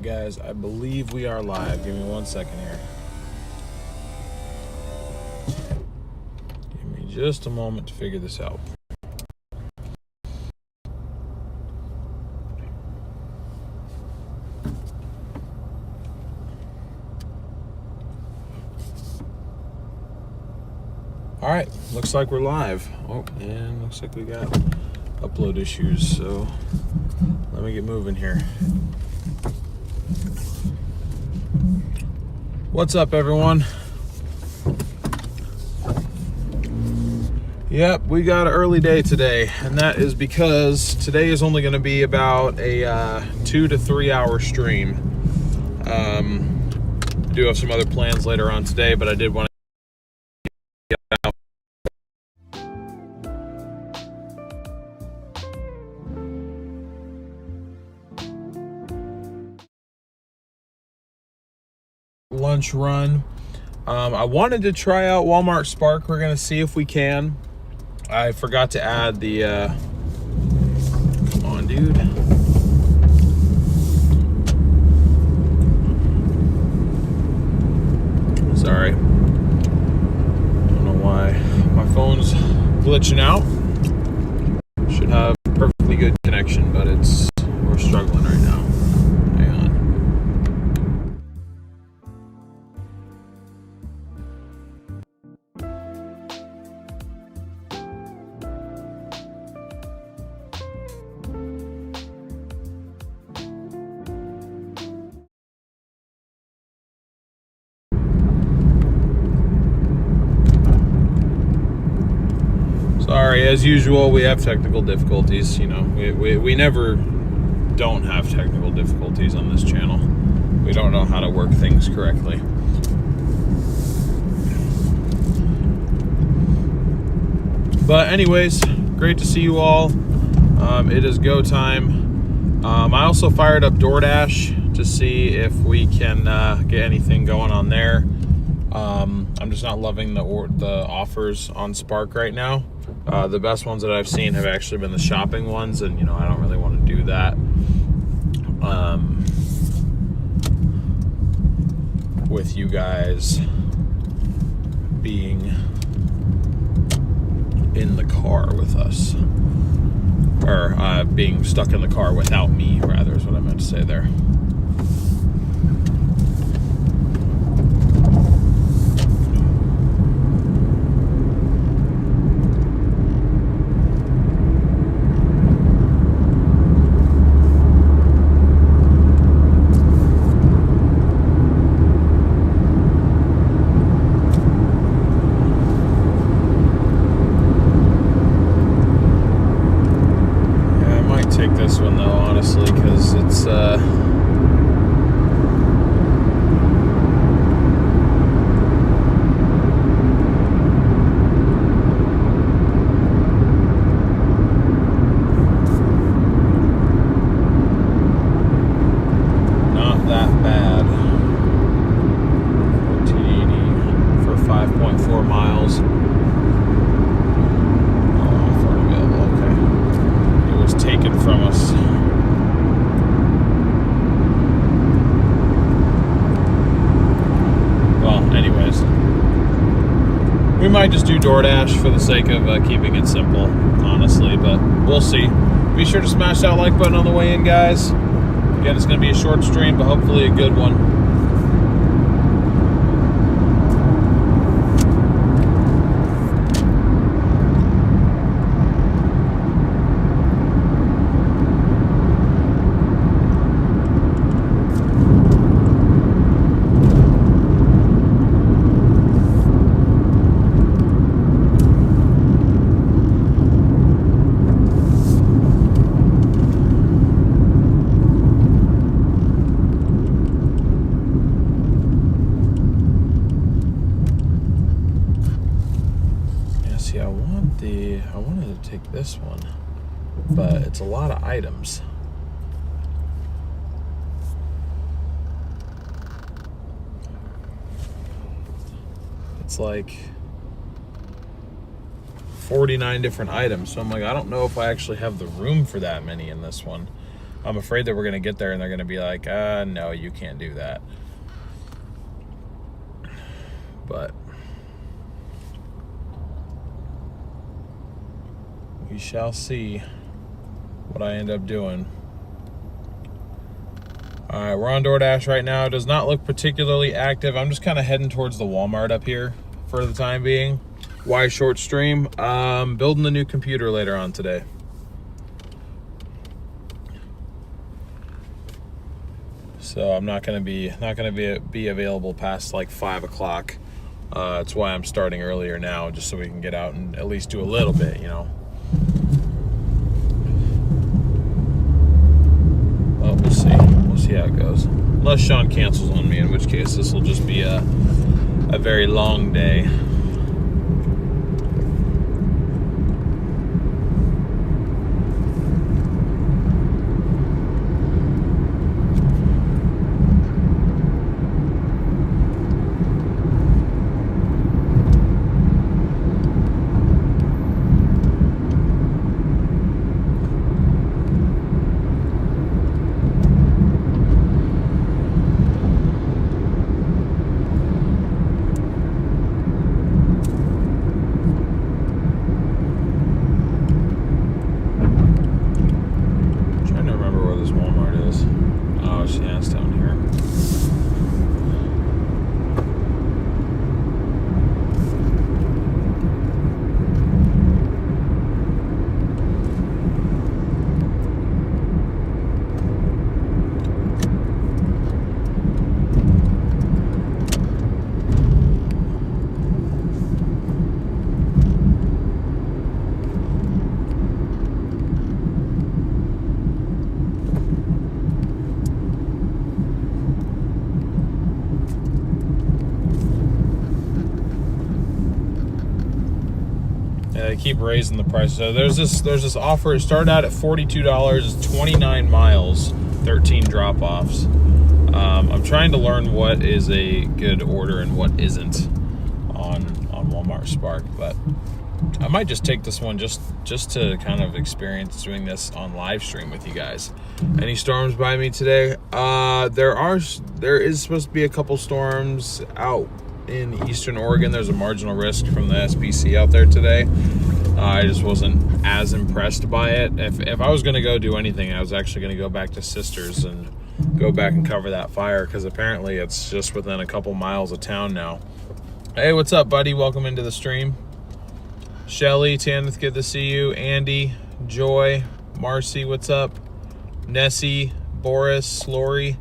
guys, I believe we are live. Give me 1 second here. Give me just a moment to figure this out. All right, looks like we're live. Oh, and looks like we got upload issues, so let me get moving here. What's up, everyone? Yep, we got an early day today, and that is because today is only going to be about a 2 to 3 hour stream. I do have some other plans later on today, but I did want to get out. Lunch run. I wanted to try out Walmart Spark. We're gonna see if we can. I forgot to add the come on, dude. Sorry, don't know why my phone's glitching out. Should have perfectly good connection, but we're struggling right now. Hang on. Sorry, as usual, we have technical difficulties. You know, we never don't have technical difficulties on this channel. We don't know how to work things correctly. But anyways, great to see you all. It is go time. I also fired up Doordash to see if we can get anything going on there. I'm just not loving the offers on Spark right now. The best ones that I've seen have actually been the shopping ones, and I don't really want to do that with you guys being in the car with us, or being stuck in the car without me, rather, is what I meant to say there. This one though, honestly, because it's not that bad. 1480 for 5.4 miles. Taken from us. Well, anyways, we might just do Doordash for the sake of keeping it simple, honestly, but we'll see. Be sure to smash that like button on the way in, guys. Again, it's going to be a short stream, but hopefully a good one. I wanted to take this one, but it's a lot of items. It's like 49 different items. So I'm like, I don't know if I actually have the room for that many in this one. I'm afraid that we're going to get there and they're going to be like, no, you can't do that. But we shall see what I end up doing. All right, we're on Doordash right now. It does not look particularly active. I'm just kind of heading towards the Walmart up here for the time being. Why short stream? Building the new computer later on today. So I'm not gonna be available past like 5 o'clock. That's why I'm starting earlier now, just so we can get out and at least do a little bit, you know. Well, we'll see. We'll see how it goes. Unless Sean cancels on me, in which case this will just be a very long day. They keep raising the price. So there's this offer. It started out at $42. It's 29 miles, 13 drop-offs. I'm trying to learn what is a good order and what isn't on Walmart Spark, but I might just take this one just to kind of experience doing this on live stream with you guys. Any storms by me today? There is supposed to be a couple storms out in eastern Oregon. There's a marginal risk from the SPC out there today. I just wasn't as impressed by it. If I was going to go do anything, I was actually going to go back to Sisters and go back and cover that fire, because apparently it's just within a couple miles of town now. Hey, what's up, buddy? Welcome into the stream. Shelly, Tanith, good to see you. Andy, Joy, Marcy, what's up? Nessie, Boris, Lori,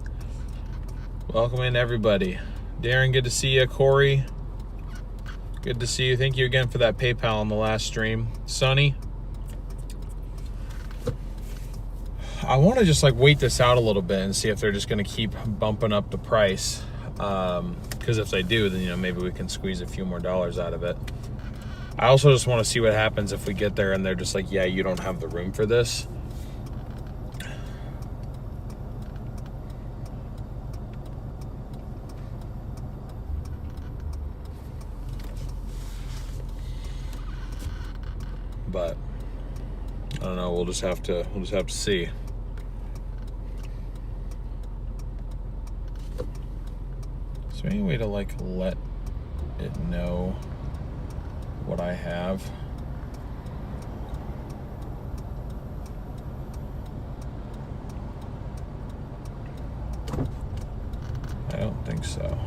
welcome in, everybody. Darren, good to see you. Corey, good to see you. Thank you again for that PayPal on the last stream. Sonny, I want to just like wait this out a little bit and see if they're just going to keep bumping up the price. Because if they do, then, you know, maybe we can squeeze a few more dollars out of it. I also just want to see what happens if we get there and they're just like, yeah, you don't have the room for this. But I don't know, we'll just have to see. Is there any way to like let it know what I have? I don't think so.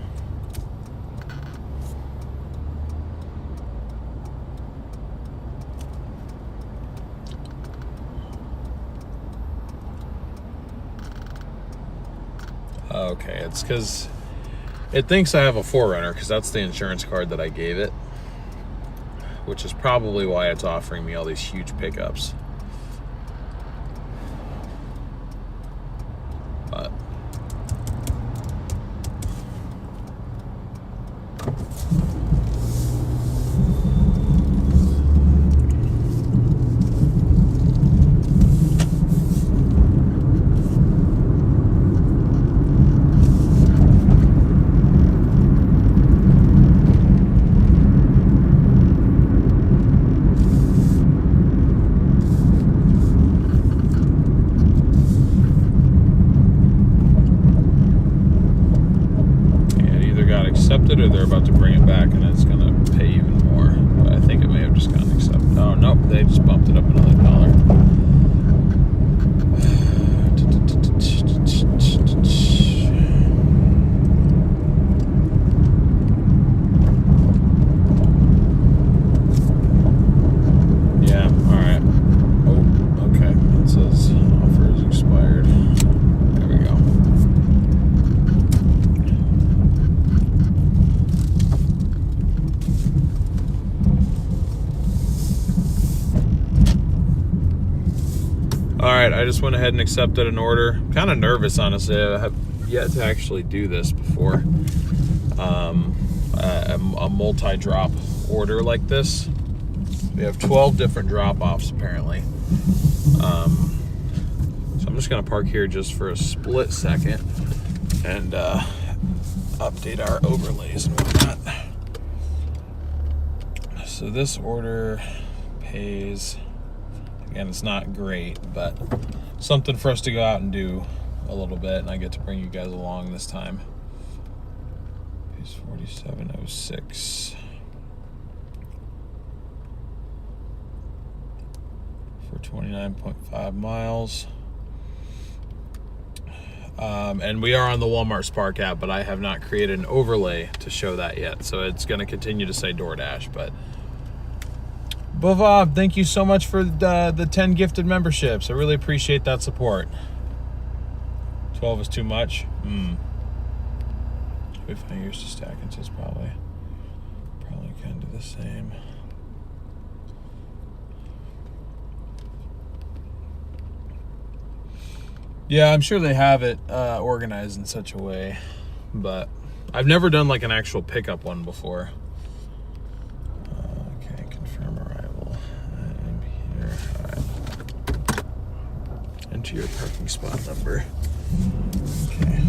Okay, it's because it thinks I have a 4Runner, because that's the insurance card that I gave it, which is probably why it's offering me all these huge pickups. But back and it's gonna pay even more. But I think it may have just gotten accepted. Oh nope, they just bumped it up another $1. Yeah, alright. Oh, okay. It says offer is expired. There we go. Alright, I just went ahead and accepted an order. I'm kind of nervous, honestly. I have yet to actually do this before. A multi-drop order like this. We have 12 different drop-offs apparently. So I'm just gonna park here just for a split second and update our overlays and whatnot. So this order pays, again, it's not great, but something for us to go out and do a little bit, and I get to bring you guys along this time. Pays $47.06 for 29.5 miles. And we are on the Walmart Spark app, but I have not created an overlay to show that yet, so it's going to continue to say Doordash. But Bob, thank you so much for the 10 gifted memberships. I really appreciate that support. 12 is too much. 25 years to stack it, so it's probably kind of the same. Yeah, I'm sure they have it organized in such a way, but I've never done like an actual pickup one before. Okay, confirm arrival. I'm here. All right. Enter your parking spot number. Okay.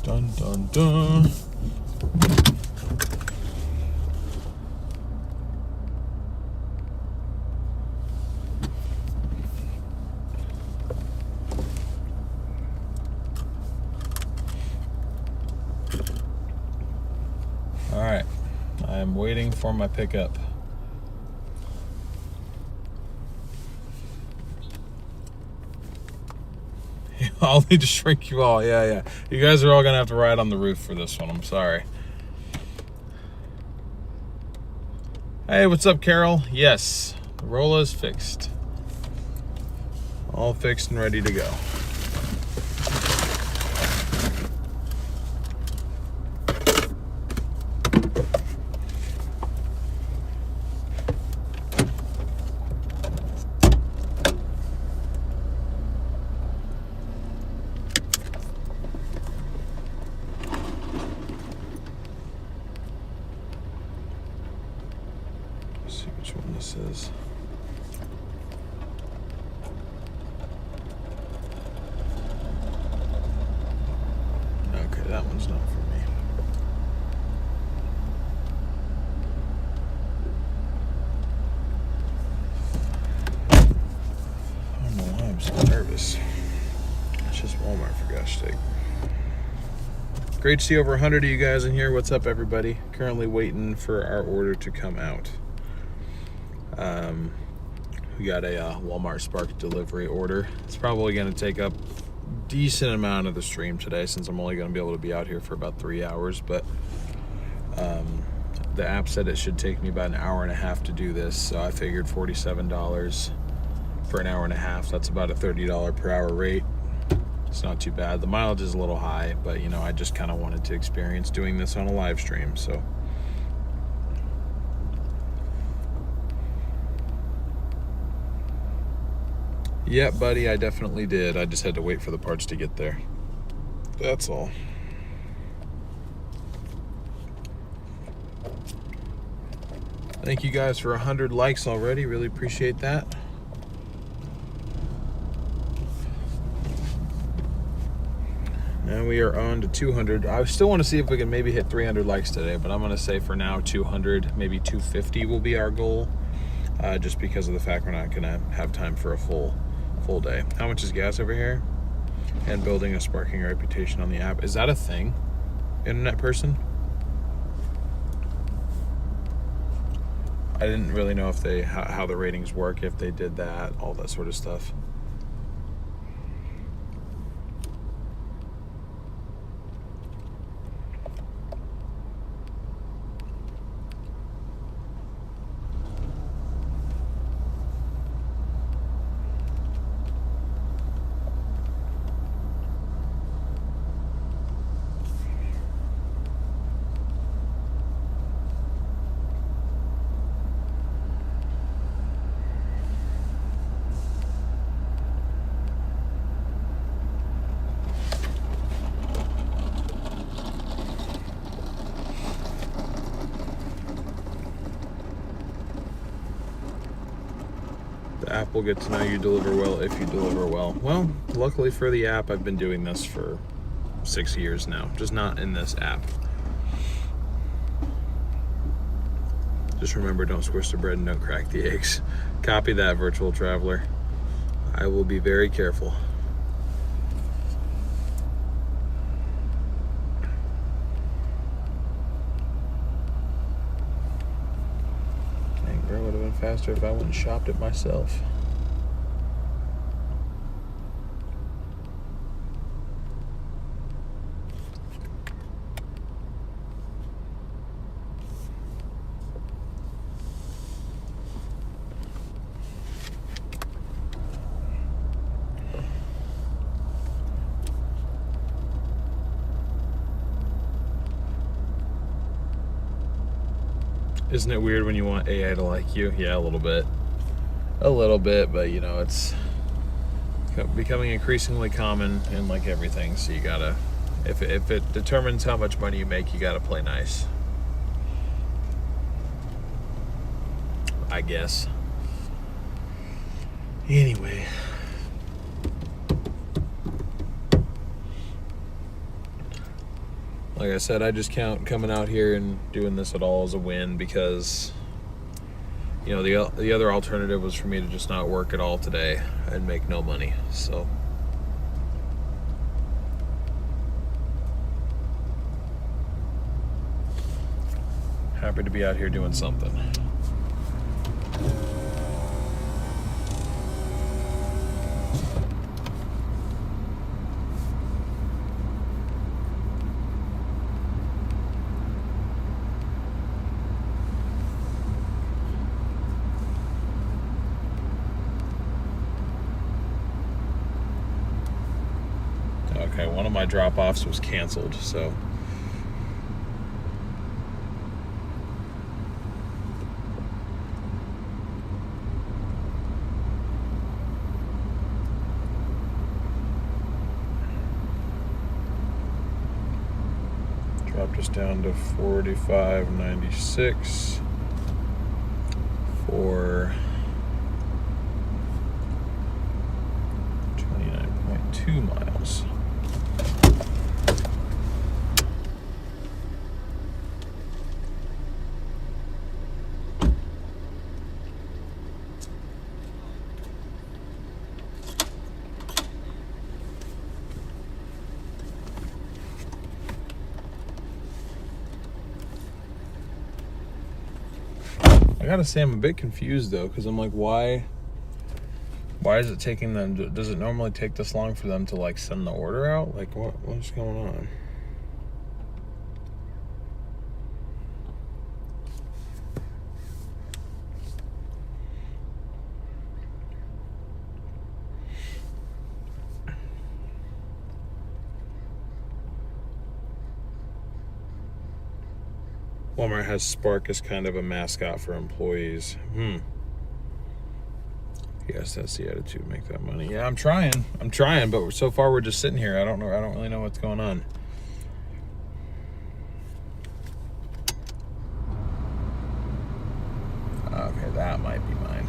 Dun dun dun. All right, I am waiting for my pickup. I'll need to shrink you all. Yeah. You guys are all gonna have to ride on the roof for this one. I'm sorry. Hey, what's up, Carol? Yes, the Rolla is fixed. All fixed and ready to go. See which one this is. Okay, that one's not for me. I don't know why I'm so nervous. It's just Walmart, for gosh sake. Great to see over 100 of you guys in here. What's up, everybody? Currently waiting for our order to come out. We got a Walmart Spark delivery order. It's probably going to take up a decent amount of the stream today, since I'm only going to be able to be out here for about 3 hours. But the app said it should take me about an hour and a half to do this, so I figured $47 for an hour and a half. That's about a $30 per hour rate. It's not too bad. The mileage is a little high, but you know, I just kind of wanted to experience doing this on a live stream, so. Yeah, buddy, I definitely did. I just had to wait for the parts to get there. That's all. Thank you guys for 100 likes already. Really appreciate that. And we are on to 200. I still want to see if we can maybe hit 300 likes today, but I'm going to say for now 200, maybe 250 will be our goal, just because of the fact we're not going to have time for a full day. How much is gas over here? And building a sparking reputation on the app. Is that a thing, internet person? I didn't really know if they how the ratings work, if they did that, all that sort of stuff. The app will get to know you deliver well if you deliver well. Well, luckily for the app, I've been doing this for 6 years now, just not in this app. Just remember, don't squish the bread and don't crack the eggs. Copy that, virtual traveler. I will be very careful. Would have been faster if I went and shopped it myself. Isn't it weird when you want AI to like you? Yeah, a little bit, but you know, it's becoming increasingly common in like everything. So you gotta, if it determines how much money you make, you gotta play nice, I guess. Anyway. Like I said, I just count coming out here and doing this at all as a win, because, you know, the other alternative was for me to just not work at all today and make no money. So happy to be out here doing something. Okay, one of my drop-offs was canceled, so dropped us down to $45.96 for 29.2 miles. I gotta say, I'm a bit confused though, because I'm like, why is it taking them? Does it normally take this long for them to like send the order out? Like, what's going on? Walmart has Spark as kind of a mascot for employees. Yes, that's the attitude. Make that money. Yeah, I'm trying, but so far we're just sitting here. I don't really know what's going on. That might be mine.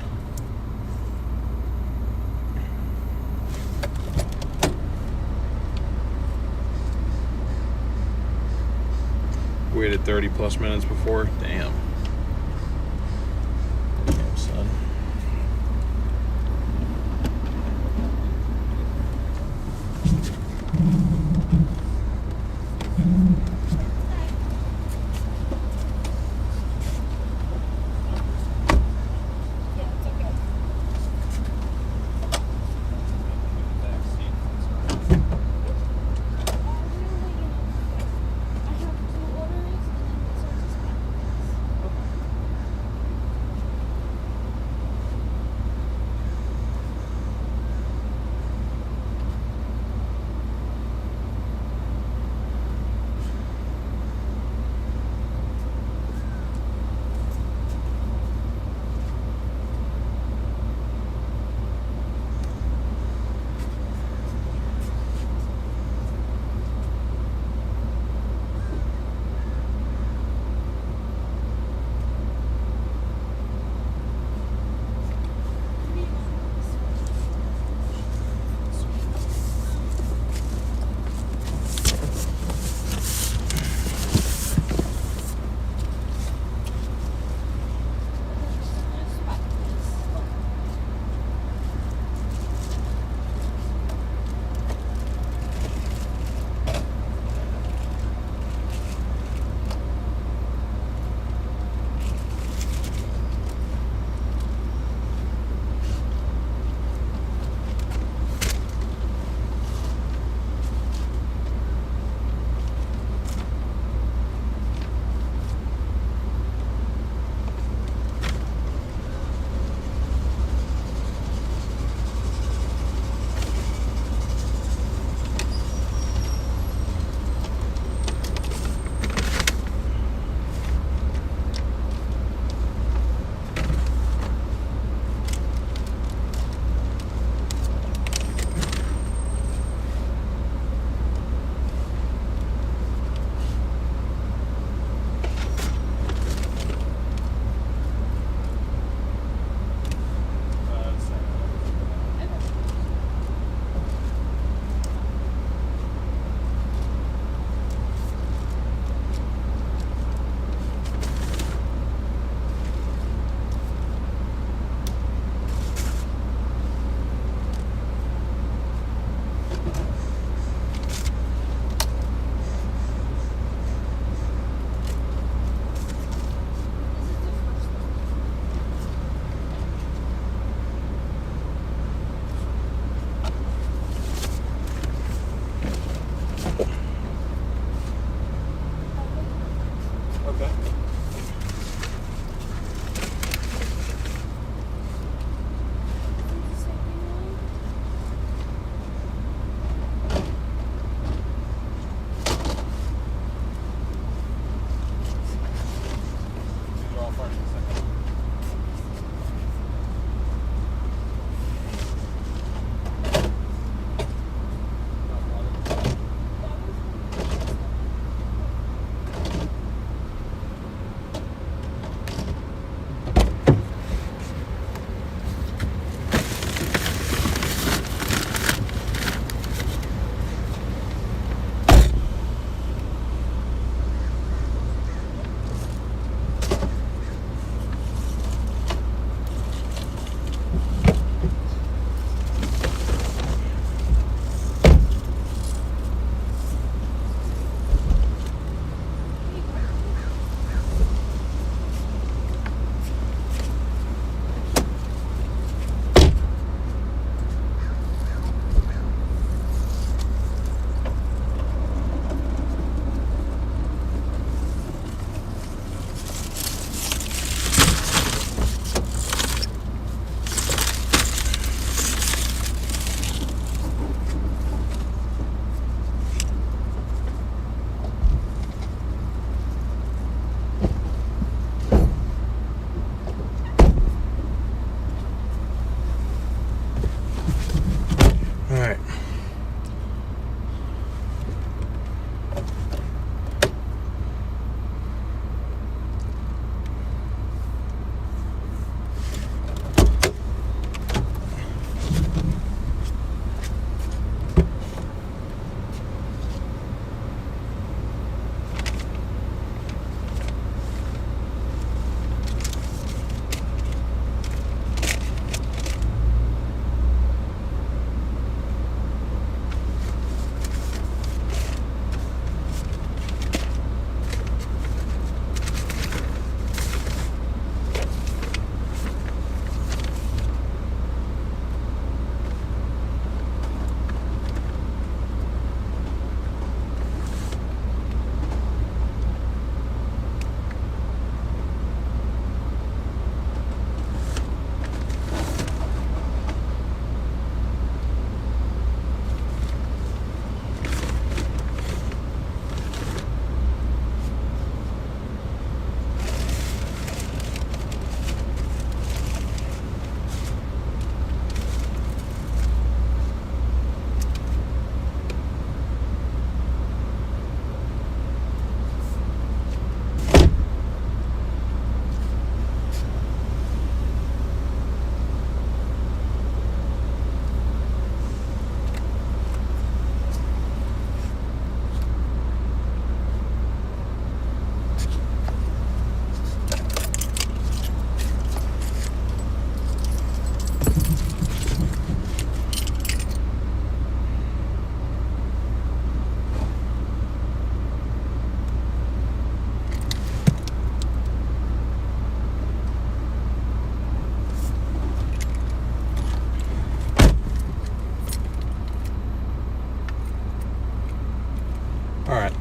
Waited 30 plus minutes before. Damn. Damn, son.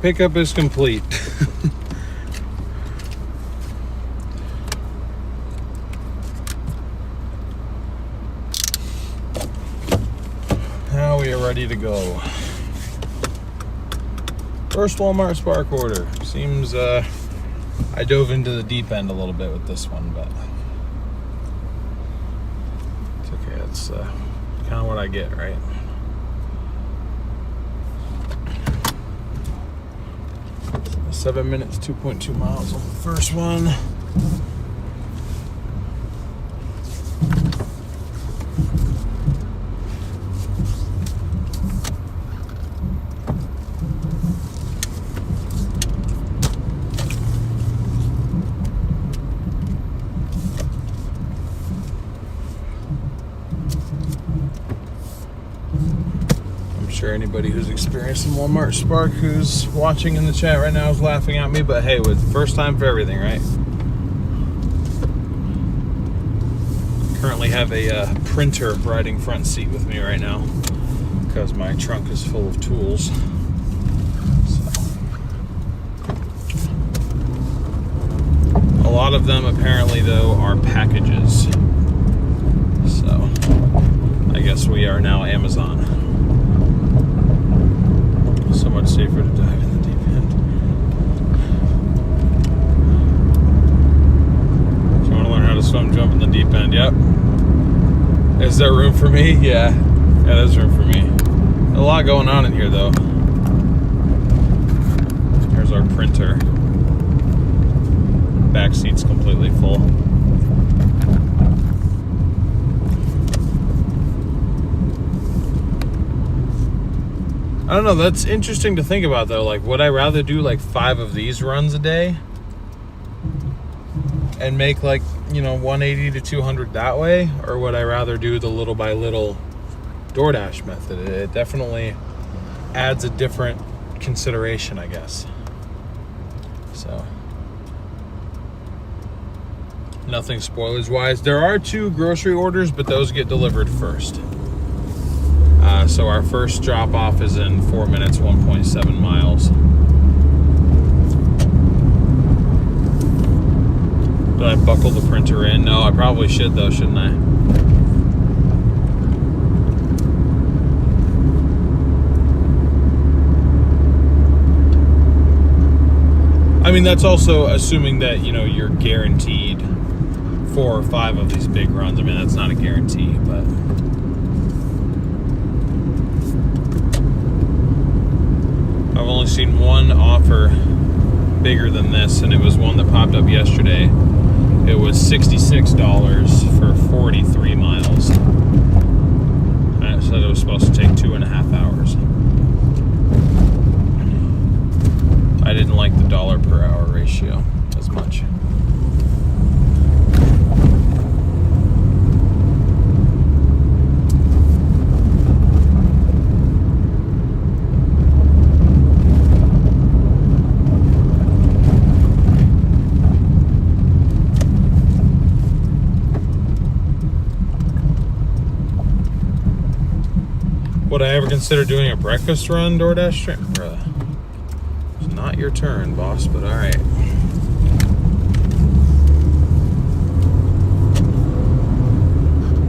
Pickup is complete. Now we are ready to go. First Walmart Spark order. Seems I dove into the deep end a little bit with this one, but it's okay. It's kind of what I get, right? 7 minutes, 2.2 miles on the first one. Sure anybody who's experienced some Walmart Spark who's watching in the chat right now is laughing at me, but hey, with first time for everything, right? Currently have a printer riding front seat with me right now because my trunk is full of tools. So. A lot of them apparently though are packages. So I guess we are now Amazon. So much safer to dive in the deep end. If you want to learn how to swim, jump in the deep end. Yep. Is there room for me? Yeah. Yeah, there's room for me. A lot going on in here, though. Here's our printer. Back seat's completely full. I don't know, that's interesting to think about though. Like, would I rather do like 5 of these runs a day and make like, 180 to 200 that way? Or would I rather do the little by little Doordash method? It definitely adds a different consideration, I guess. So, nothing spoilers wise. There are 2 grocery orders, but those get delivered first. So our first drop off is in 4 minutes, 1.7 miles. Did I buckle the printer in? No, I probably should though, shouldn't I? I mean, that's also assuming that, you're guaranteed 4 or 5 of these big runs. I mean, that's not a guarantee, but... I've only seen one offer bigger than this, and it was one that popped up yesterday. It was $66 for 43 miles. And it said it was supposed to take 2.5 hours. I didn't like the dollar per hour ratio as much. Would I ever consider doing a breakfast run, Doordash? It's not your turn, boss, but all right.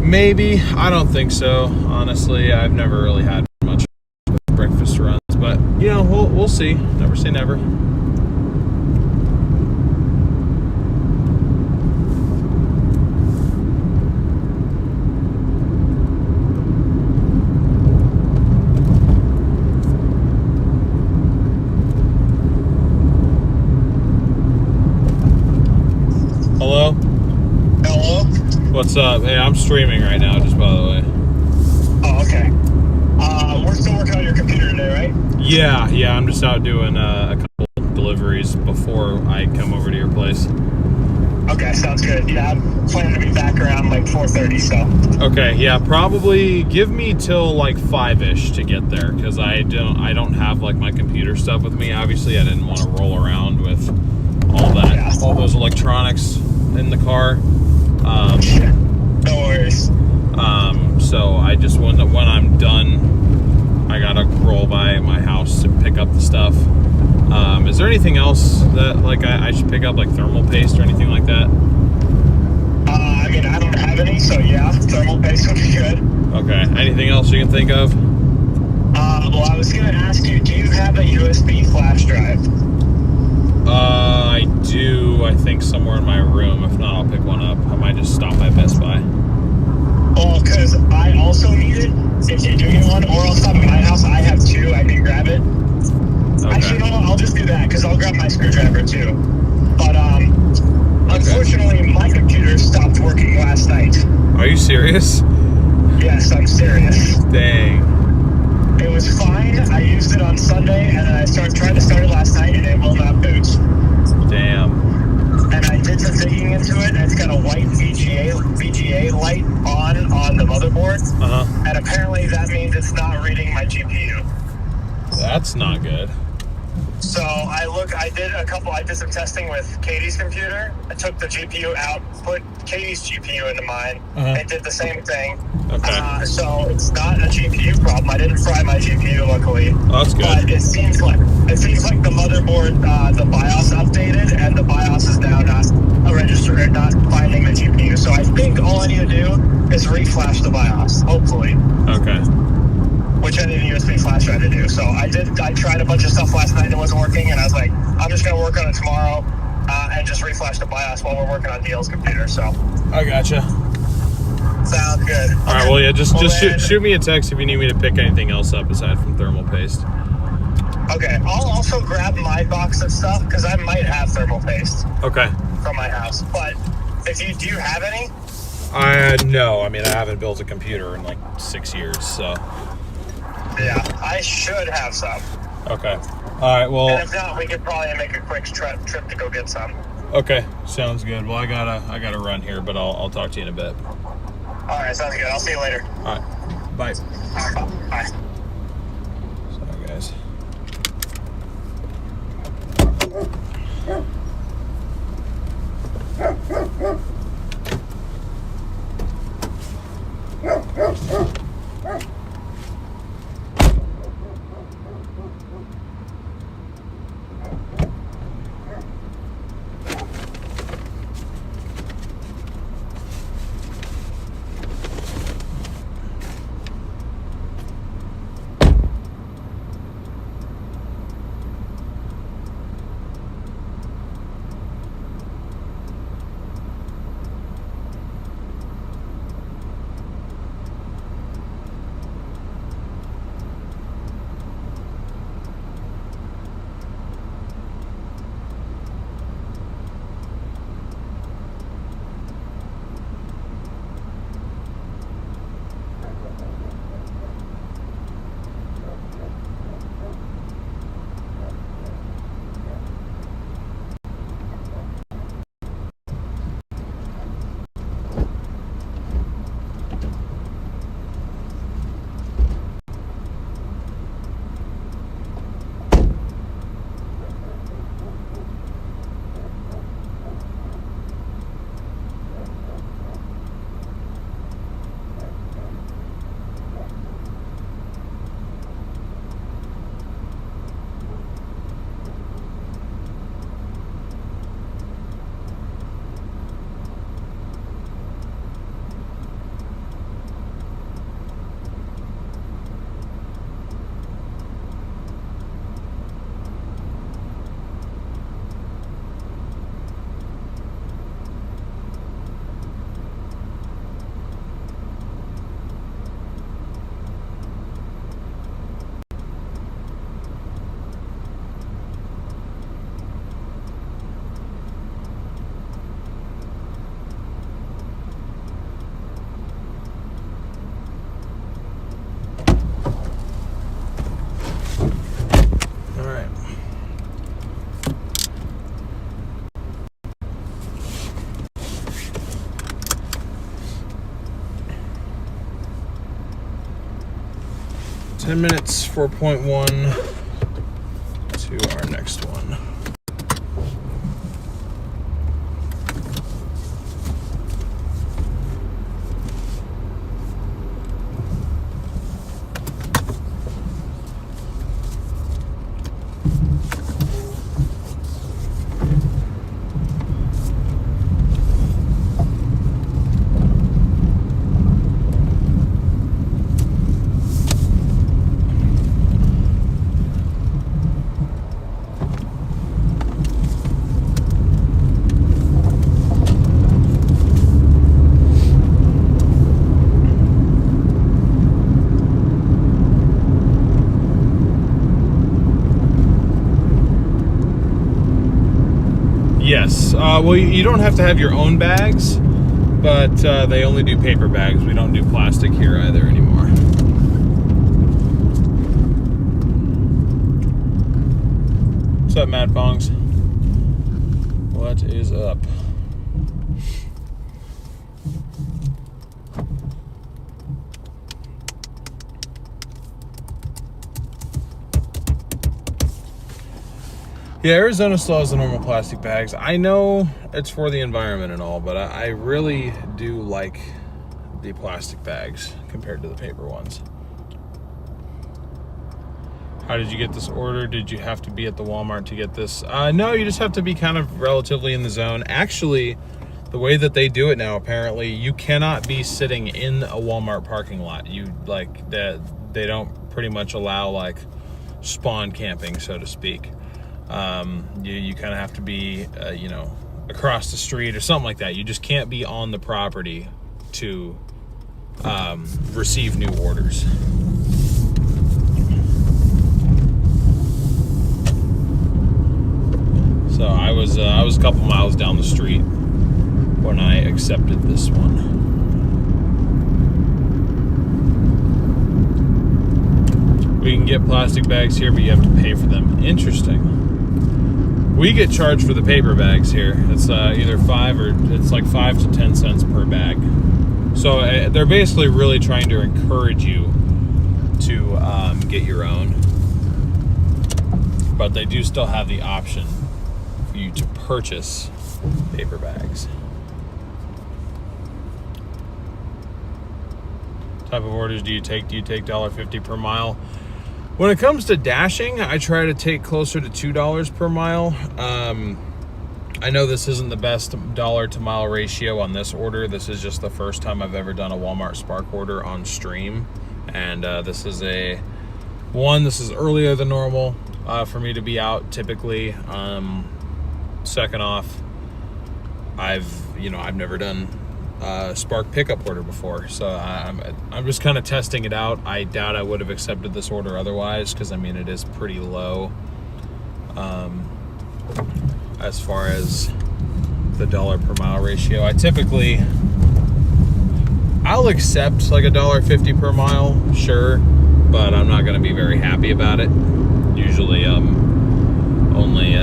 Maybe. I don't think so. Honestly, I've never really had much breakfast runs, but we'll see. Never say never. Hello? Hello? What's up? Hey, I'm streaming right now, just by the way. Oh, okay. We're still working on your computer today, right? Yeah, I'm just out doing a couple deliveries before I come over to your place. Okay, sounds good. Yeah, I'm planning to be back around like 4:30, so. Okay, yeah, probably give me till like 5-ish to get there, because I don't have like my computer stuff with me. Obviously, I didn't want to roll around with all those electronics in the car. No worries. So I just when I'm done, I gotta roll by my house to pick up the stuff. Is there anything else that like I should pick up, like thermal paste or anything like that? I mean, I don't have any, so yeah, thermal paste would be good. Okay. Anything else you can think of? Well, I was going to ask you, do you have a USB flash drive? I do, I think, somewhere in my room. If not, I'll pick one up. I might just stop by Best Buy. Well, because I also need it. If you do get one, or I'll stop at my house. I have two. I can grab it. Okay. Actually, no, I'll just do that, because I'll grab my screwdriver, too. But, unfortunately, my computer stopped working last night. Are you serious? Yes, I'm serious. Dang. It was fine. I used it on Sunday, and then I tried to start it last night, and it will not boot. Damn. And I did some digging into it, and it's got a white VGA light on the motherboard. Uh-huh. And apparently that means it's not reading my GPU. That's not good. So I did some testing with Katie's computer. I took the GPU out, put Katie's GPU into mine, and did the same thing. Okay. So it's not a GPU problem. I didn't fry my GPU, luckily. Oh, that's good. But it seems like the motherboard, the BIOS updated, and the BIOS is now not registered, not finding the GPU. So I think all I need to do is reflash the BIOS, hopefully. Okay. Which I need a USB flash drive to do. So I tried a bunch of stuff last night and it wasn't working, and I was like, I'm just gonna work on it tomorrow and just reflash the BIOS while we're working on DL's computer. So I gotcha. sounds good. All right. Well, yeah. Just shoot me a text if you need me to pick anything else up aside from thermal paste. Okay. I'll also grab my box of stuff because I might have thermal paste. Okay. From my house, but do you have any? No. I mean, I haven't built a computer in like 6 years, so. Yeah, I should have some. Okay. All right. Well. And if not, we could probably make a quick trip to go get some. Okay. Sounds good. Well, I gotta run here, but I'll talk to you in a bit. All right. Sounds good. I'll see you later. All right. Bye. All right, bye. Sorry, guys. All right. Ten minutes, 4.1 to our next one. Well, you don't have to have your own bags, but they only do paper bags. We don't do plastic here either anymore. What's up, Mad Bongs? What is up? Yeah, Arizona still has the normal plastic bags. I know it's for the environment and all, but I really do like the plastic bags compared to the paper ones. How did you get this order? Did you have to be at the Walmart to get this? No, you just have to be kind of relatively in the zone. Actually, the way that they do it now, apparently, you cannot be sitting in a Walmart parking lot. They don't pretty much allow like spawn camping, so to speak. You kind of have to be, across the street or something like that. You just can't be on the property to receive new orders. So I was a couple miles down the street when I accepted this one. We can get plastic bags here, but you have to pay for them. Interesting. We get charged for the paper bags here. It's either 5 to 10 cents per bag. So they're basically really trying to encourage you to get your own. But they do still have the option for you to purchase paper bags. What type of orders do you take? Do you take $1.50 per mile? When it comes to dashing, I try to take closer to $2 per mile. I know this isn't the best dollar to mile ratio on this order. This is just the first time I've ever done a Walmart Spark order on stream. And this is earlier than normal for me to be out typically. Second off, I've never done Spark pickup order before, so I'm just kind of testing it out. I doubt I would have accepted this order otherwise, because it is pretty low as far as the dollar per mile ratio. I'll accept like $1.50 per mile, sure, but I'm not going to be very happy about it. Usually I'm only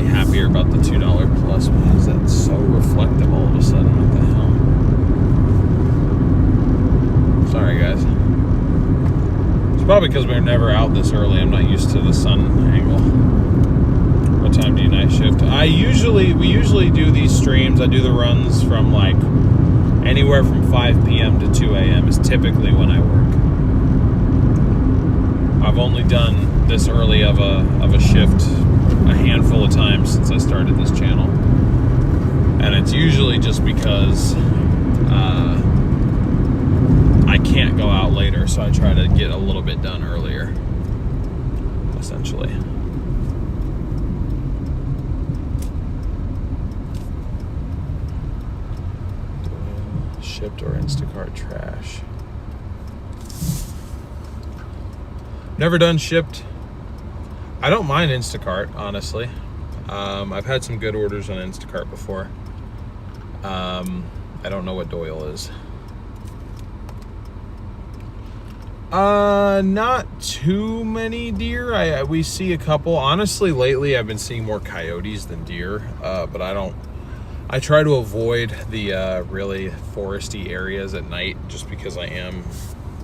happier about the $2 plus. Why is that so reflective all of a sudden? What the hell? Sorry, guys. It's probably because we're never out this early. I'm not used to the sun angle. What time do you night shift? We usually do these streams. I do the runs from like anywhere from 5 p.m. to 2 a.m. is typically when I work. I've only done this early of a shift a handful of times since I started this channel, and it's usually just because I can't go out later, so I try to get a little bit done earlier, essentially. Shipped or Instacart trash? Never done shipped. I don't mind Instacart, honestly. I've had some good orders on Instacart before. I don't know what Doyle is. Not too many deer. We see a couple. Honestly, lately I've been seeing more coyotes than deer, but I try to avoid the really foresty areas at night just because I am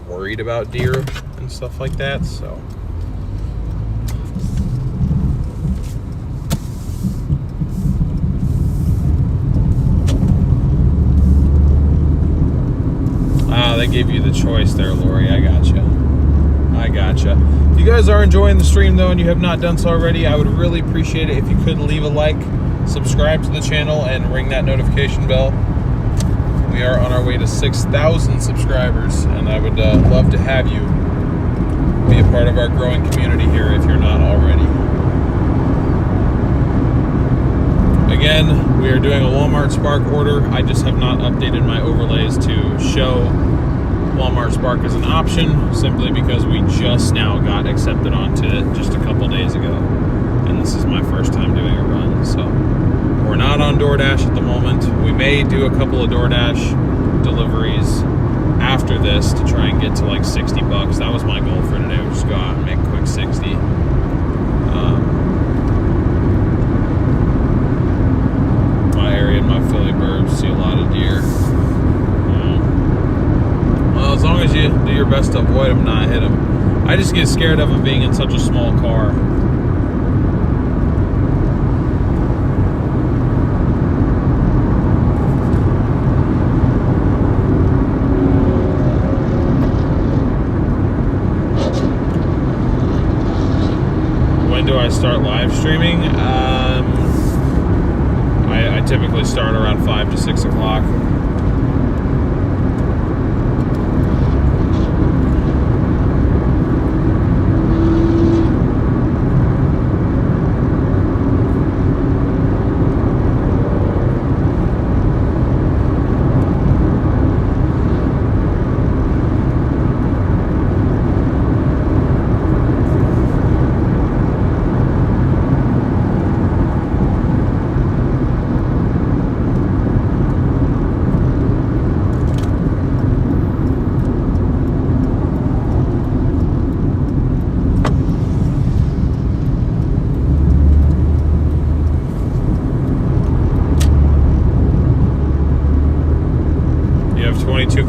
worried about deer and stuff like that, so. They gave you the choice there, Lori. I gotcha. If you guys are enjoying the stream, though, and you have not done so already, I would really appreciate it if you could leave a like, subscribe to the channel, and ring that notification bell. We are on our way to 6,000 subscribers, and I would love to have you be a part of our growing community here if you're not already. Again, we are doing a Walmart Spark order. I just have not updated my overlays to show Walmart Spark as an option, simply because we just now got accepted onto it just a couple days ago, and this is my first time doing a run, so We're not on Doordash at the moment. We may do a couple of Doordash deliveries after this to try and get to like $60. That was my goal for today. We'll just go out and make a quick 60. My area and my Philly burbs see a lot of deer. Well, as long as you do your best to avoid them and not hit them. I just get scared of them being in such a small car. When do I start live streaming? I typically start around 5 to 6 o'clock.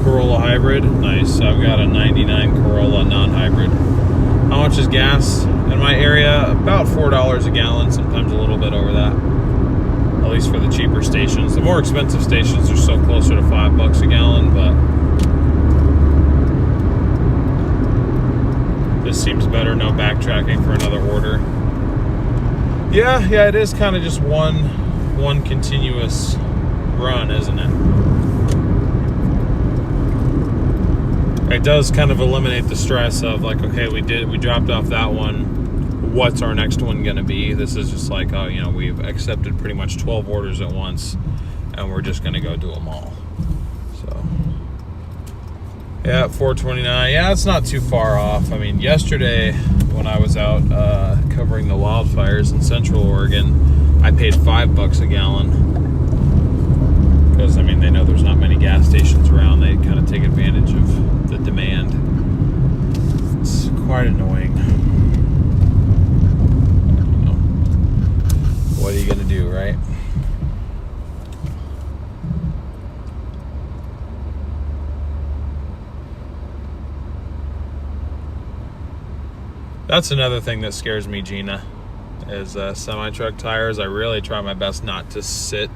Corolla hybrid. Nice. I've got a 99 Corolla non-hybrid. How much is gas in my area? About $4 a gallon, sometimes a little bit over that. At least for the cheaper stations. The more expensive stations are still closer to $5 a gallon, but this seems better. No backtracking for another order. Yeah, it is kind of just one continuous run, isn't it? It does kind of eliminate the stress of like, okay, we dropped off that one. What's our next one going to be? This is just like, oh, we've accepted pretty much 12 orders at once and we're just going to go do them all. So, yeah, 429. Yeah, it's not too far off. I mean, yesterday when I was out covering the wildfires in Central Oregon, I paid $5 a gallon. Because, I mean, they know there's not many gas stations around. They kind of take advantage of the demand. It's quite annoying. What are you going to do, right? That's another thing that scares me, Gina, is semi-truck tires. I really try my best not to sit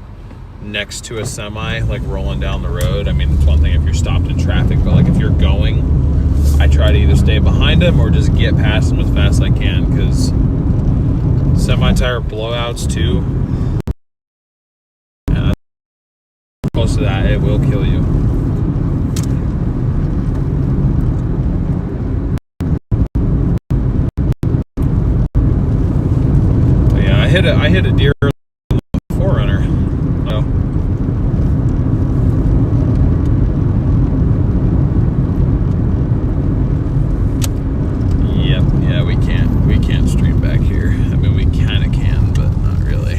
next to a semi, like rolling down the road. I mean, it's one thing if you're stopped in traffic, but like if you're going, I try to either stay behind them or just get past them as fast as I can, because semi-tire blowouts too, and close to that, it will kill you. But yeah, I hit a deer Forerunner. We can't stream back here. I mean, we kind of can, but not really.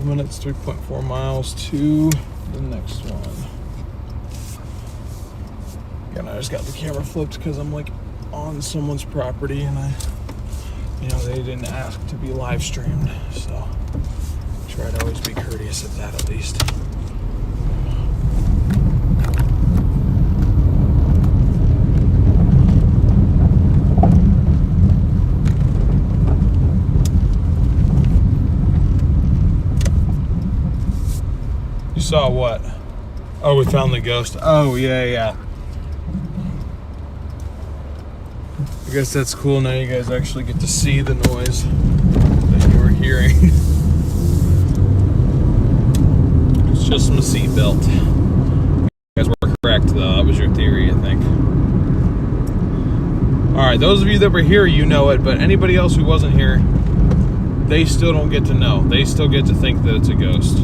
minutes, 3.4 miles to the next one. Again, I just got the camera flipped because I'm like on someone's property and they didn't ask to be live streamed, so try to always be courteous at that at least. You saw what? Oh, we found the ghost. Oh, yeah. I guess that's cool. Now you guys actually get to see the noise that you were hearing. It's just my seatbelt. You guys were correct, though. That was your theory, I think. Alright, those of you that were here, you know it, but anybody else who wasn't here, they still don't get to know. They still get to think that it's a ghost.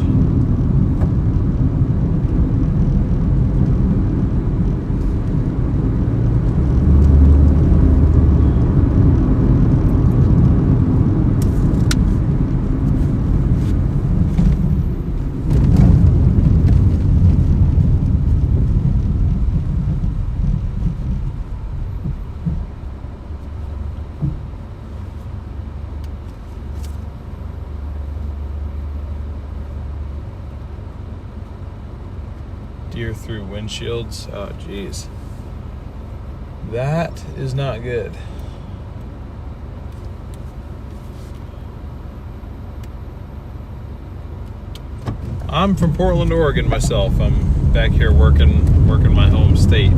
Deer through windshields. Oh, geez. That is not good. I'm from Portland, Oregon myself. I'm back here working my home state.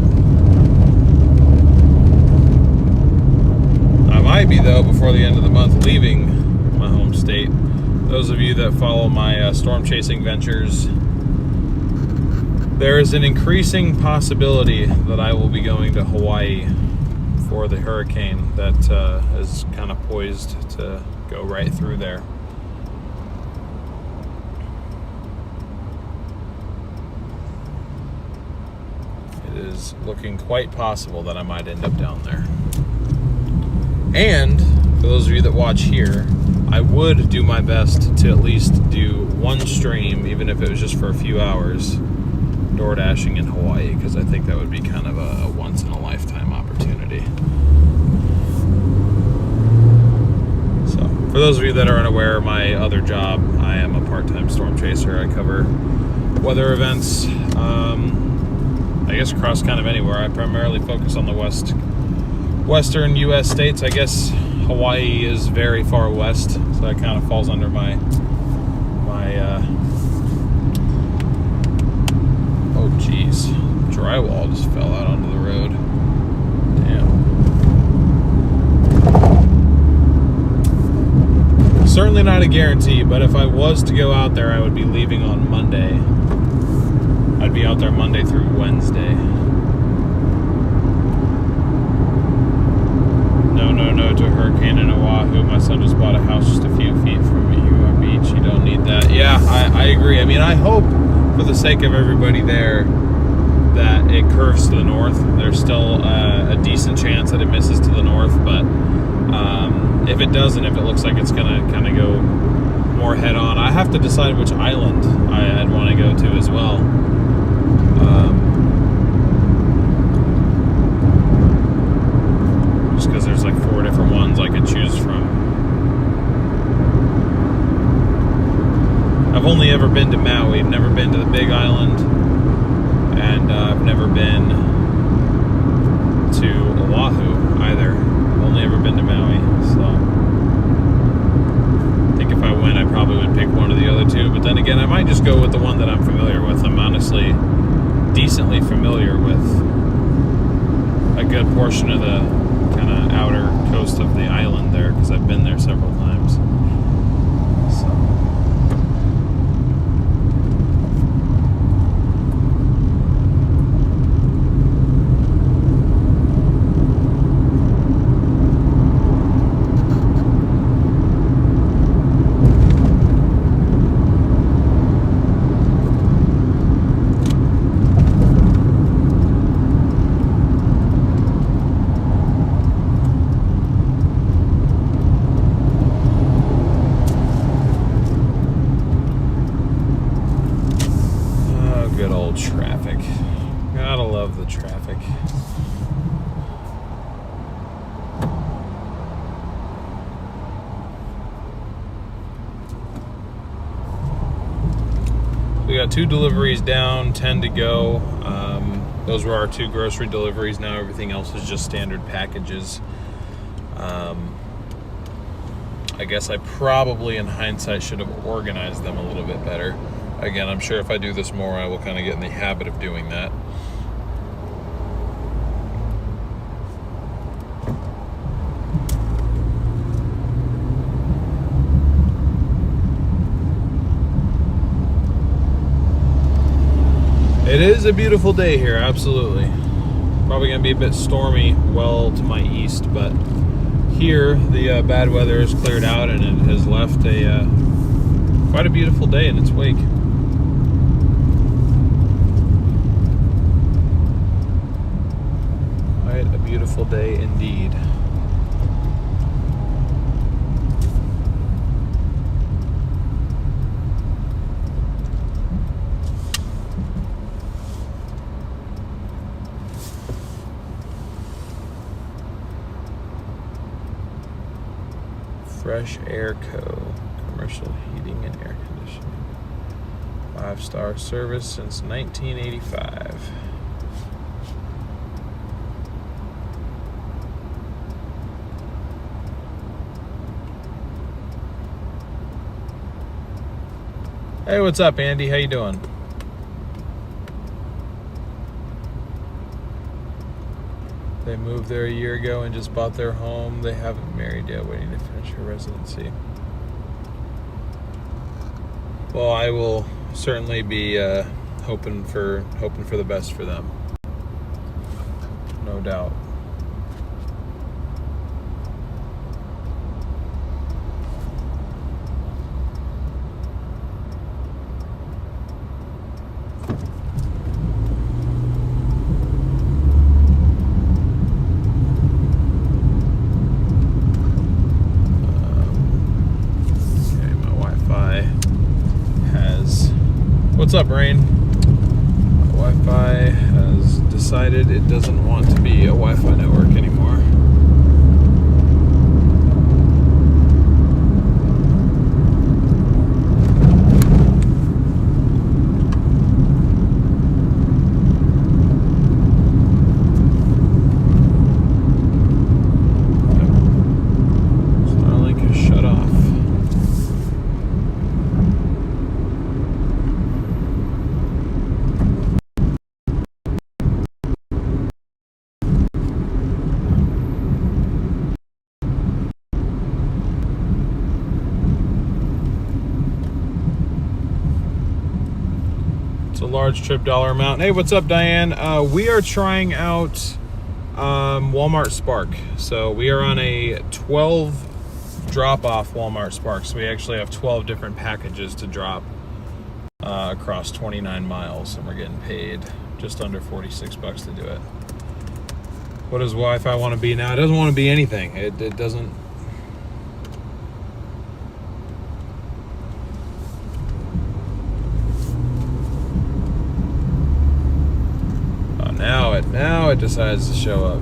I might be, though, before the end of the month, leaving my home state. Those of you that follow my storm chasing ventures, there is an increasing possibility that I will be going to Hawaii for the hurricane that is kind of poised to go right through there. It is looking quite possible that I might end up down there. And for those of you that watch here, I would do my best to at least do one stream, even if it was just for a few hours, Doordashing in Hawaii, because I think that would be kind of a once-in-a-lifetime opportunity. So, for those of you that are unaware, my other job, I am a part-time storm chaser. I cover weather events, I guess across kind of anywhere. I primarily focus on the western U.S. states. I guess Hawaii is very far west, so that kind of falls under my oh geez, drywall just fell out onto the road. Damn. Certainly not a guarantee, but if I was to go out there, I would be leaving on Monday. I'd be out there Monday through Wednesday. No to a hurricane in Oahu. My son just bought a house just a few feet from Uhua Beach. You don't need that. Yeah, I agree. I mean, I hope for the sake of everybody there that it curves to the north. There's still a decent chance that it misses to the north, but if it doesn't, if it looks like it's gonna kind of go more head on, I have to decide which island I'd want to go to as well. Just because there's like 4 different ones I could choose from. I've only ever been to Maui. I've never been to the Big Island, and I've never been to Oahu either. I've only ever been to Maui, so I think if I went, I probably would pick one of the other two. But then again, I might just go with the one that I'm familiar with. I'm honestly decently familiar with a good portion of the kind of outer coast of the island there, because I've been there several times. So. got 2 deliveries down, 10 to go. Those were our 2 grocery deliveries. Now everything else is just standard packages. I guess I probably, in hindsight, should have organized them a little bit better. Again, I'm sure if I do this more, I will kind of get in the habit of doing that. It is a beautiful day here, absolutely. Probably going to be a bit stormy well to my east, but here the bad weather has cleared out and it has left quite a beautiful day in its wake. Quite a beautiful day indeed. Fresh Air Co. Commercial heating and air conditioning. 5-star service since 1985. Hey, what's up, Andy? How you doing? They moved there a year ago and just bought their home. They haven't married yet, waiting to finish her residency. Well, I will certainly be hoping for the best for them. No doubt. What's up, Rain? Wi-Fi has decided it doesn't want to be a Wi-Fi network anymore. Starlink has shut off. Large trip dollar amount. Hey, what's up, Diane? We are trying out Walmart Spark. So we are on a 12 drop-off Walmart Spark. So we actually have 12 different packages to drop across 29 miles, and we're getting paid just under $46 to do it. What does Wi-Fi want to be now? It doesn't want to be anything. It doesn't. Now it decides to show up.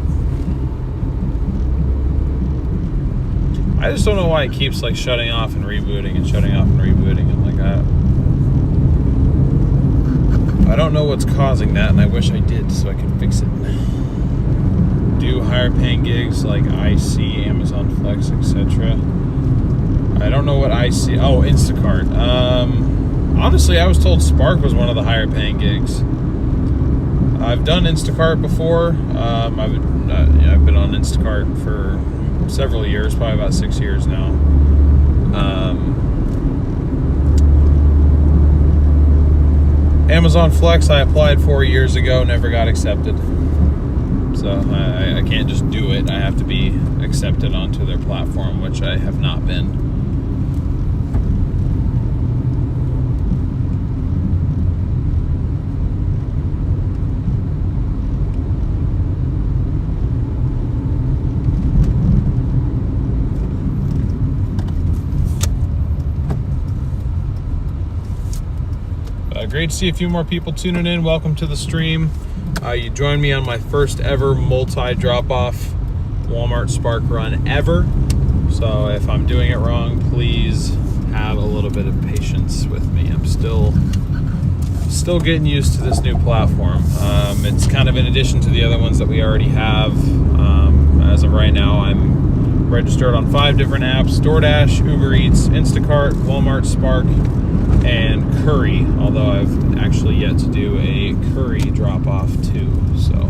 I just don't know why it keeps like shutting off and rebooting and shutting off and rebooting. I'm like, I don't know what's causing that, and I wish I did so I could fix it. Do higher paying gigs like IC, Amazon Flex, etc. I don't know what IC. Oh, Instacart. Honestly, I was told Spark was one of the higher paying gigs. I've done Instacart before. I've been on Instacart for several years, probably about 6 years now. Amazon Flex I applied 4 years ago, never got accepted. So I can't just do it. I have to be accepted onto their platform, which I have not been. Great to see a few more people tuning in. Welcome to the stream. You joined me on my first ever multi-drop-off Walmart Spark run ever. So if I'm doing it wrong, please have a little bit of patience with me. I'm still Still getting used to this new platform. It's kind of in addition to the other ones that we already have. As of right now, I'm registered on 5 different apps: DoorDash, Uber Eats, Instacart, Walmart, Spark, and Curry, although I've actually yet to do a Curry drop-off too, so.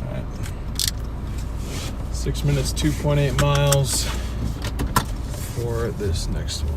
Alright. 6 minutes, 2.8 miles for this next one.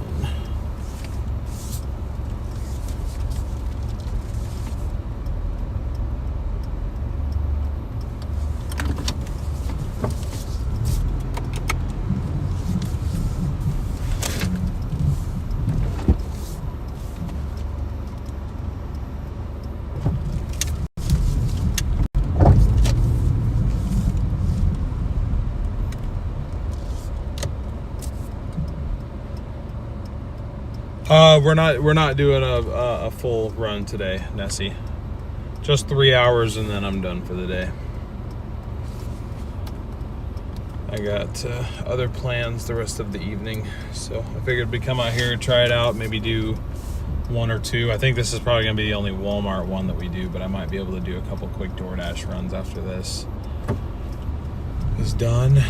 We're not doing a full run today, Nessie. Just 3 hours and then I'm done for the day. I got other plans the rest of the evening, so I figured we'd come out here, try it out, maybe do 1 or 2. I think this is probably gonna be the only Walmart one that we do, but I might be able to do a couple quick DoorDash runs after this is done.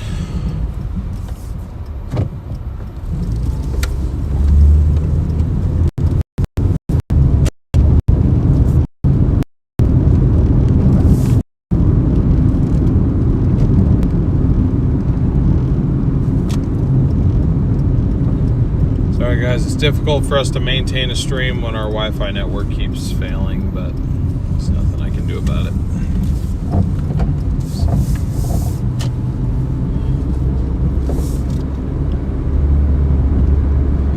Sorry guys, it's difficult for us to maintain a stream when our Wi-Fi network keeps failing, but there's nothing I can do about it.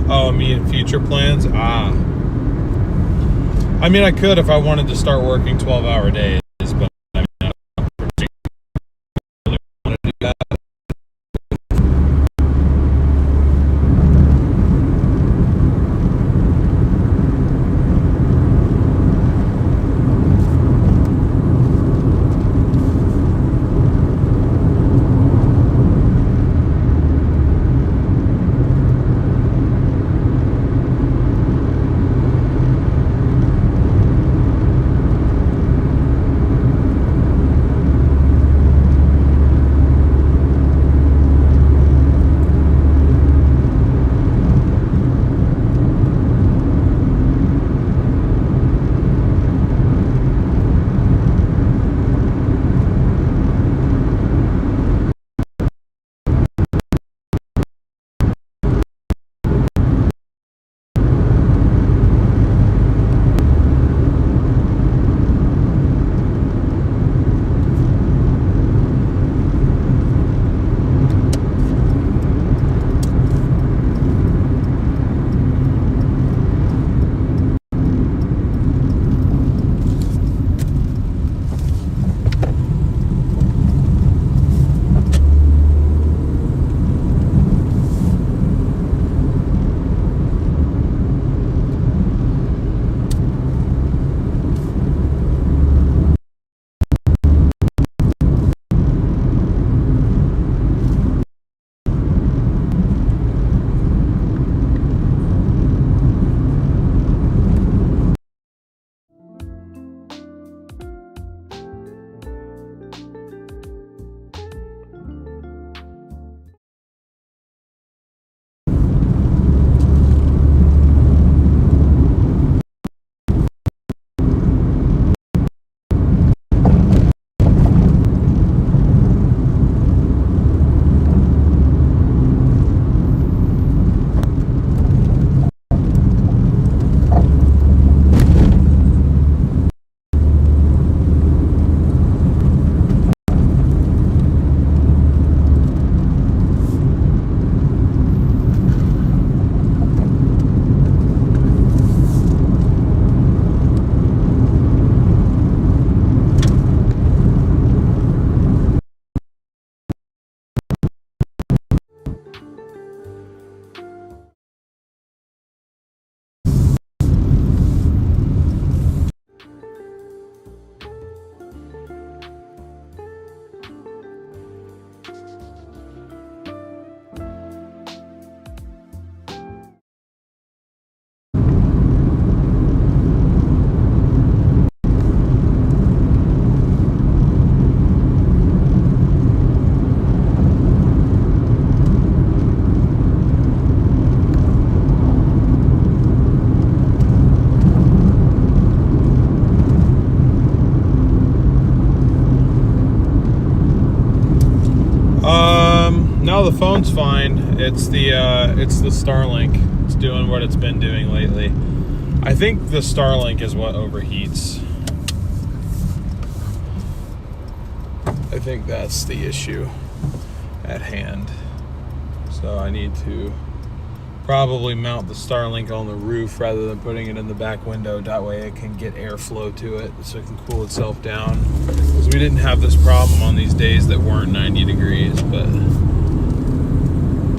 Oh, I mean, future plans? I mean, I could if I wanted to start working 12-hour days, but I mean, I don't particularly want to do that. No, the phone's fine. It's the Starlink. It's doing what it's been doing lately. I think the Starlink is what overheats. I think that's the issue at hand. So I need to probably mount the Starlink on the roof rather than putting it in the back window. That way it can get airflow to it so it can cool itself down. Because we didn't have this problem on these days that weren't 90 degrees, but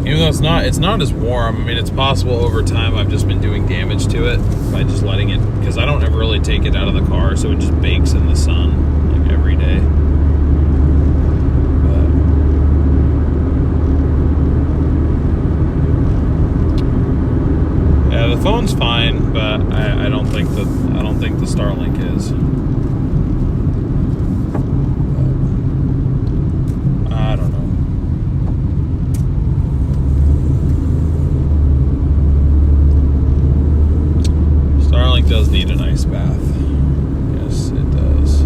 even though it's not as warm. I mean, it's possible over time I've just been doing damage to it by just letting it, because I don't ever really take it out of the car, so it just bakes in the sun like every day. The phone's fine, but I don't think the Starlink is. I don't know. Starlink does need an ice bath. Yes, it does.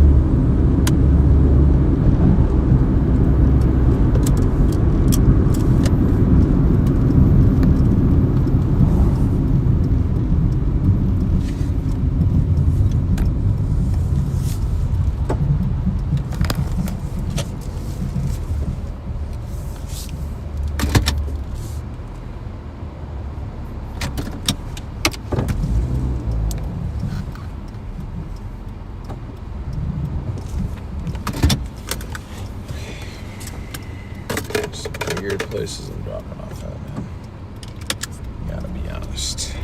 Weird places I'm dropping off at, man. Gotta be honest.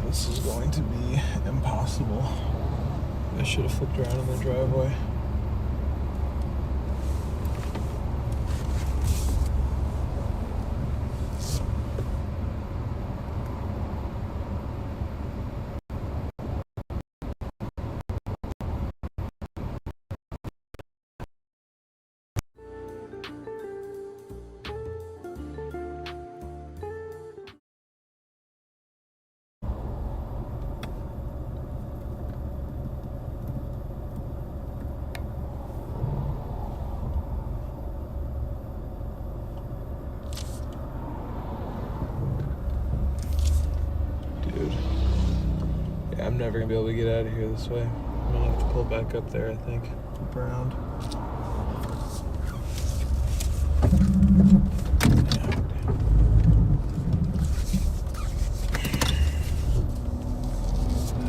This is going to be impossible. I should have flipped around in the driveway. I'm never gonna be able to get out of here this way. I'm gonna have to pull back up there, I think. Loop around.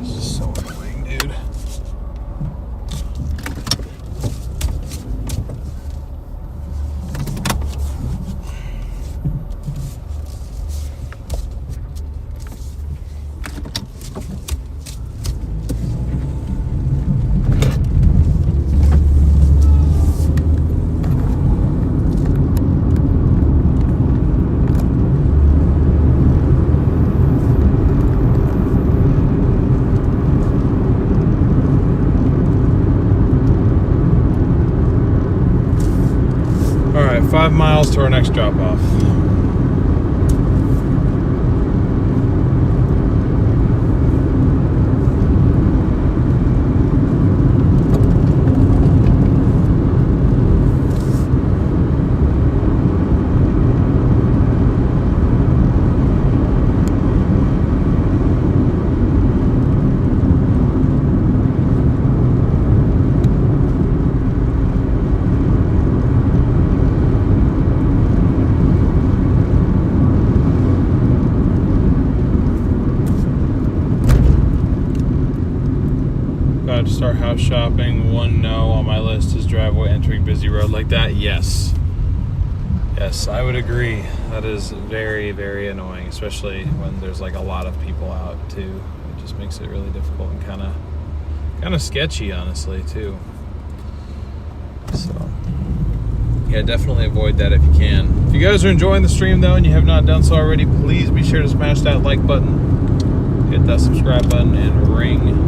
This is so annoying, dude. 5 miles to our next drop off. To start house shopping. One no on my list is driveway entering busy road like that. Yes, I would agree. That is very, very annoying, especially when there's like a lot of people out too. It just makes it really difficult and kind of sketchy, honestly, too. So yeah, definitely avoid that if you can. If you guys are enjoying the stream though and you have not done so already, please be sure to smash that like button, hit that subscribe button, and ring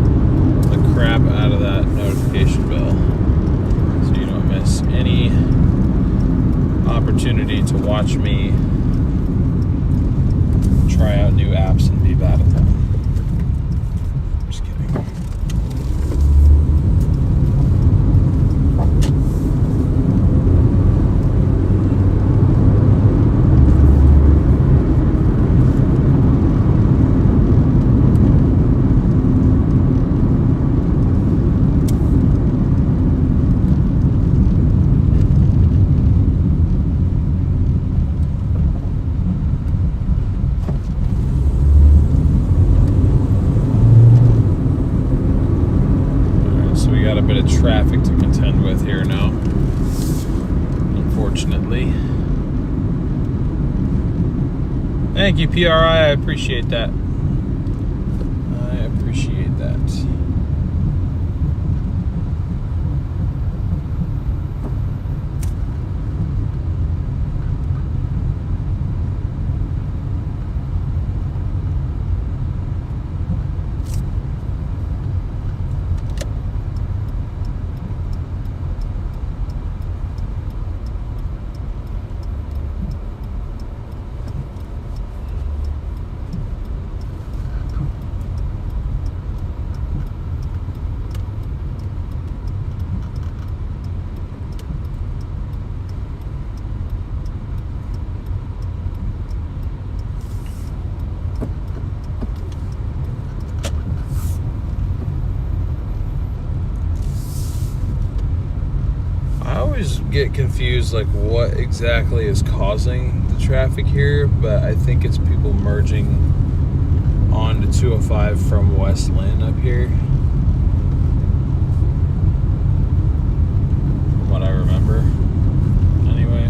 the crap out of that notification bell so you don't miss any opportunity to watch me try out new apps and be bad at them. Just kidding. Traffic to contend with here now, unfortunately. Thank you, PRI. I appreciate that. I appreciate that. Get confused like what exactly is causing the traffic here, but I think it's people merging onto 205 from West Lynn up here, from what I remember anyway.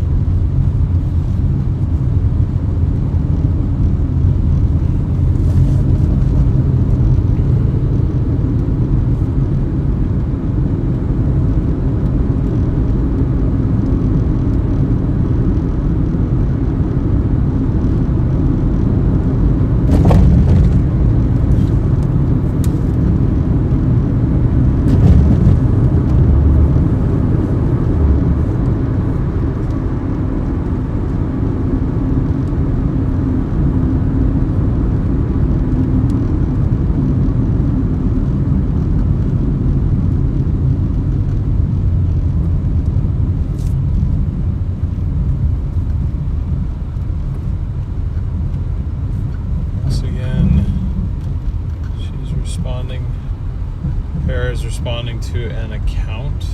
Responding to an account.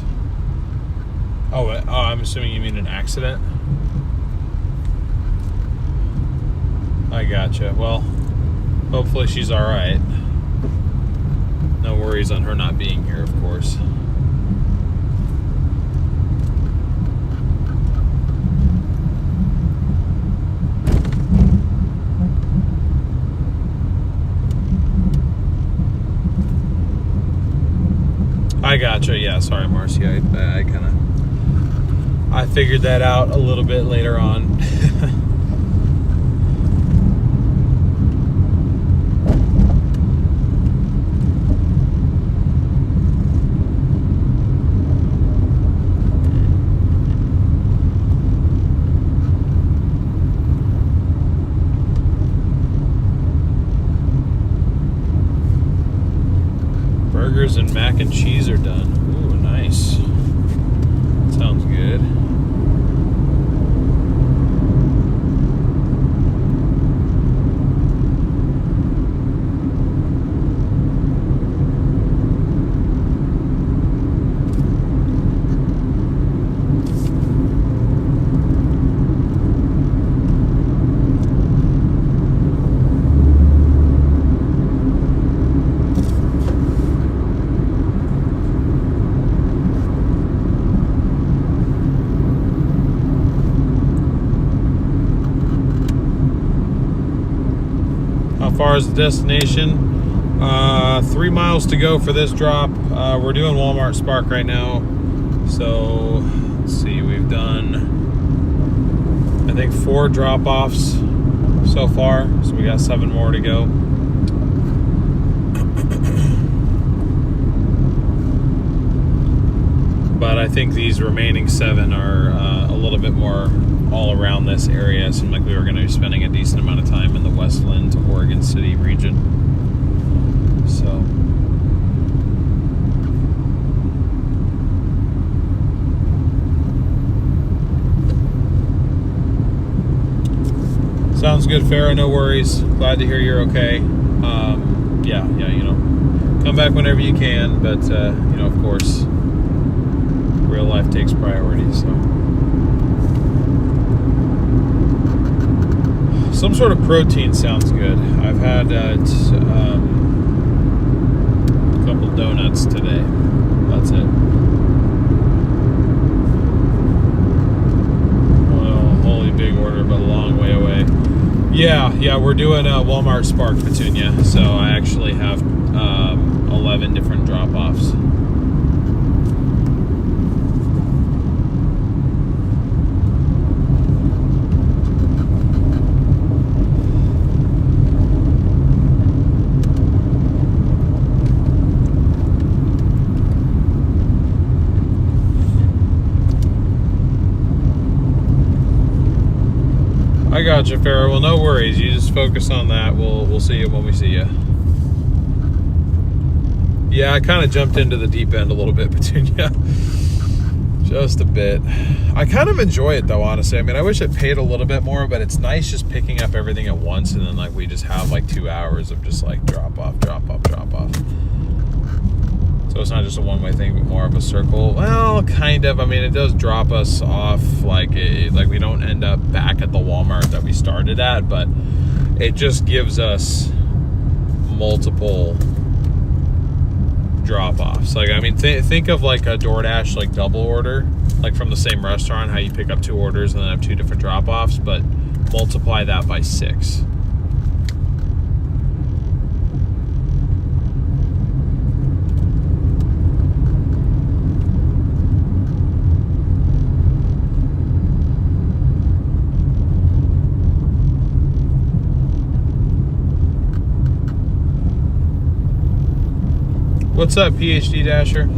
Oh, I'm assuming you mean an accident. I gotcha. Well, hopefully she's all right. No worries on her not being here, of course. I gotcha. Yeah, sorry, Marcy. I figured that out a little bit later on. are done. Ooh, nice. Sounds good. How far is the destination? 3 miles to go for this drop. We're doing Walmart Spark right now. So, let's see, we've done, I think, 4 drop-offs so far. So we got 7 more to go. But I think these remaining 7 are a little bit more all around this area. It seemed like we were going to be spending a decent amount of time in the Westland to Oregon City region. So, sounds good, Farrah. No worries. Glad to hear you're okay. Yeah, you know, come back whenever you can. But you know, of course, real life takes priority. So, some sort of protein sounds good. I've had a couple donuts today. That's it. Well, holy big order, but a long way away. Yeah, we're doing Walmart Spark Petunia. So I actually have 11 different drop-offs. I got you, Farrah. Well, no worries. You just focus on that. We'll see you when we see you. Yeah, I kind of jumped into the deep end a little bit, Petunia. Just a bit. I kind of enjoy it, though, honestly. I mean, I wish it paid a little bit more, but it's nice just picking up everything at once, and then, like, we just have, like, 2 hours of just, like, drop off. So it's not just a one-way thing, but more of a circle. Well, kind of. I mean, it does drop us off, like we don't end up back at the Walmart that we started at, but it just gives us multiple drop-offs. Like, I mean, think of like a Doordash, like double order, like from the same restaurant, how you pick up 2 orders and then have 2 different drop-offs, but multiply that by 6. What's up, PhD Dasher?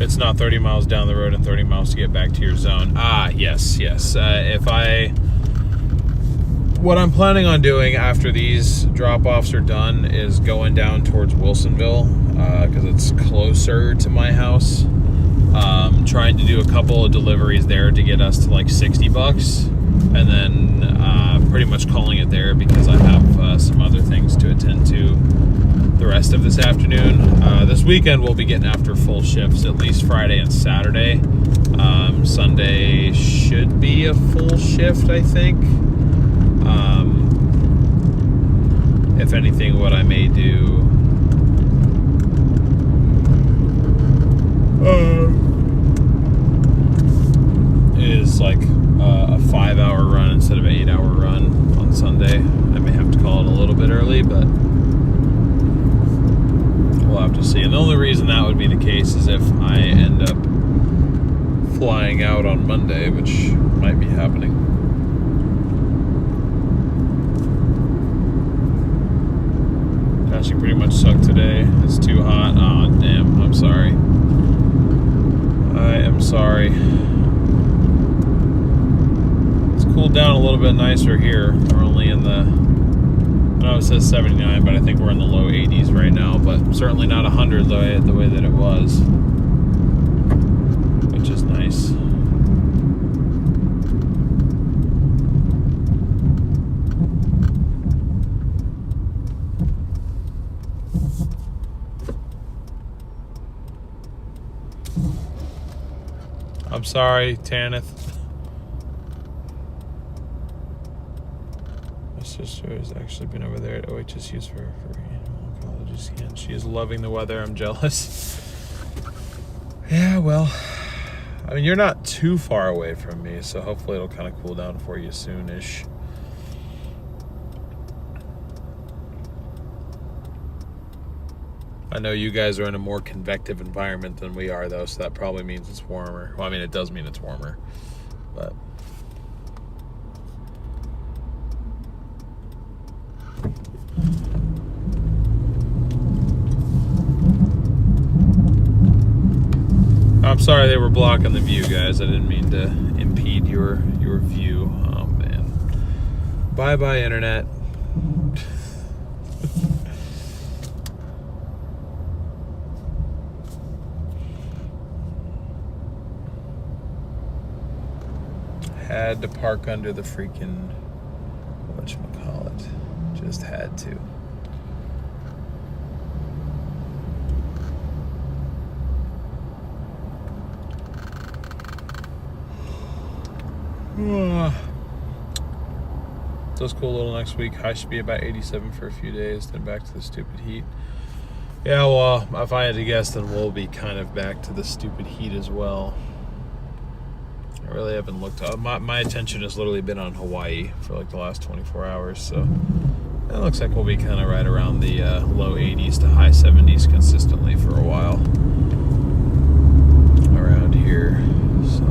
It's not 30 miles down the road and 30 miles to get back to your zone. Yes. What I'm planning on doing after these drop-offs are done is going down towards Wilsonville, because it's closer to my house. Trying to do a couple of deliveries there to get us to like $60, and then pretty much calling it there, because I have some other things to attend to the rest of this afternoon. This weekend we'll be getting after full shifts, at least Friday and Saturday. Sunday should be a full shift, I think. If anything, what I may do is like a 5-hour run instead of an 8-hour run on Sunday. I may have to call it a little bit early, but we'll have to be the case is if I end up flying out on Monday, which might be happening. Doordashing pretty much sucked today. It's too hot. Oh, damn. I'm sorry. I am sorry. It's cooled down a little bit nicer here. We're only in the, I know it says 79, but I think we're in the low 80s right now, but certainly not 100 the way that it was, which is nice. I'm sorry, Tanith. My sister has actually been over there at OHSU's for animal ecology scan. She is loving the weather. I'm jealous. Yeah, well, I mean, you're not too far away from me, so hopefully it'll kind of cool down for you soonish. I know you guys are in a more convective environment than we are, though, so that probably means it's warmer. Well, I mean, it does mean it's warmer, but... I'm sorry they were blocking the view, guys. I didn't mean to impede your view. Oh, man. Bye-bye, Internet. Had to park under the freaking, whatchamacallit, just had to. So it's cool little next week. High should be about 87 for a few days, then back to the stupid heat. Yeah, well, if I had to guess, then we'll be kind of back to the stupid heat as well. I really haven't looked up. My attention has literally been on Hawaii for like the last 24 hours, so it looks like we'll be kind of right around the low 80s to high 70s consistently for a while around here. So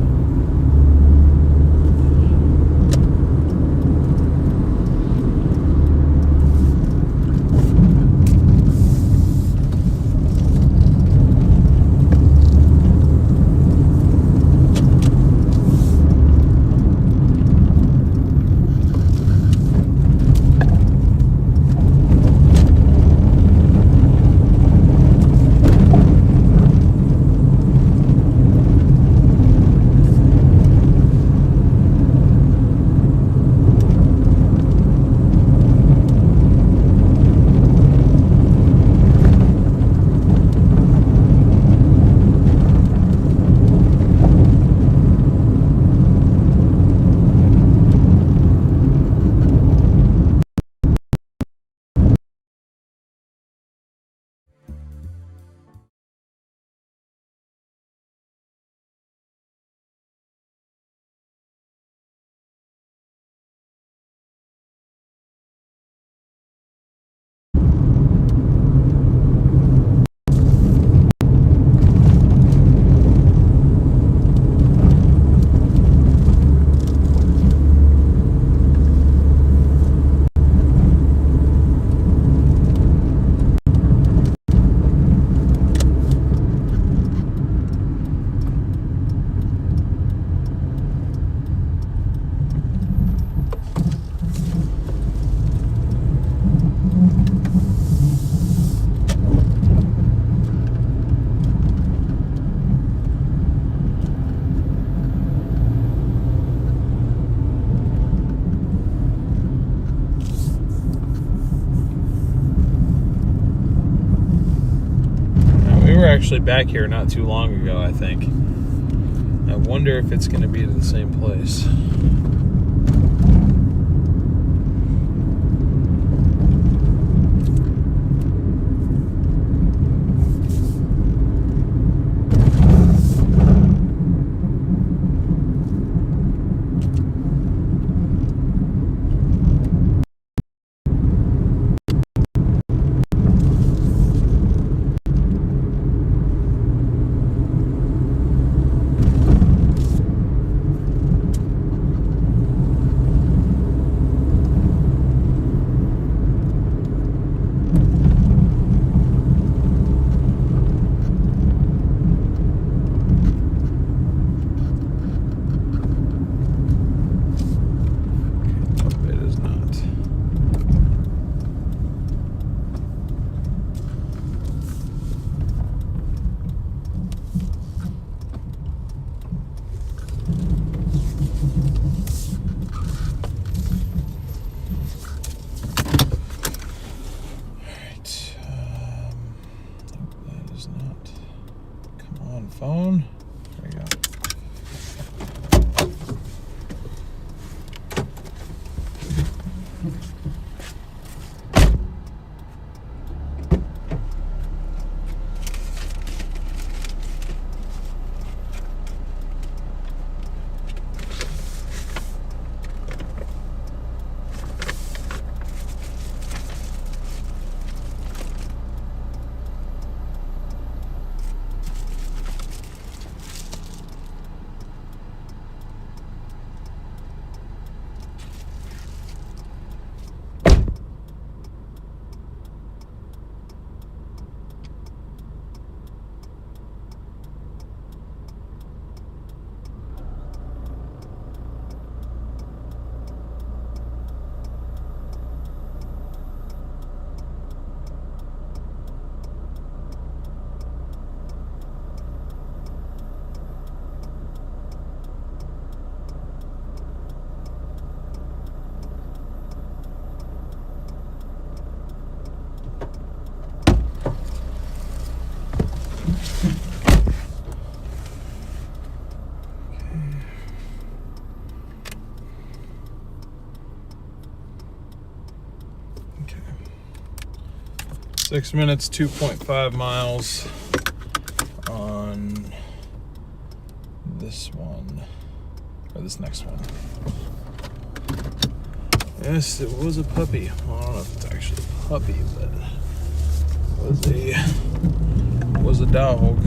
actually back here not too long ago, I think. I wonder if it's going to be to the same place. on phone. There you go. Okay. 6 minutes, 2.5 miles on this one, or this next one. Yes, it was a puppy. Well, I don't know if it's actually a puppy, but it was a dog.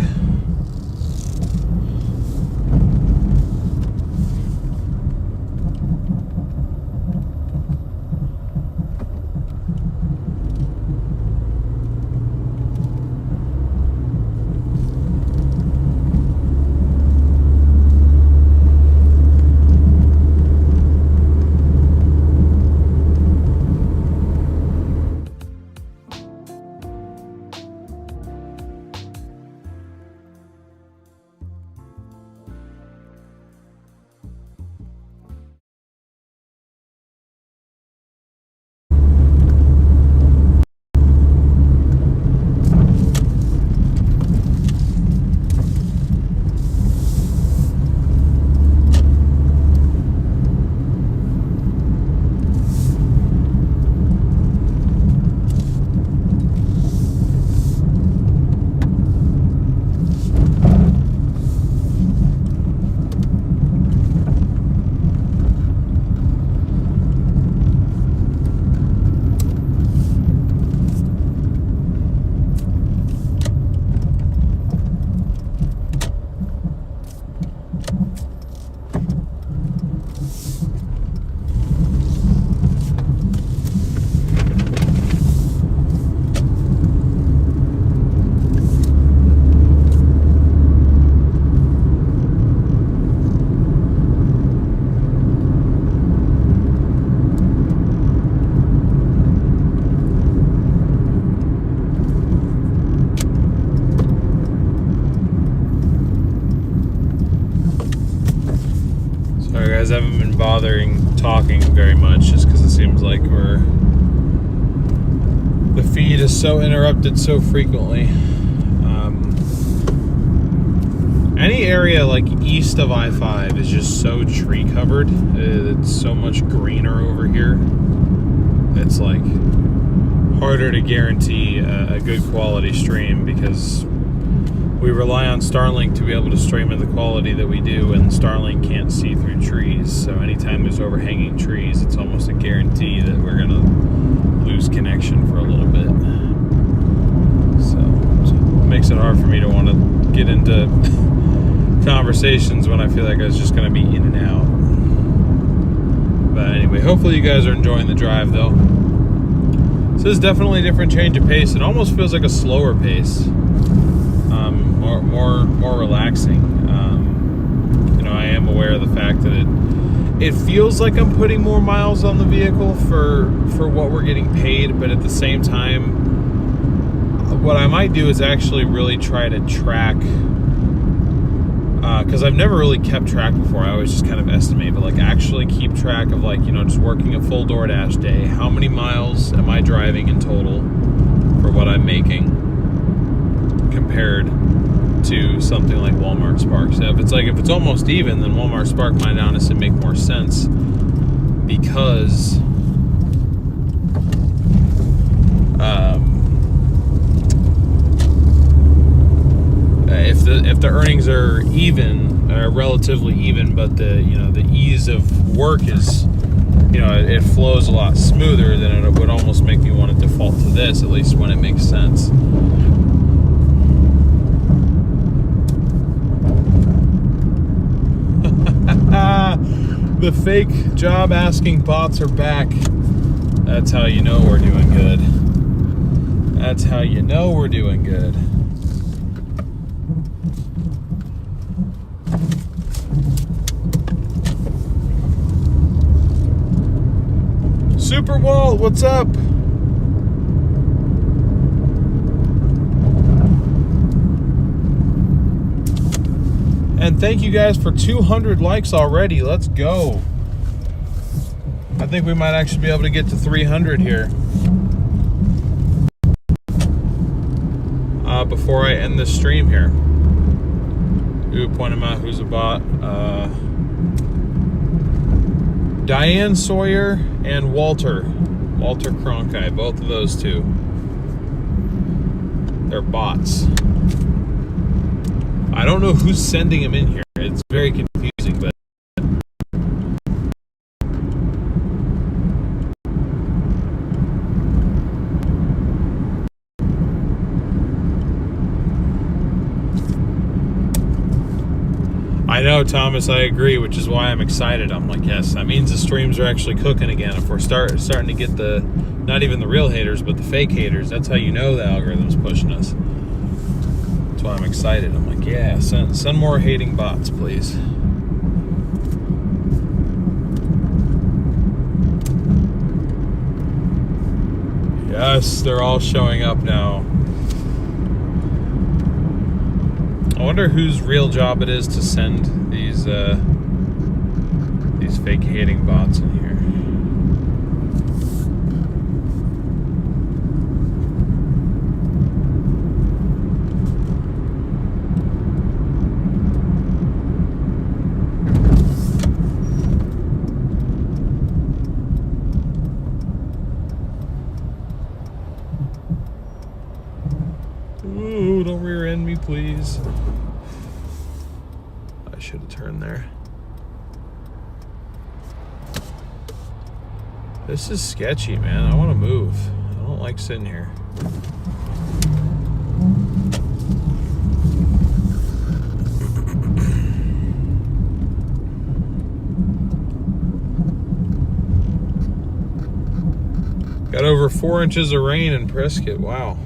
Sorry guys, I haven't been bothering talking very much just because it seems like the feed is so interrupted so frequently. Any area like east of I-5 is just so tree covered. It's so much greener over here. It's like harder to guarantee a good quality stream because we rely on Starlink to be able to stream in the quality that we do, and Starlink can't see through trees. So anytime there's overhanging trees, it's almost a guarantee that we're gonna lose connection for a little bit. So it makes it hard for me to want to get into conversations when I feel like I was just gonna be in and out. But anyway, hopefully you guys are enjoying the drive though. This is definitely a different change of pace. It almost feels like a slower pace. More relaxing. You know, I am aware of the fact that it feels like I'm putting more miles on the vehicle for what we're getting paid, but at the same time, what I might do is actually really try to track, because I've never really kept track before. I always just kind of estimate, but like actually keep track of, like, you know, just working a full Doordash day. How many miles am I driving in total for what I'm making compared to something like Walmart Spark. So if it's almost even, then Walmart Spark might honestly make more sense, because if the earnings are even, relatively even, but the ease of work is, it flows a lot smoother, then it would almost make me want to default to this, at least when it makes sense. The fake job asking bots are back. That's how you know we're doing good. That's how you know we're doing good. Super Walt, what's up? And thank you guys for 200 likes already. Let's go. I think we might actually be able to get to 300 here before I end this stream here. Ooh, point him out who's a bot. Diane Sawyer and Walter Cronkite, both of those two. They're bots. I don't know who's sending them in here. It's very confusing, but I know, Thomas, I agree, which is why I'm excited. I'm like, yes, that means the streams are actually cooking again. If we're starting to get the, not even the real haters, but the fake haters, that's how you know the algorithm's pushing us. That's why I'm excited. I'm like, yeah, send more hating bots, please. Yes, they're all showing up now. I wonder whose real job it is to send these fake hating bots in here. Ooh, don't rear end me, please. I should have turned there. This is sketchy, man. I want to move. I don't like sitting here. Got over 4 inches of rain in Prescott. Wow.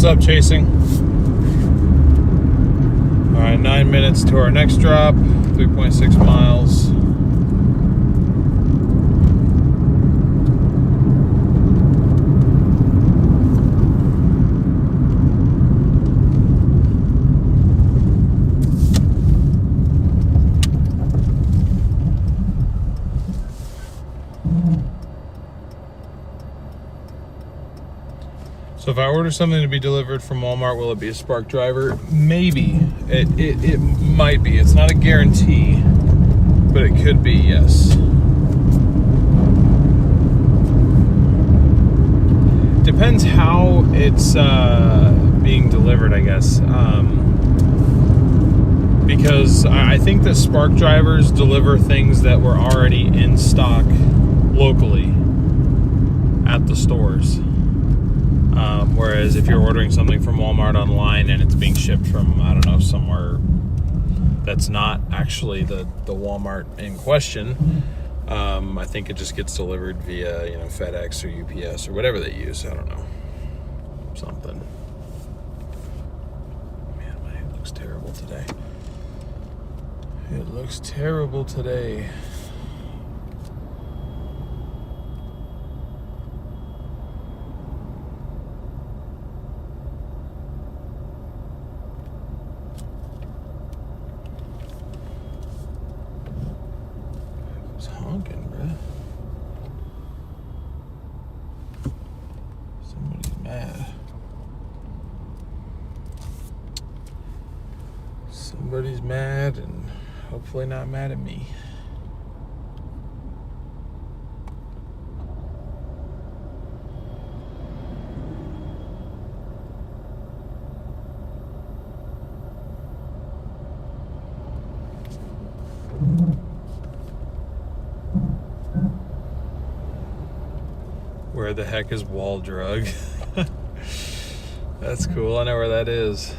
What's up, Chasing? All right, 9 minutes to our next drop, 3.6 miles. So if I order something to be delivered from Walmart, will it be a Spark driver? Maybe. It might be. It's not a guarantee, but it could be, yes. Depends how it's being delivered, I guess. Because I think that Spark drivers deliver things that were already in stock locally at the stores. Whereas if you're ordering something from Walmart online and it's being shipped from, I don't know, somewhere that's not actually the Walmart in question, I think it just gets delivered via, FedEx or UPS or whatever they use. I don't know. Something. Man, my head looks terrible today. It looks terrible today. Honking, bruh. Somebody's mad. Somebody's mad, and hopefully not mad at me. Where the heck is Wall Drug? That's cool. I know where that is.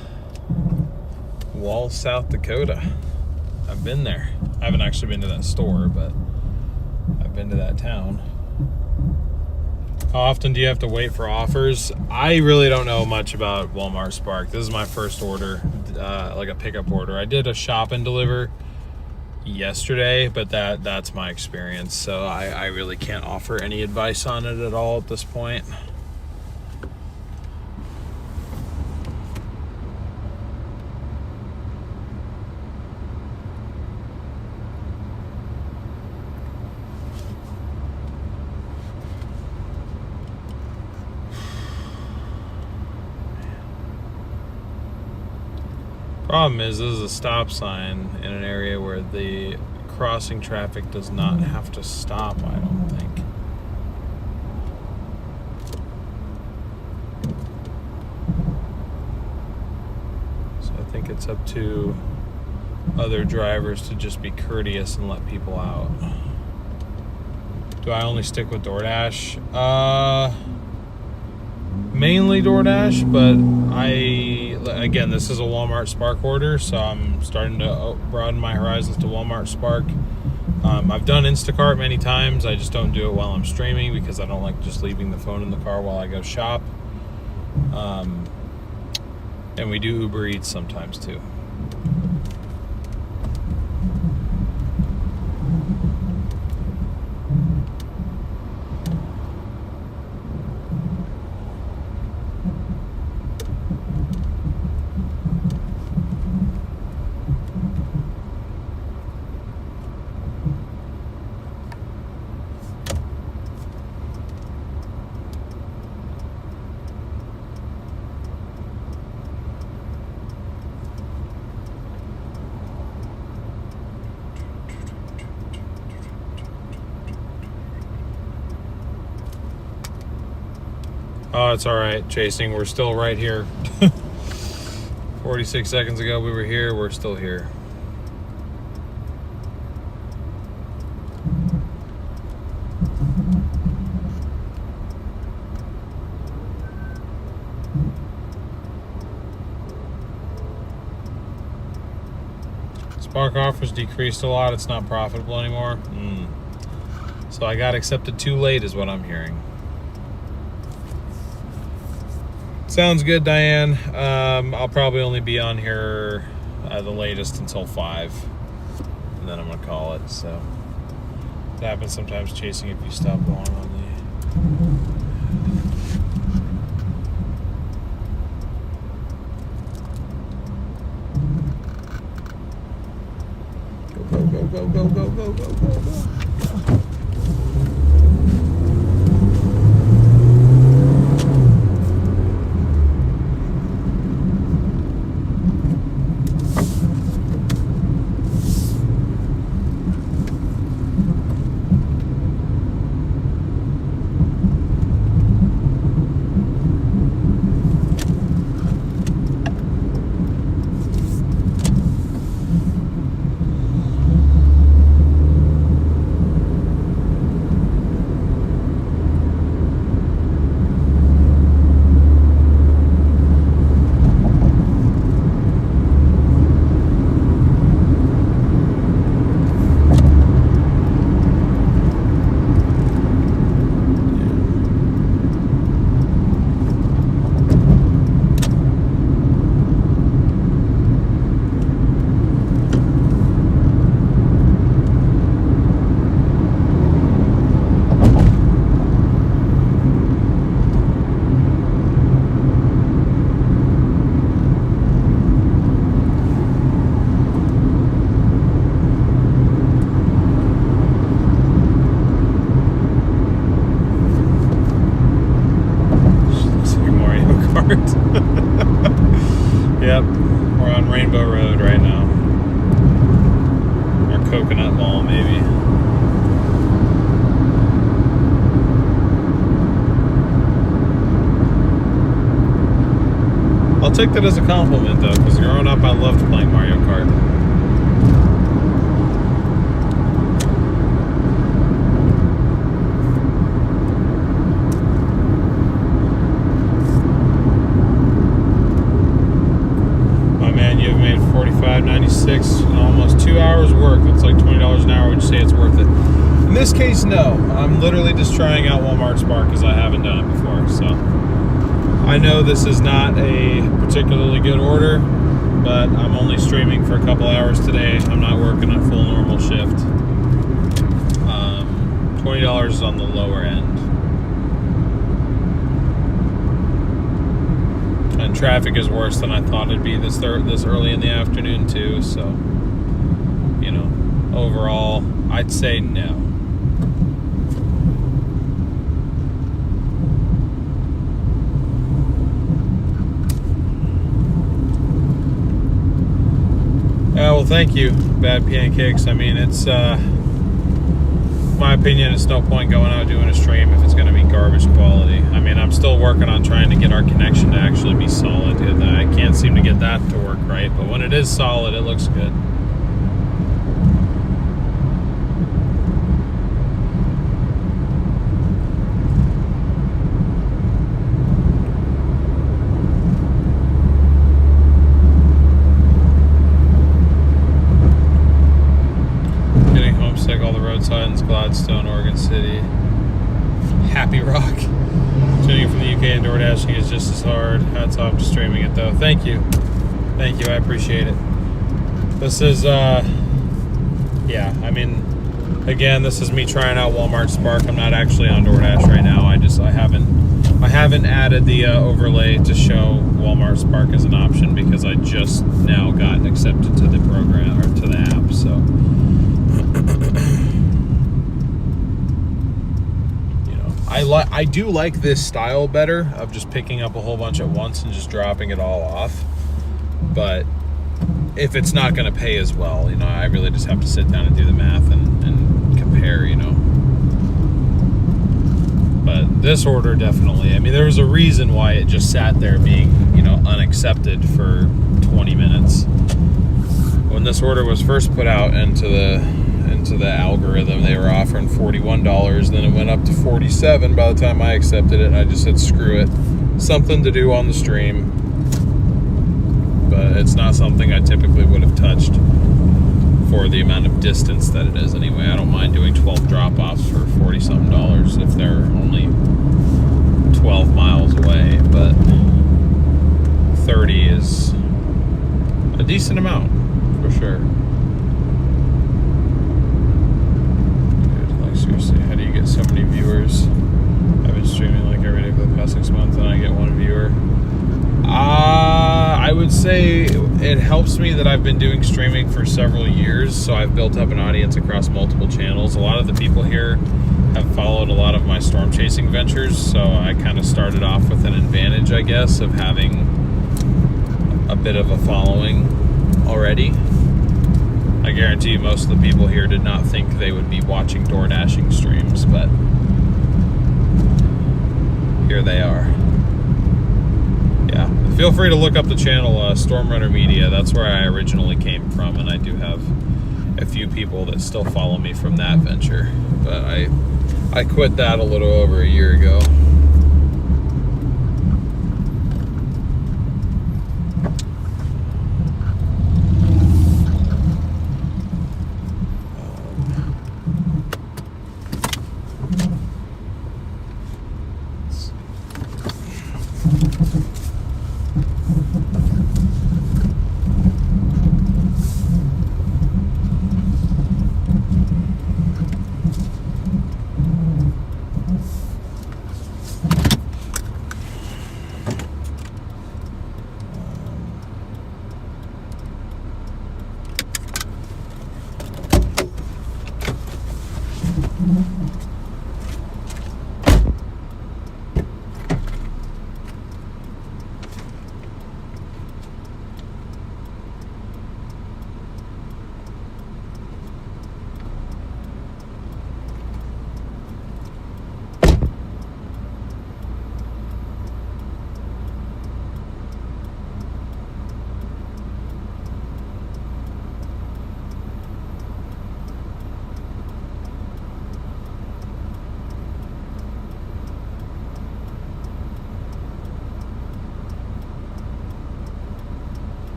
Wall, South Dakota. I've been there. I haven't actually been to that store, but I've been to that town. How often do you have to wait for offers? I really don't know much about Walmart Spark. This is my first order, like a pickup order. I did a shop and deliver yesterday, but that's my experience, so I really can't offer any advice on it at all at this point. Problem is, this is a stop sign in an area where the crossing traffic does not have to stop, I don't think. So I think it's up to other drivers to just be courteous and let people out. Do I only stick with Doordash? Mainly Doordash, but again, this is a Walmart Spark order, so I'm starting to broaden my horizons to Walmart Spark. I've done Instacart many times. I just don't do it while I'm streaming because I don't like just leaving the phone in the car while I go shop. And we do Uber Eats sometimes too. Oh, it's all right, Chasing. We're still right here. 46 seconds ago we were here. We're still here. Spark offers decreased a lot. It's not profitable anymore. So I got accepted too late is what I'm hearing. Sounds good, Diane. I'll probably only be on here the latest until 5, and then I'm gonna call it. So it happens sometimes, chasing if you stop going on the. Go. Yep, we're on Rainbow Road right now. Or Coconut Mall, maybe. I'll take that as a compliment, though, because growing up I loved playing Mario Kart. $45.96 and almost 2 hours work. That's like $20 an hour. Would you say it's worth it? In this case, no. I'm literally just trying out Walmart Spark because I haven't done it before. So I know this is not a particularly good order, but I'm only streaming for a couple hours today. I'm not working a full normal shift. $20 is on the lower end. And traffic is worse than I thought it'd be this early in the afternoon too, so you know, overall I'd say no. Well, thank you, Bad Pancakes. I mean, it's my opinion, it's no point going out doing a stream if it's going to be garbage quality. I mean, I'm still working on trying to get our connection to actually be solid, and I can't seem to get that to work right, but when it is solid, it looks good. All the road signs, Gladstone, Oregon City, Happy Rock. Tuning from the UK and Doordashing is just as hard. Hats off to streaming it though. Thank you, I appreciate it. This is yeah, I mean, again, this is me trying out Walmart Spark. I'm not actually on Doordash right now. I haven't added the overlay to show Walmart Spark as an option because I just now got accepted to the program or to the app. So I do like this style better of just picking up a whole bunch at once and just dropping it all off. But if it's not going to pay as well, you know, I really just have to sit down and do the math and compare, you know. But this order definitely, I mean, there was a reason why it just sat there being, you know, unaccepted for 20 minutes. When this order was first put out into the algorithm, they were offering $41, then it went up to $47 by the time I accepted it. I just said screw it, something to do on the stream, but it's not something I typically would have touched for the amount of distance that it is anyway. I don't mind doing 12 drop-offs for $40-something if they're only 12 miles away, but decent amount, for sure. Dude, like seriously, how do you get so many viewers? I've been streaming like every day for the past 6 months and I get one viewer. I would say it helps me that I've been doing streaming for several years, so I've built up an audience across multiple channels. A lot of the people here have followed a lot of my storm chasing ventures, so I kind of started off with an advantage, I guess, of having a bit of a following already. I guarantee you most of the people here did not think they would be watching Doordashing streams, but here they are. Yeah, feel free to look up the channel Storm Runner Media. That's where I originally came from, and I do have a few people that still follow me from that venture. But I quit that a little over a year ago.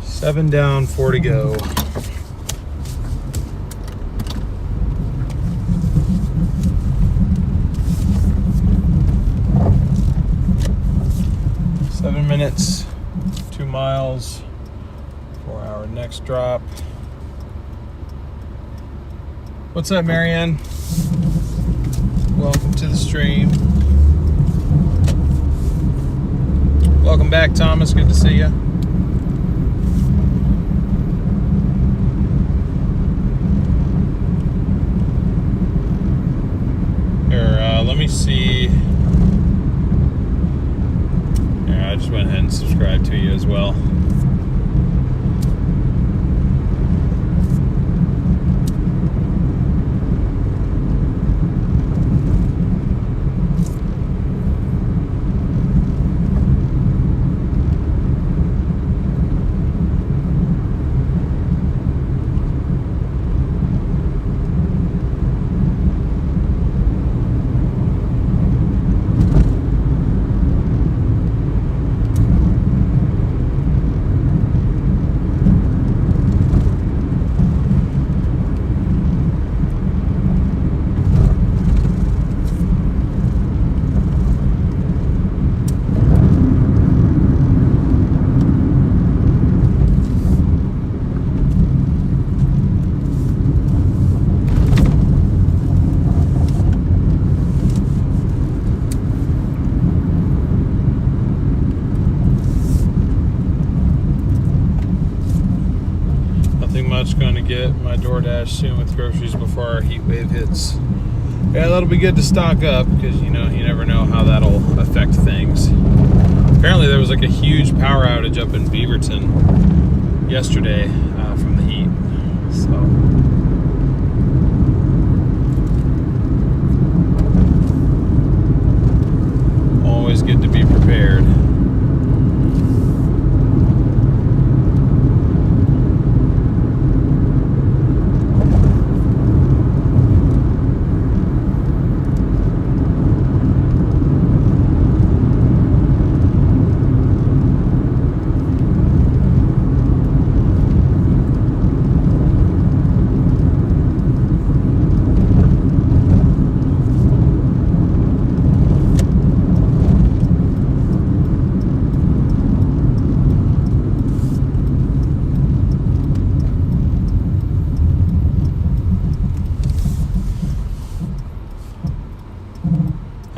Seven down, 4 to go. Seven minutes, 2 miles, 4-hour next drop. What's up, Marianne? Welcome to the stream. Welcome back, Thomas. Good to see you. Let me see. Yeah, I just went ahead and subscribed to you as well. Going to get my Doordash soon with groceries before our heat wave hits. Yeah, that'll be good to stock up because, you know, you never know how that'll affect things. Apparently there was like a huge power outage up in Beaverton yesterday from So always good to be prepared.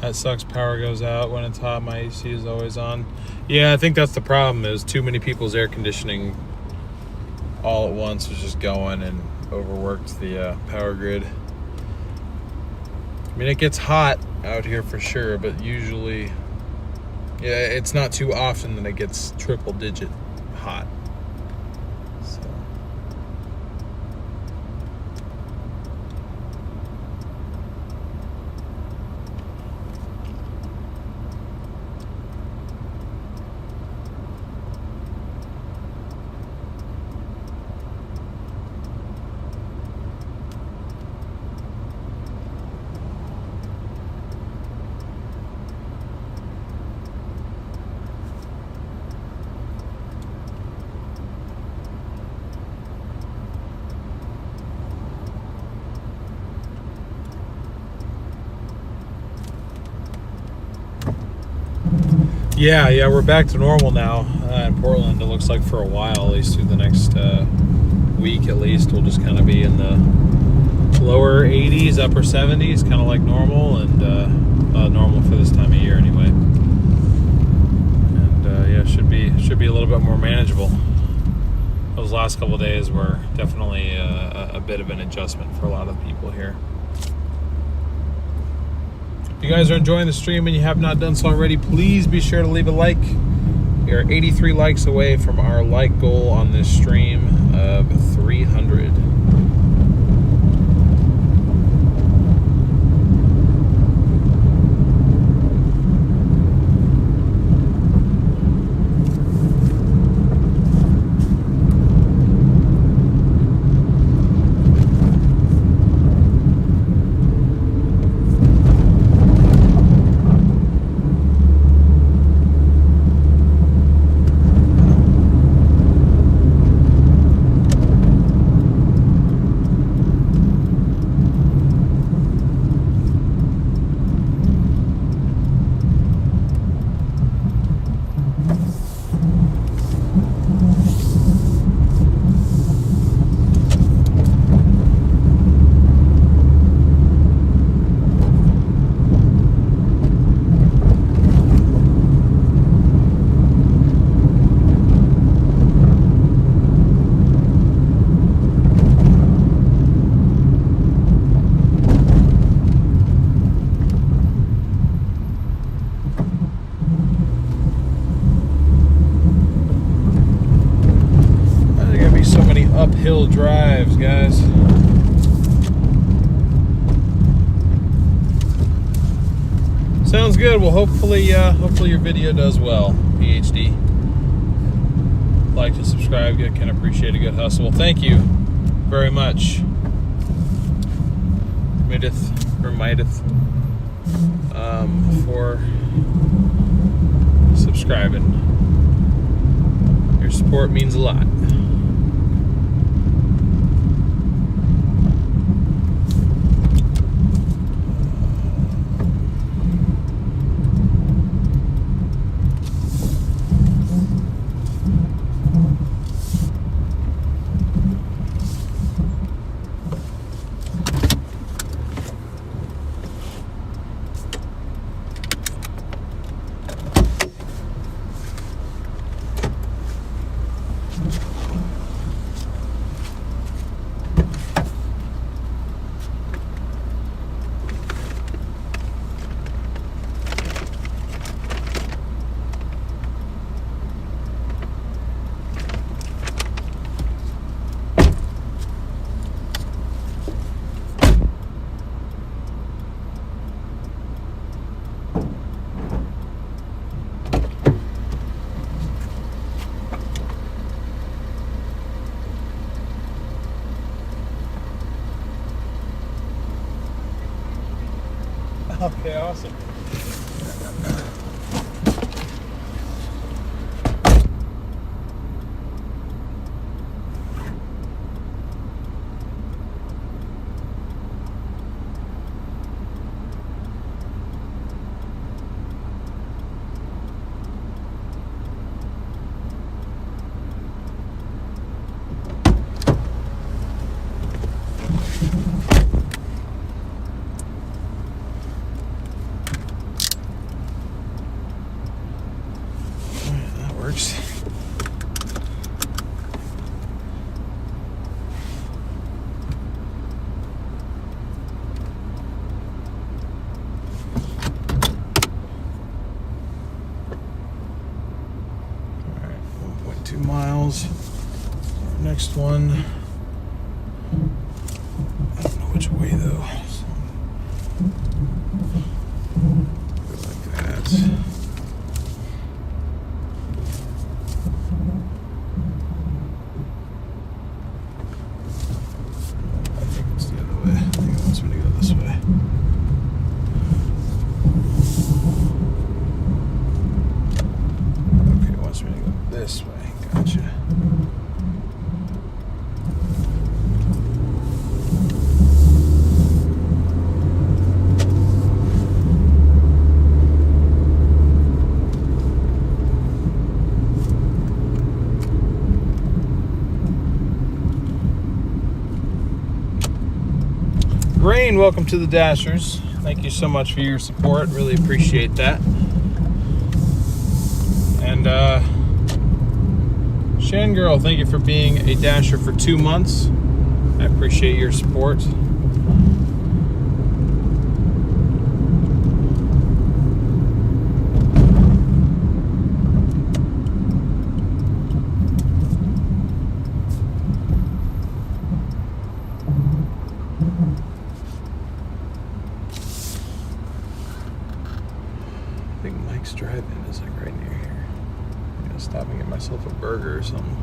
That sucks. Power goes out when it's hot. My AC is always on. Yeah, I think that's the problem, is too many people's air conditioning all at once was just going and overworked the power grid. I mean, it gets hot out here for sure, but usually, yeah, it's not too often that it gets triple digit hot. So yeah, we're back to normal now in Portland. It looks like for a while, at least through the next week at least, we'll just kind of be in the lower 80s, upper 70s, kind of like normal, and normal for this time of year anyway. And yeah, should be a little bit more manageable. Those last couple of days were definitely a bit of an adjustment for a lot of people here. If you guys are enjoying the stream and you have not done so already, please be sure to leave a like. We are 83 likes away from our like goal on this stream of 300. Uphill drives, guys. Sounds good. Well, hopefully your video does well, PhD. Like to subscribe. Can appreciate a good hustle. Well, thank you very much, Midith for subscribing. Your support means a lot. Okay, awesome. Works. All right, 1.2 miles. Next one. I don't know which way though. So, go like that. This way, gotcha. Rain, welcome to the Dashers. Thank you so much for your support. Really appreciate that. And Shan Girl, thank you for being a Dasher for 2 months. I appreciate your support. I think Mike's Drive-In is like right near here. I'm gonna stop and get myself a burger or something.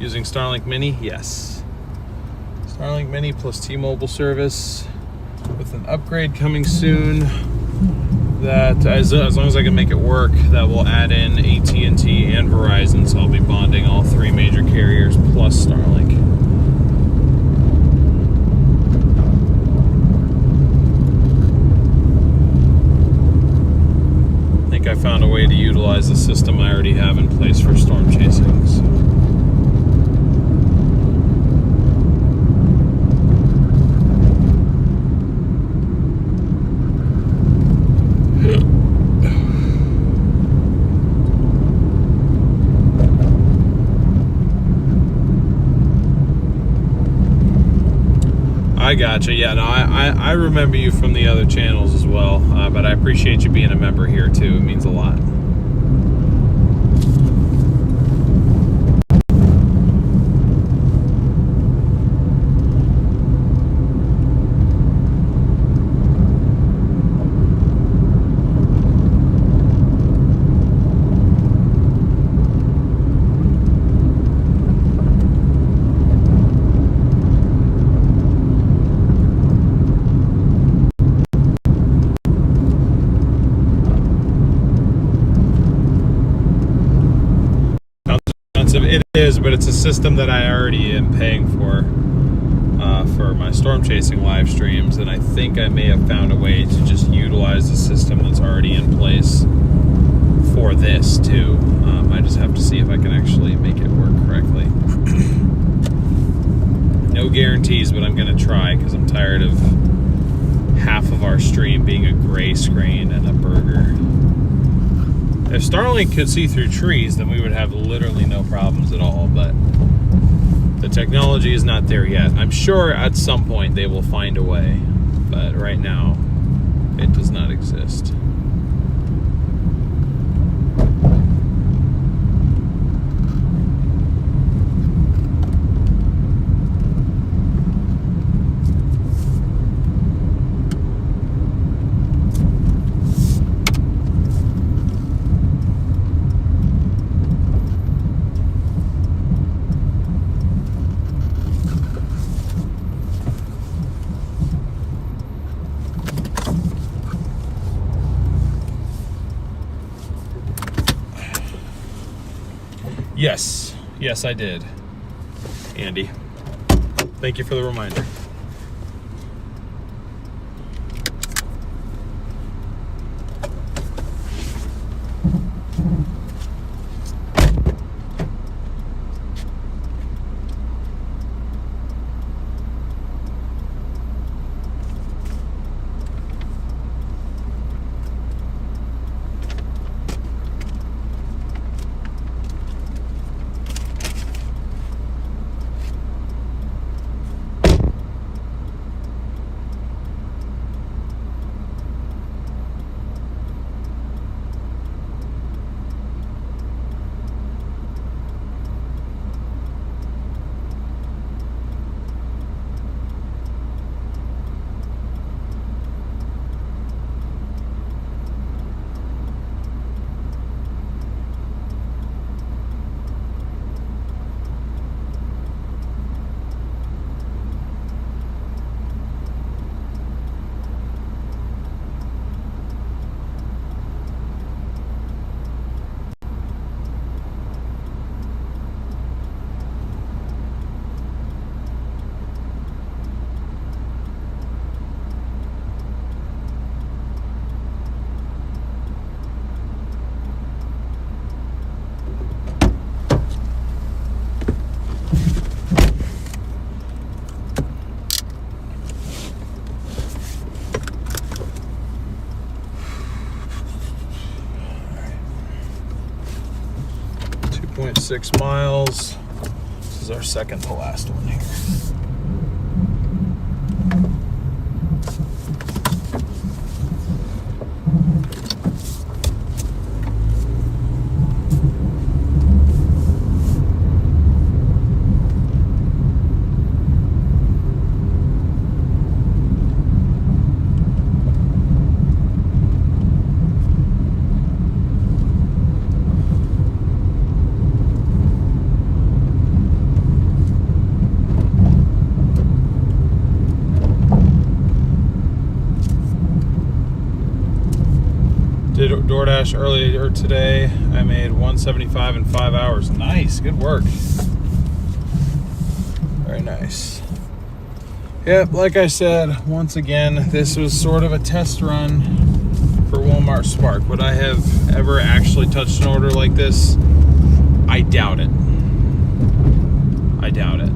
Using Starlink Mini? Yes. Starlink Mini plus T-Mobile service with an upgrade coming soon. That as long as I can make it work, that will add in AT&T and Verizon, so I'll be bonding all 3 major carriers plus Starlink. I found a way to utilize the system I already have in place for storm chasing. So. I gotcha. Yeah, no, I remember you from the other channels as well, but I appreciate you being a member here too. It means a lot. It is, but it's a system that I already am paying for my storm chasing live streams, and I think I may have found a way to just utilize the system that's already in place for this too. I just have to see if I can actually make it work correctly. No guarantees, but I'm going to try because I'm tired of half of our stream being a gray screen and a burger. If Starlink could see through trees, then we would have literally no problems at all, but the technology is not there yet. I'm sure at some point they will find a way, but right now it does not exist. Yes, I did. Andy, thank you for the reminder. .6 miles. This is our second to last one here. Did Doordash earlier today. I made 175 in 5 hours. Nice, good work. Very nice. Yep, like I said, once again, this was sort of a test run for Walmart Spark. Would I have ever actually touched an order like this? I doubt it. I doubt it.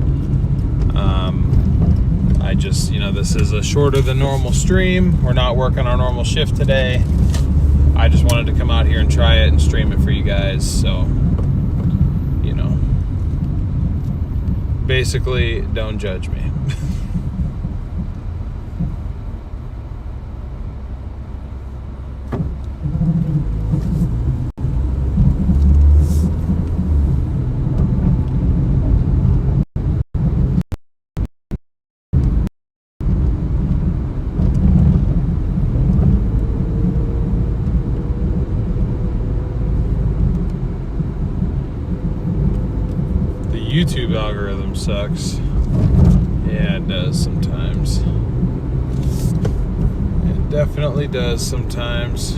I just, this is a shorter than normal stream. We're not working our normal shift today. I just wanted to come out here and try it and stream it for you guys. So, basically, don't judge me. YouTube algorithm sucks. Yeah, it does sometimes. It definitely does sometimes.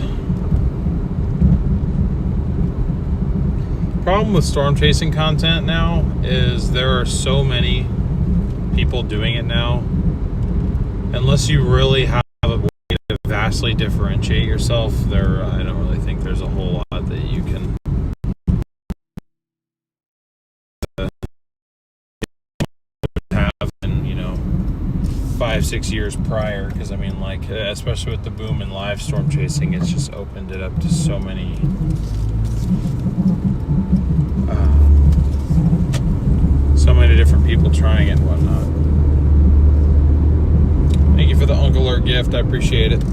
Problem with storm chasing content now is there are so many people doing it now. Unless you really have a way to vastly differentiate yourself, I don't really think there's a whole lot that you can have in 5-6 years prior, because especially with the boom in live storm chasing, it's just opened it up to so many different people trying it and whatnot. Thank you for the Uncle Alert gift, I appreciate it.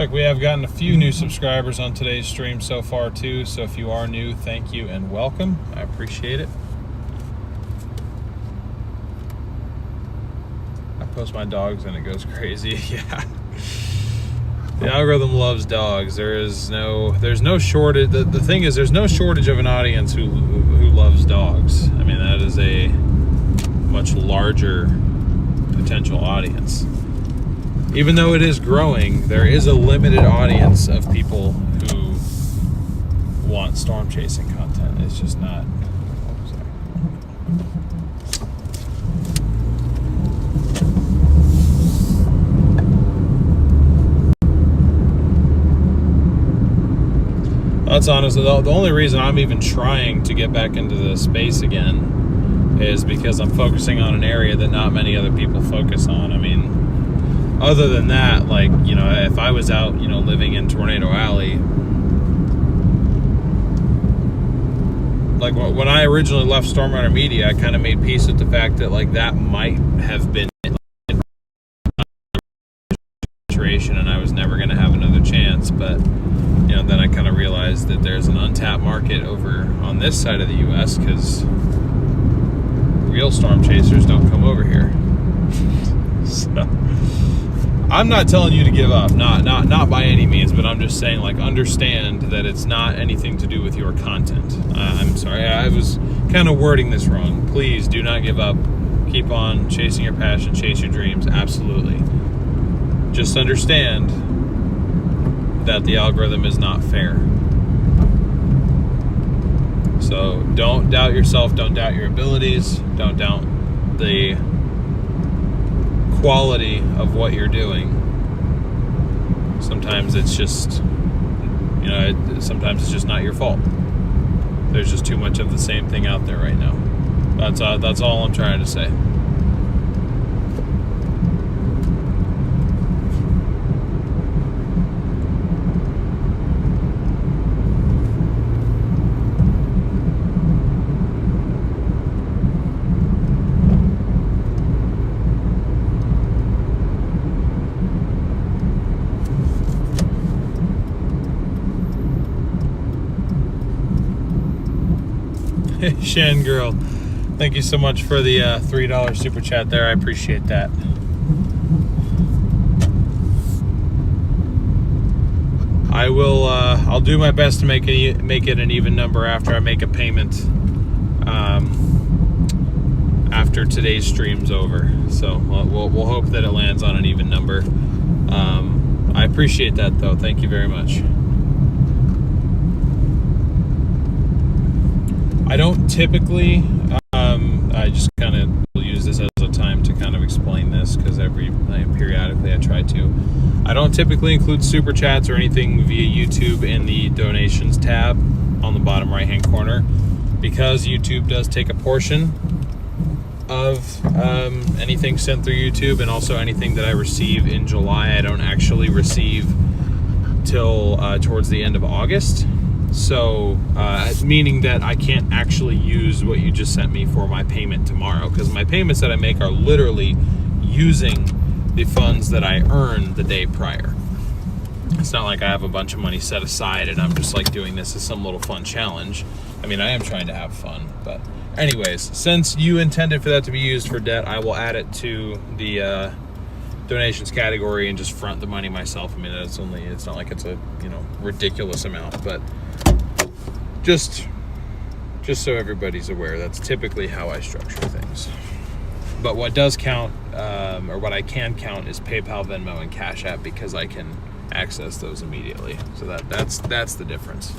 Looks like we have gotten a few new subscribers on today's stream so far too, so if you are new, thank you and welcome. I appreciate it. I post my dogs and it goes crazy. Yeah. The algorithm loves dogs. There's no shortage. The thing is, there's no shortage of an audience who loves dogs. I mean, that is a much larger potential audience. Even though it is growing, there is a limited audience of people who want storm chasing content. It's just not. That's honestly the only reason I'm even trying to get back into the space again is because I'm focusing on an area that not many other people focus on. I mean, other than that, like, you know, if I was out, you know, living in Tornado Alley, like when I originally left Stormrunner Media, I kind of made peace with the fact that, like, that might have been situation and I was never going to have another chance. But you know, then I kind of realized that there's an untapped market over on this side of the U.S. because real storm chasers don't come over here. So I'm not telling you to give up, not by any means, but I'm just saying, like, understand that it's not anything to do with your content. I'm sorry, I was kind of wording this wrong. Please do not give up. Keep on chasing your passion, chase your dreams. Absolutely. Just understand that the algorithm is not fair. So don't doubt yourself, don't doubt your abilities, don't doubt the quality of what you're doing. Sometimes it's just, you know, sometimes it's just not your fault. There's just too much of the same thing out there right now. That's all I'm trying to say. Shan Girl, thank you so much for the $3 super chat there. I appreciate that. I will. I'll do my best to make it an even number after I make a payment. After today's stream's over, so we'll hope that it lands on an even number. I appreciate that, though. Thank you very much. I don't typically, I just kind of will use this as a time to kind of explain this, because periodically I try to. I don't typically include super chats or anything via YouTube in the donations tab on the bottom right hand corner, because YouTube does take a portion of anything sent through YouTube, and also anything that I receive in July I don't actually receive till towards the end of August. So, meaning that I can't actually use what you just sent me for my payment tomorrow, because my payments that I make are literally using the funds that I earn the day prior. It's not like I have a bunch of money set aside and I'm just like doing this as some little fun challenge. I mean, I am trying to have fun, but anyways, since you intended for that to be used for debt, I will add it to the donations category and just front the money myself. I mean, it's not like it's a, you know, ridiculous amount, but just so everybody's aware, that's typically how I structure things. But what does count, or what I can count, is PayPal, Venmo, and Cash App, because I can access those immediately. So that's the difference.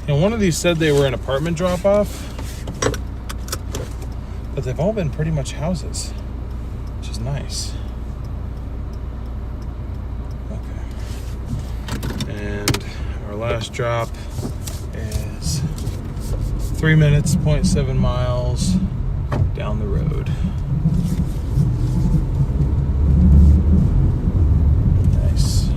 And one of these said they were an apartment drop-off, but they've all been pretty much houses, which is nice. Okay. And our last drop is 3 minutes, 0.7 miles down the road. Nice.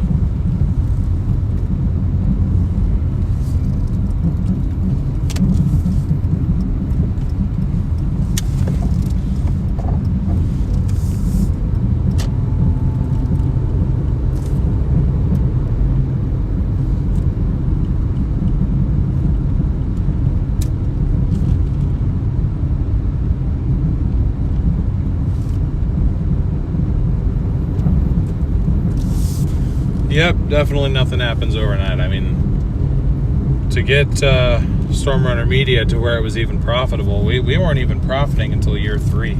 Yep, definitely nothing happens overnight. I mean, to get Stormrunner Media to where it was even profitable, we weren't even profiting until year 3.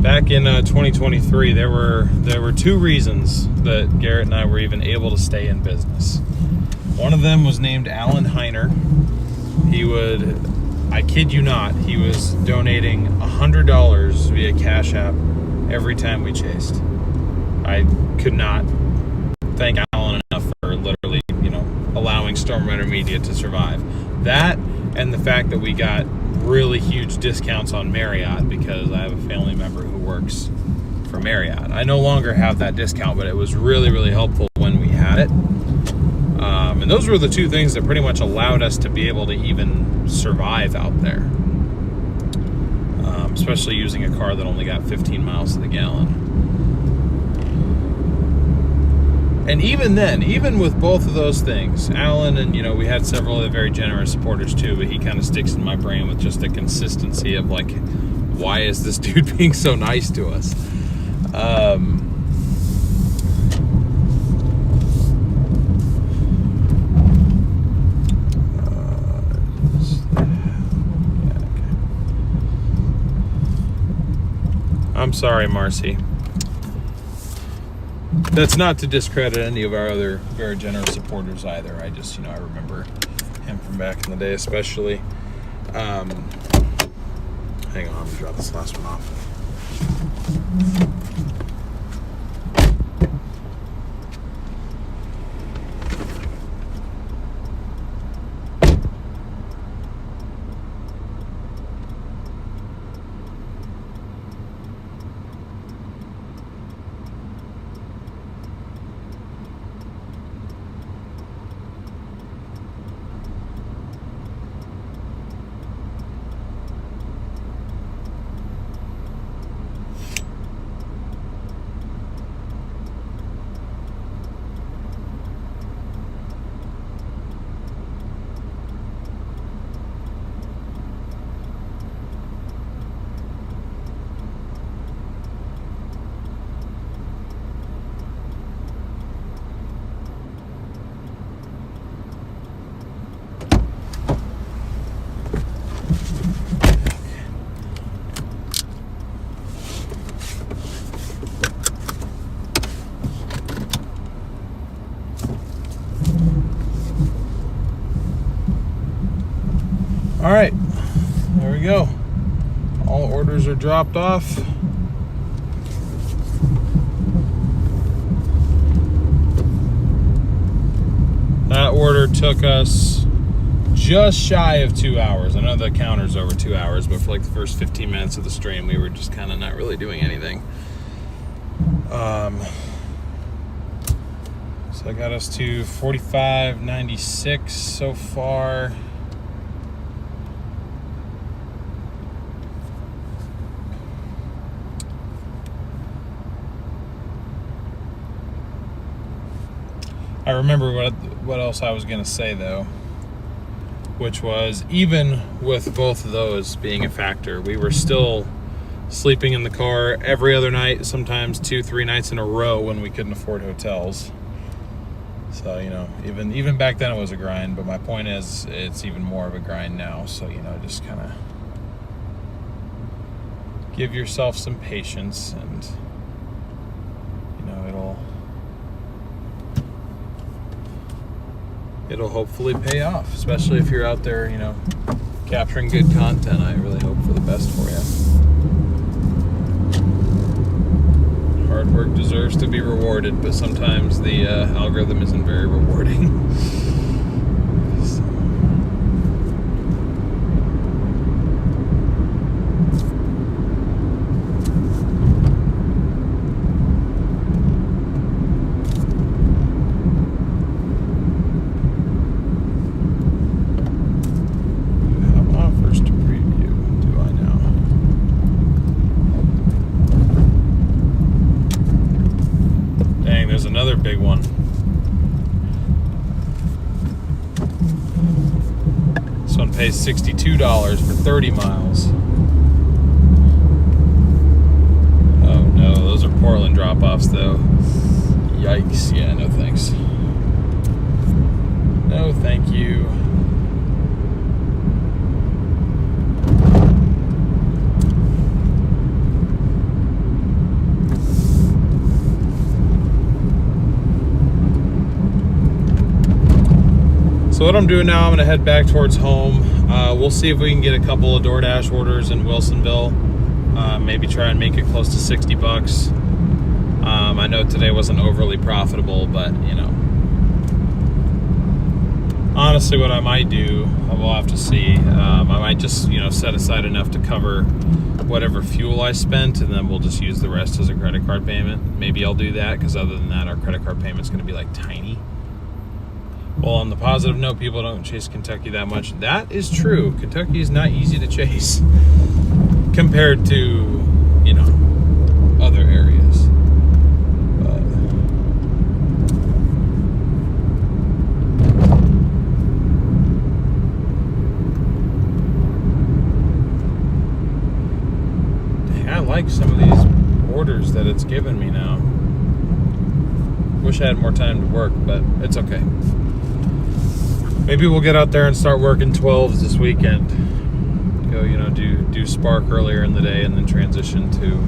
Back in 2023, there were 2 reasons that Garrett and I were even able to stay in business. One of them was named Alan Heiner. He would, I kid you not, he was donating $100 via Cash App every time we chased. I could not thank Alan enough for literally, allowing Stormrunner Media to survive. That and the fact that we got really huge discounts on Marriott because I have a family member who works for Marriott. I no longer have that discount, but it was really, really helpful when we had it. And those were the 2 things that pretty much allowed us to be able to even survive out there. Especially using a car that only got 15 miles to the gallon. And even then, even with both of those things, Alan and, we had several other very generous supporters too, but he kind of sticks in my brain with just the consistency of like, why is this dude being so nice to us? I'm sorry, Marcy. That's not to discredit any of our other very generous supporters either. I just, I remember him from back in the day, especially. Hang on, I'm gonna drop this last one off. All right, there we go. All orders are dropped off. That order took us just shy of 2 hours. I know the counter's over 2 hours, but for like the first 15 minutes of the stream, we were just kind of not really doing anything. So I got us to 45.96 so far. I remember what else I was going to say, though, which was even with both of those being a factor, we were still sleeping in the car every other night, sometimes 2-3 nights in a row when we couldn't afford hotels. So, even back then it was a grind, but my point is it's even more of a grind now. So, just kind of give yourself some patience and, it'll hopefully pay off, especially if you're out there, capturing good content. I really hope for the best for you. Hard work deserves to be rewarded, but sometimes the algorithm isn't very rewarding. Another big one. This one pays $62 for 30 miles. Oh no, those are Portland drop-offs though. Yikes. Yeah, no thanks. No thank you. So what I'm doing now, I'm going to head back towards home. We'll see if we can get a couple of Doordash orders in Wilsonville. Maybe try and make it close to $60. I know today wasn't overly profitable, but honestly, what I might do, we'll have to see. I might just set aside enough to cover whatever fuel I spent, and then we'll just use the rest as a credit card payment. Maybe I'll do that, because other than that, our credit card payment's going to be like tiny. Well, on the positive note, people don't chase Kentucky that much. That is true. Kentucky is not easy to chase compared to, other areas. But dang, I like some of these orders that it's given me now. Wish I had more time to work, but it's okay. Maybe we'll get out there and start working 12s this weekend. Go, do Spark earlier in the day and then transition to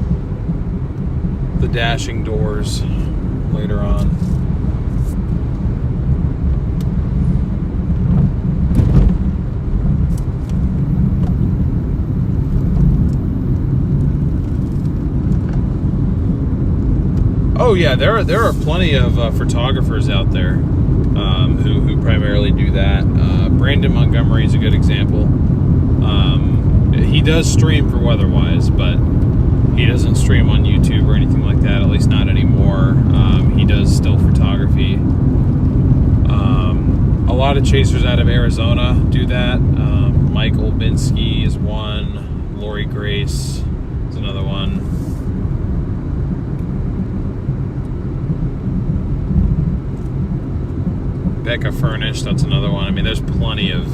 the dashing doors later on. Oh yeah, there are plenty of photographers out there who primarily do that. Brandon Montgomery is a good example. He does stream for Weatherwise, but he doesn't stream on YouTube or anything like that, at least not anymore. He does still photography. A lot of chasers out of Arizona do that. Mike Olbinski is one. Lori Grace is another one. Becca Furnish, that's another one. I mean, there's plenty of,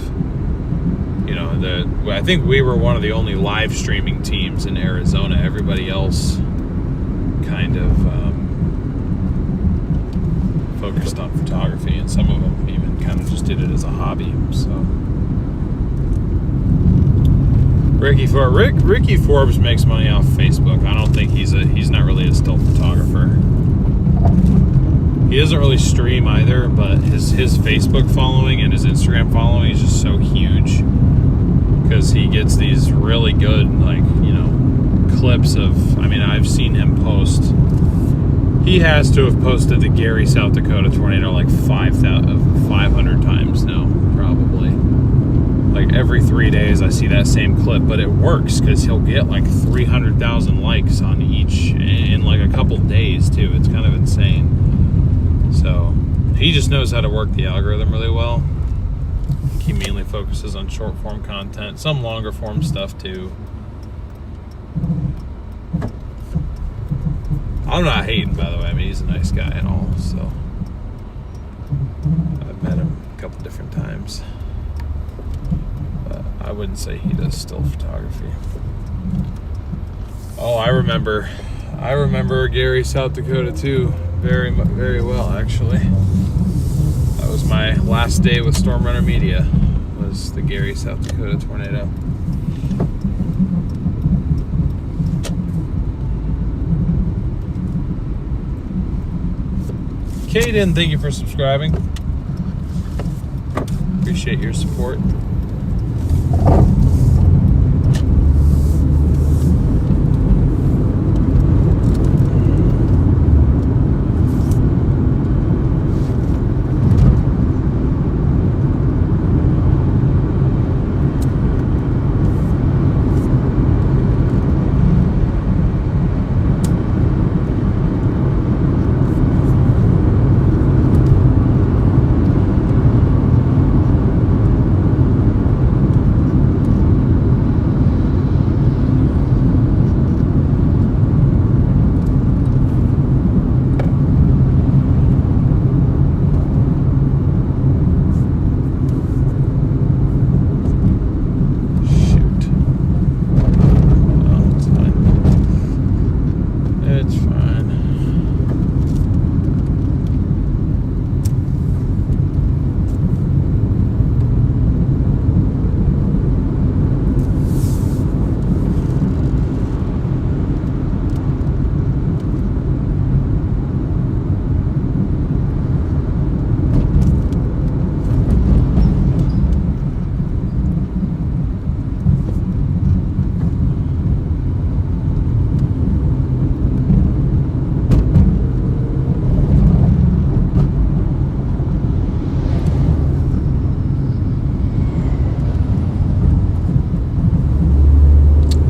I think we were one of the only live streaming teams in Arizona. Everybody else kind of focused on photography, and some of them even kind of just did it as a hobby. So Ricky Forbes makes money off Facebook. I don't think he's not really a still photographer. He doesn't really stream either, but his Facebook following and his Instagram following is just so huge, because he gets these really good, clips of, I've seen him post. He has to have posted the Gary, South Dakota tornado like 500 times now, probably. Like every 3 days I see that same clip, but it works because he'll get like 300,000 likes on each in like a couple days too. It's kind of insane. So he just knows how to work the algorithm really well. He mainly focuses on short form content, some longer form stuff too. I'm not hating, by the way. He's a nice guy and all, so I've met him a couple different times. But I wouldn't say he does still photography. Oh, I remember Gary, South Dakota too. Very, very well, actually. That was my last day with Storm Runner Media, was the Gary, South Dakota tornado. Kaden, thank you for subscribing. Appreciate your support.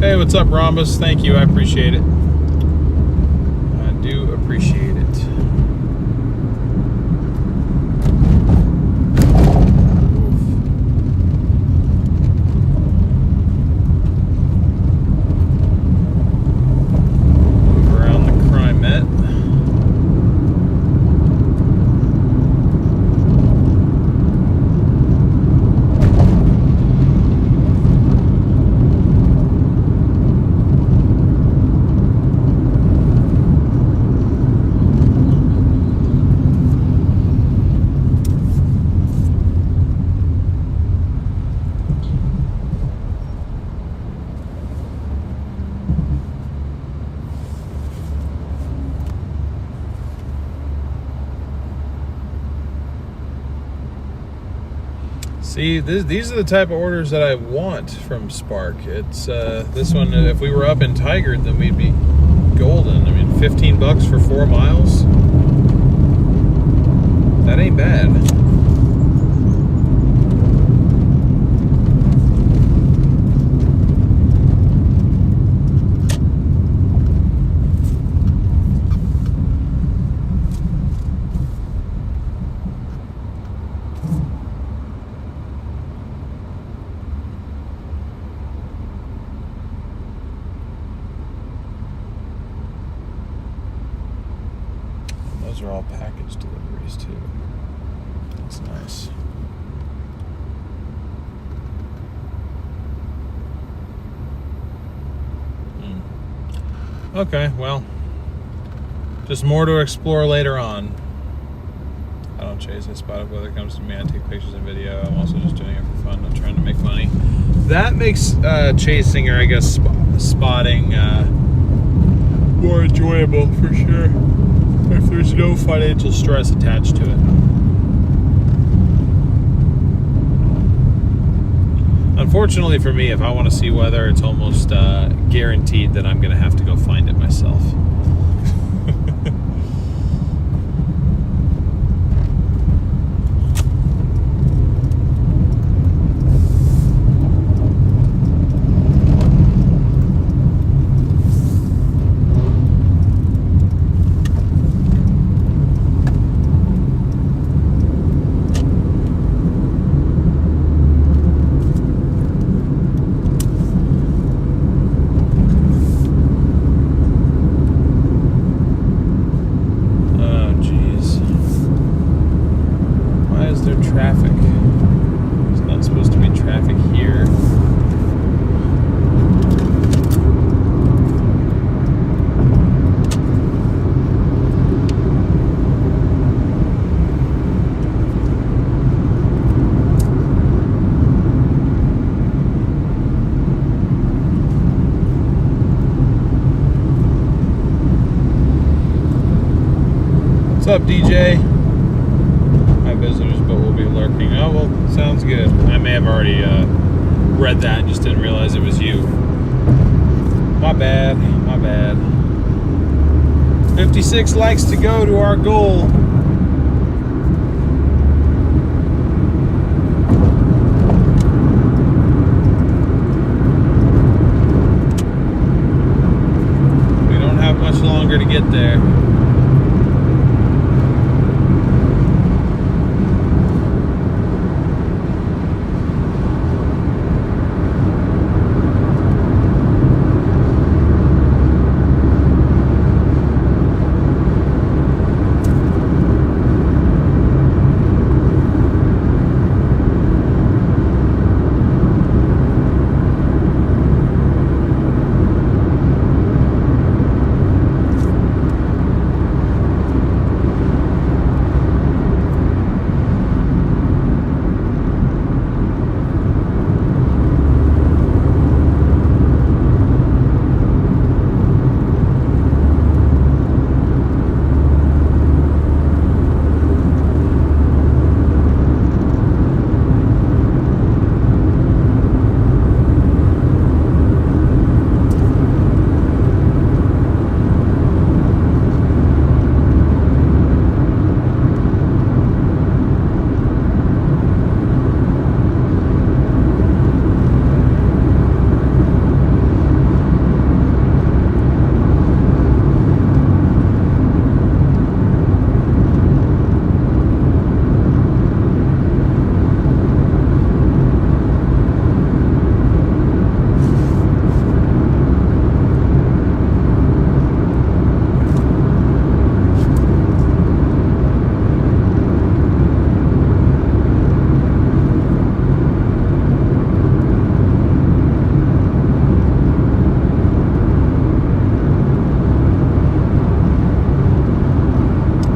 Hey, what's up, Rhombus? Thank you. I appreciate it. I do appreciate it. Move around the Crimet. See, these are the type of orders that I want from Spark. It's this one. If we were up in Tigard, then we'd be golden. I mean, $15 for 4 miles. That ain't bad. Those are all package deliveries too. That's nice. Okay, well, just more to explore later on. I don't chase a spot of weather comes to me. I take pictures and video. I'm also just doing it for fun, not trying to make money. That makes chasing, or I guess spotting, more enjoyable for sure. If there's no financial stress attached to it. Unfortunately for me, if I want to see weather, it's almost guaranteed that I'm going to have to go find it myself. Traffic. There's not supposed to be traffic here. What's up, DJ? Hi, visitors, but we'll be lurking. Oh, well, sounds good. I may have already read that and just didn't realize it was you. My bad. My bad. 56 likes to go to our goal. We don't have much longer to get there.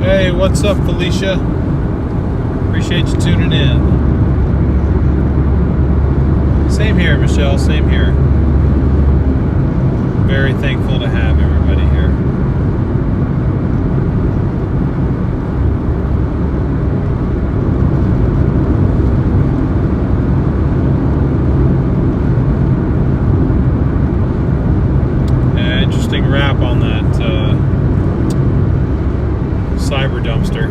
Hey, what's up, Felicia? Appreciate you tuning in. Same here, Michelle, same here. Very thankful to have everybody here. Yeah, interesting wrap on that cyber dumpster.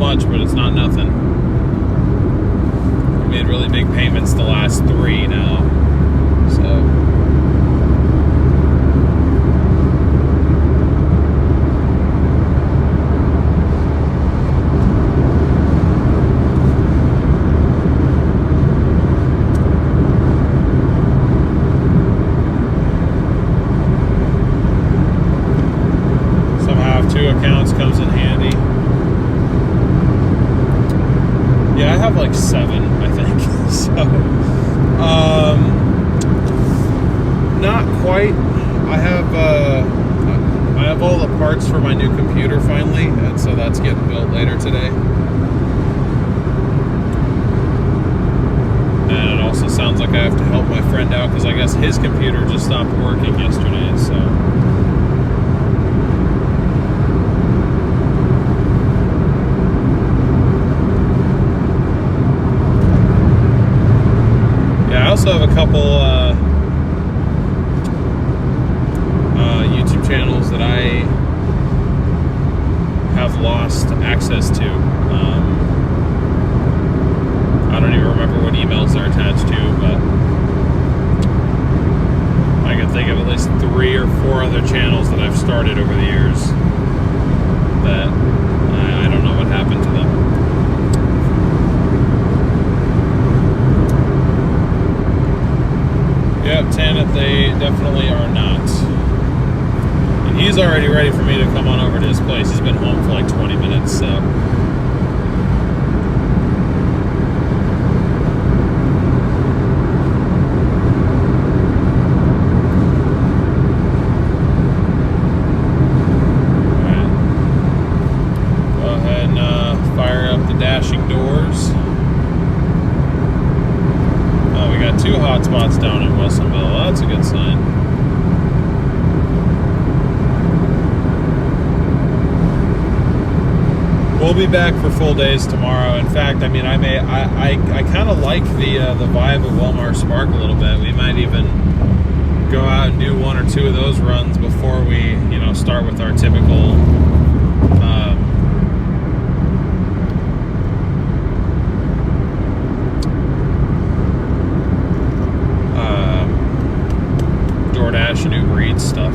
much, but it's not nothing. We made really big payments the last 3 now. So somehow 2 accounts comes in handy. Yeah, I have like 7, I think. So, not quite. I have all the parts for my new computer finally, and so that's getting built later today. And it also sounds like I have to help my friend out because I guess his computer just stopped working yesterday. So. I also have a couple YouTube channels that I have lost access to. I don't even remember what emails they're attached to, but I can think of at least 3 or 4 other channels that I've started over the years that I don't know what happened to them. Yep, Tanit, they definitely are not. And he's already ready for me to come on over to his place. He's been home for like 20 minutes, so. Alright. Go ahead and fire up the dashing doors. Oh, we got 2 hotspots down in Wilsonville. Well, that's a good sign. We'll be back for full days tomorrow. In fact, I mean, I kind of like the vibe of Walmart Spark a little bit. We might even go out and do 1 or 2 of those runs before we, start with our typical. Doordash and Uber Eats stuff.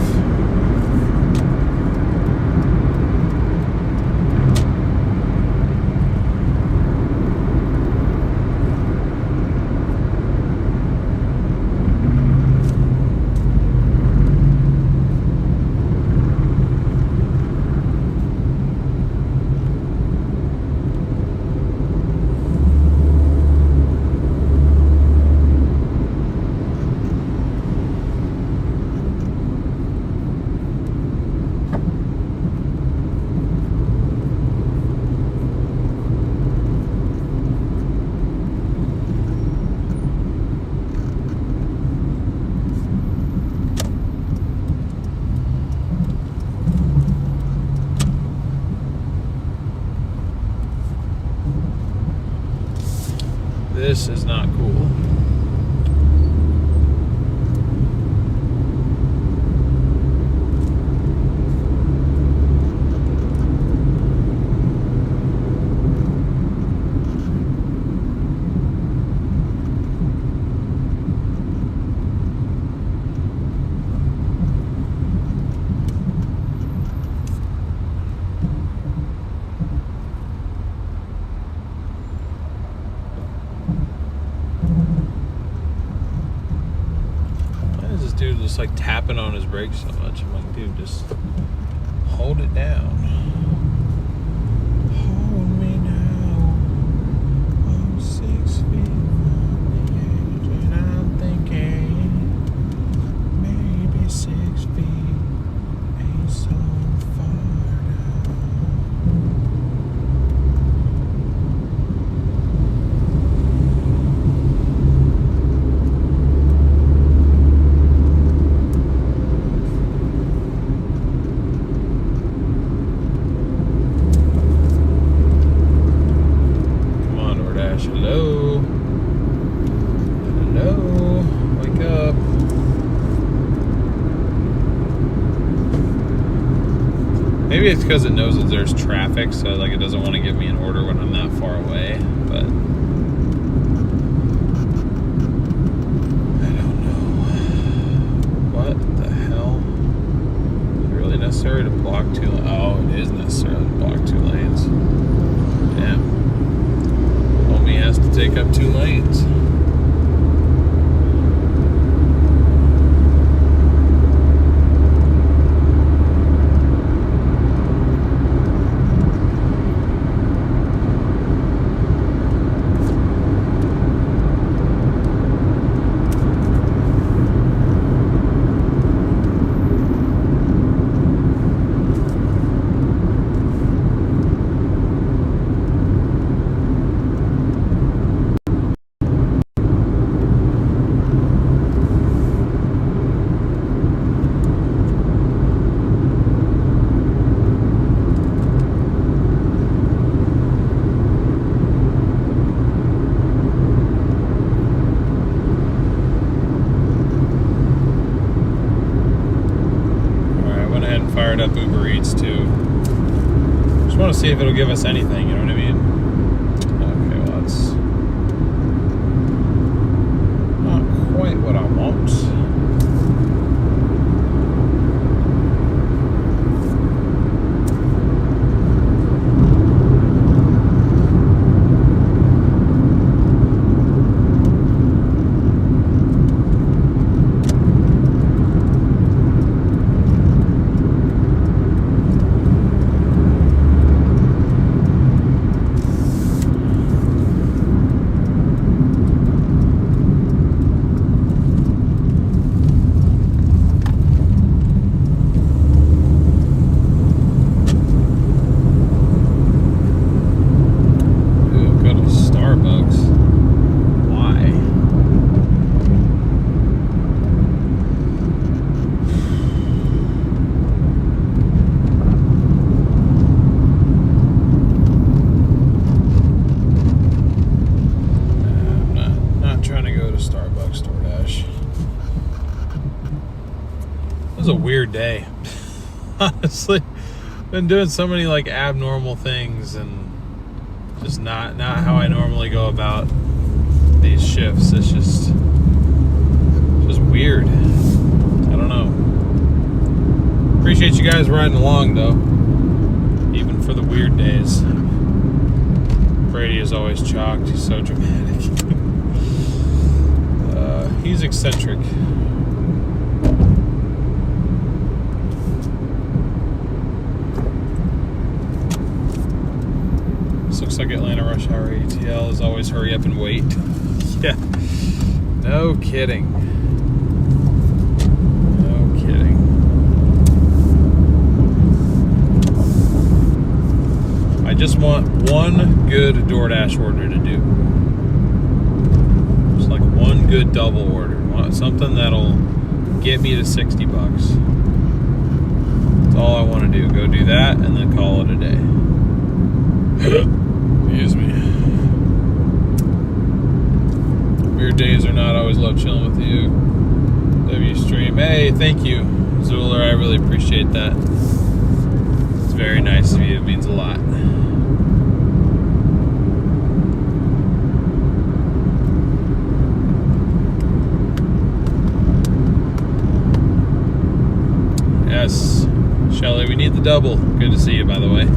This is not cool. Dude just like tapping on his brakes so much. I'm like, dude, just hold it down. Hold me now. I'm 6 feet from the edge, and I'm thinking maybe 6 feet ain't so far Maybe it's because it knows that there's traffic, so like it doesn't want to give me an order when I'm that far away. But I don't know. What the hell? Is it really necessary to block two lanes? Oh, it is necessary to block 2 lanes. Damn. Homie has to take up 2 lanes. Fired up Uber Eats too. Just want to see if it'll give us anything, you know what I mean? Okay, well that's not quite what I want. Doordash. It was a weird day. Honestly, been doing so many like abnormal things and just not how I normally go about these shifts. It's just weird. I don't know. Appreciate you guys riding along though, even for the weird days. Brady is always chalked. He's so dramatic. He's eccentric. This looks like Atlanta rush hour ATL is always hurry up and wait. Yeah. No kidding. No kidding. I just want one good DoorDash order to do. Just like one good double order. Something that'll get me to 60 bucks. That's all I want to do. Go do that and then call it a day. Excuse me. Weird days or not, I always love chilling with you. W Stream. Hey, thank you, Zuler. I really appreciate that. It's very nice of you. It means a lot. Yes, Shelly, we need the double. Good to see you, by the way.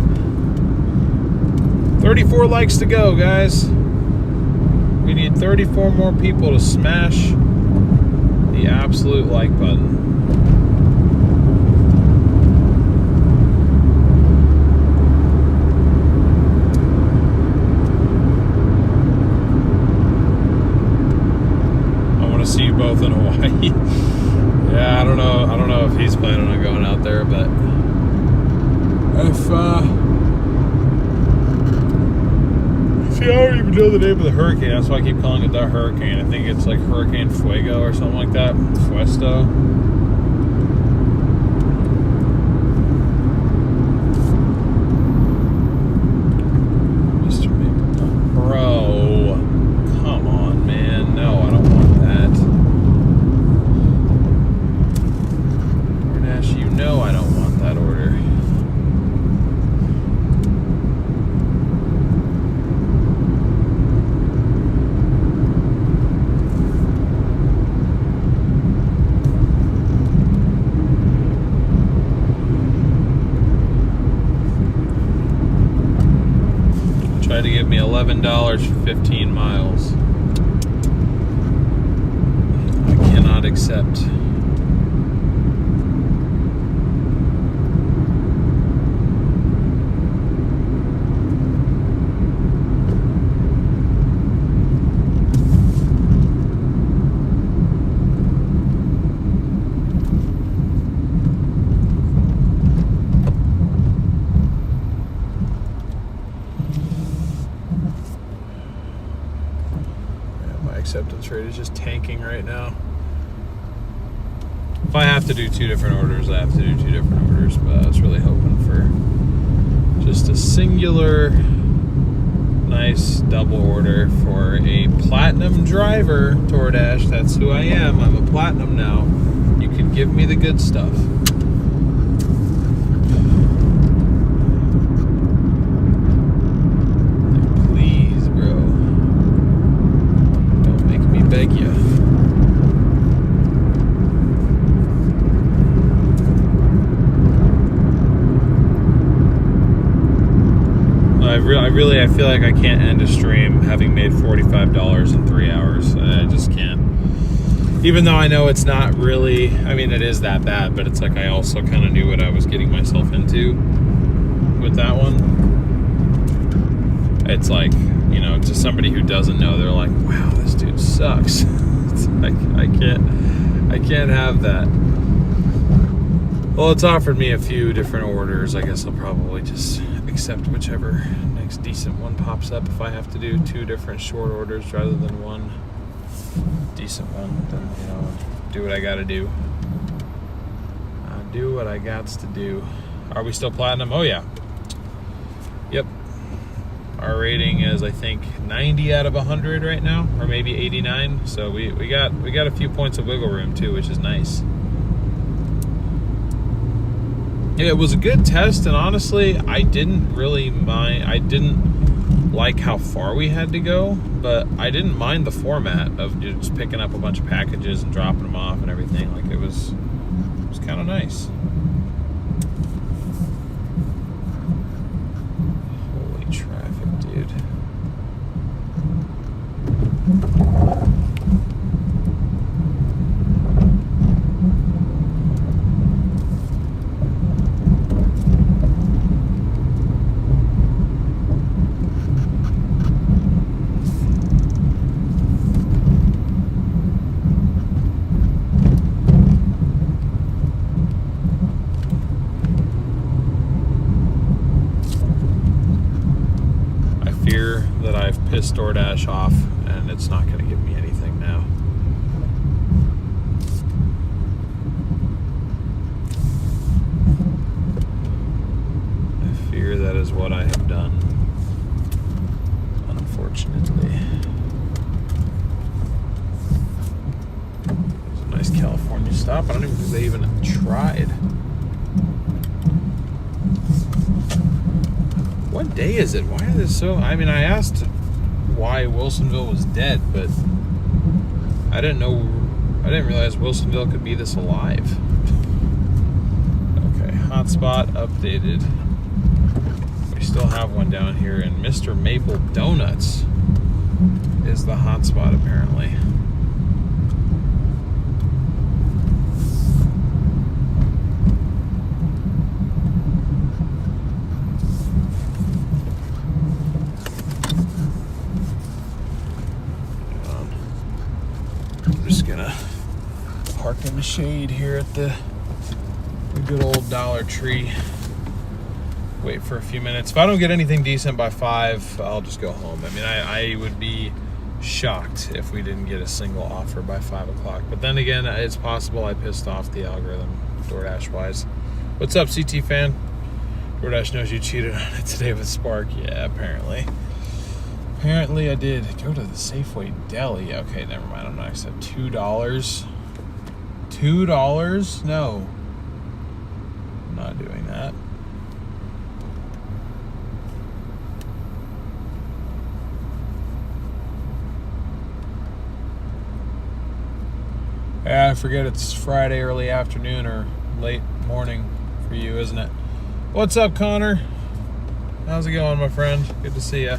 34 likes to go, guys. We need 34 more people to smash the absolute like button. I want to see you both in Hawaii. Yeah, I don't know if he's planning on going out there, but if see, I don't even know the name of the hurricane. That's why I keep calling it the hurricane. I think it's like Hurricane Fuego or something like that. Fuesto. Mr. Maple. Bro. Come on, man. No, I don't want that. DoorDash, you know I don't want that order. Tried to give me $11 for 15 miles. I cannot accept. Acceptance rate is just tanking right now. If I have to do 2 different orders, I have to do 2 different orders, but I was really hoping for just a singular nice double order for a platinum driver. Doordash, that's who I am. I'm a platinum now. You can give me the good stuff. Beg you. I feel like I can't end a stream having made $45 in 3 hours. I just can't. Even though I know it's not really, I mean, it is that bad, but it's like I also kind of knew what I was getting myself into with that one. It's like, you know, to somebody who doesn't know, they're like, wow, this dude sucks. It's like, I can't have that. Well, it's offered me a few different orders. I guess I'll probably just accept whichever next decent one pops up. If I have to do 2 different short orders rather than one decent one, then, you know, do what I gotta do. I'll do what I gots to do. Are we still platinum? Oh yeah. Yep. Our rating is, I think, 90 out of 100 right now, or maybe 89. So we got a few points of wiggle room too, which is nice. Yeah, it was a good test, and honestly, I didn't really mind. I didn't like how far we had to go, but I didn't mind the format of just picking up a bunch of packages and dropping them off and everything. Like it was kind of nice. Holy traffic, dude. That I've pissed Doordash off, and it's not going to give me anything now. I fear that is what I have done, unfortunately. It's a nice California stop. I don't even think they even tried. What day is it? Why are they so... I mean, I asked why Wilsonville was dead, but I didn't realize Wilsonville could be this alive. Okay, hotspot updated. We still have one down here, and Mr. Maple Donuts is the hotspot, apparently. Park in the shade here at the good old Dollar Tree. Wait for a few minutes. If I don't get anything decent by 5, I'll just go home. I mean, I would be shocked if we didn't get a single offer by 5 o'clock. But then again, it's possible I pissed off the algorithm, Doordash wise. What's up, CT fan? Doordash knows you cheated on it today with Spark. Yeah, apparently. Apparently I did. Go to the Safeway Deli. Okay, never mind. I'm not accept $2. $2? No. I'm not doing that. Yeah, I forget it's Friday early afternoon or late morning for you, isn't it? What's up, Connor? How's it going, my friend? Good to see ya.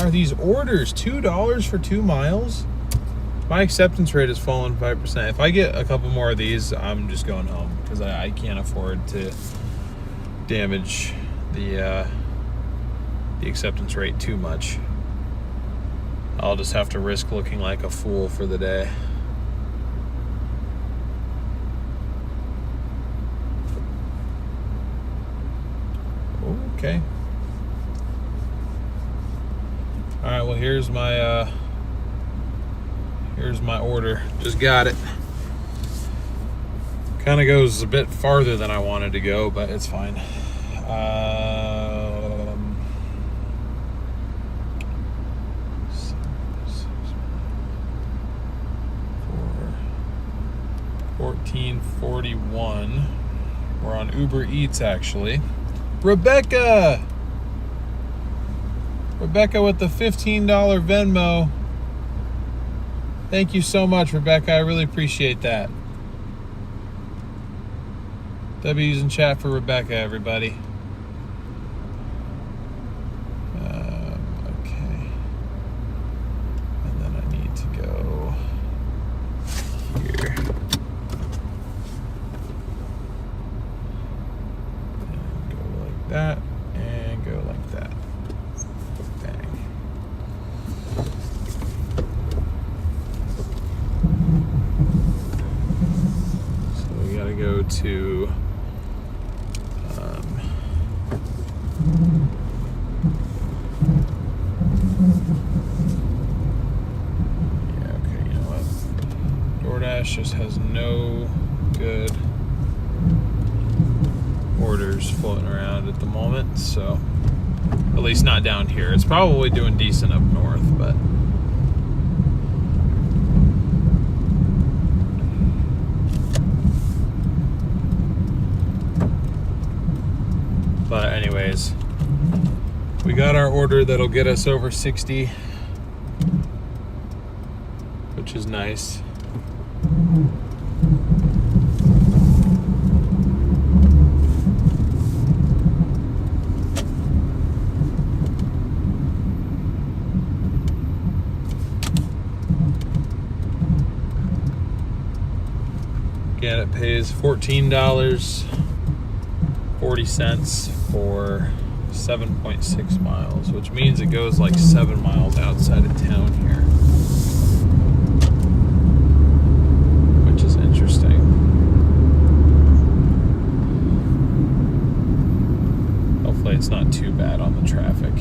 are these orders? $2 for 2 miles? My acceptance rate has fallen 5%. If I get a couple more of these, I'm just going home because I can't afford to damage the acceptance rate too much. I'll just have to risk looking like a fool for the day. Okay. All right, well, here's my order. Just got it. Kind of goes a bit farther than I wanted to go, but it's fine. $14.41. We're on Uber Eats, actually. Rebecca with the $15 Venmo. Thank you so much, Rebecca. I really appreciate that. W's in chat for Rebecca, everybody. Okay. And then I need to go here. And go like that. And go like that. Bang. So we gotta go to Doordash just has no good orders floating around at the moment, so at least not down here. It's probably doing decent up north, but anyways, we got our order that'll get us over 60, which is nice. Again, it pays $14.40 for 7.6 miles, which means it goes like 7 miles outside of town here, which is interesting. Hopefully it's not too bad on the traffic.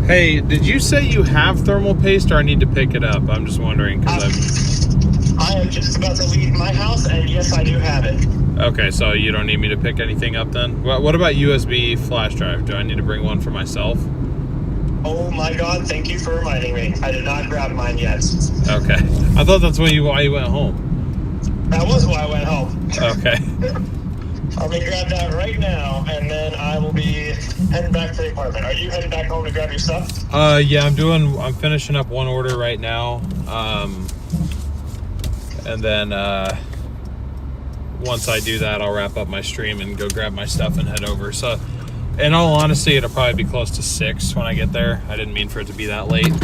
Hey, did you say you have thermal paste, or I need to pick it up? I'm just wondering because I am just about to leave my house, and yes, I do have it. Okay, so you don't need me to pick anything up then? What about USB flash drive? Do I need to bring one for myself? Oh my God! Thank you for reminding me. I did not grab mine yet. Okay, I thought that's why you went home. That was why I went home. Okay. Let me grab that right now, and then I will be heading back to the apartment. Are you heading back home to grab your stuff? Yeah, I'm finishing up one order right now. And then once I do that, I'll wrap up my stream and go grab my stuff and head over. So, in all honesty, it'll probably be close to 6 when I get there. I didn't mean for it to be that late.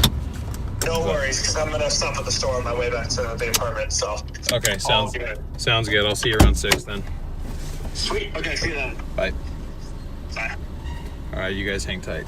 No worries, because I'm going to stop at the store on my way back to the apartment, so. Okay, sounds good. I'll see you around 6 then. Sweet. Okay, see you then. Bye. Bye. All right, you guys hang tight.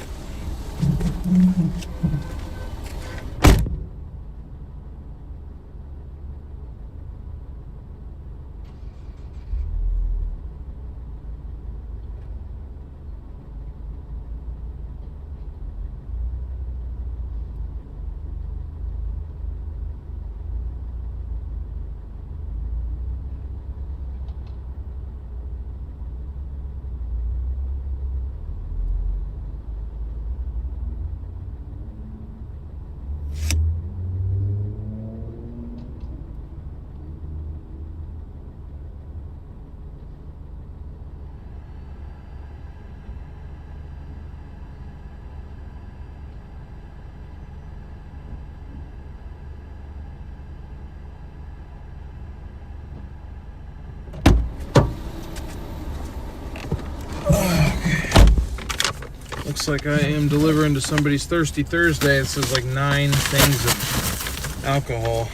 looks like I am delivering to somebody's Thirsty Thursday. It says like 9 things of alcohol.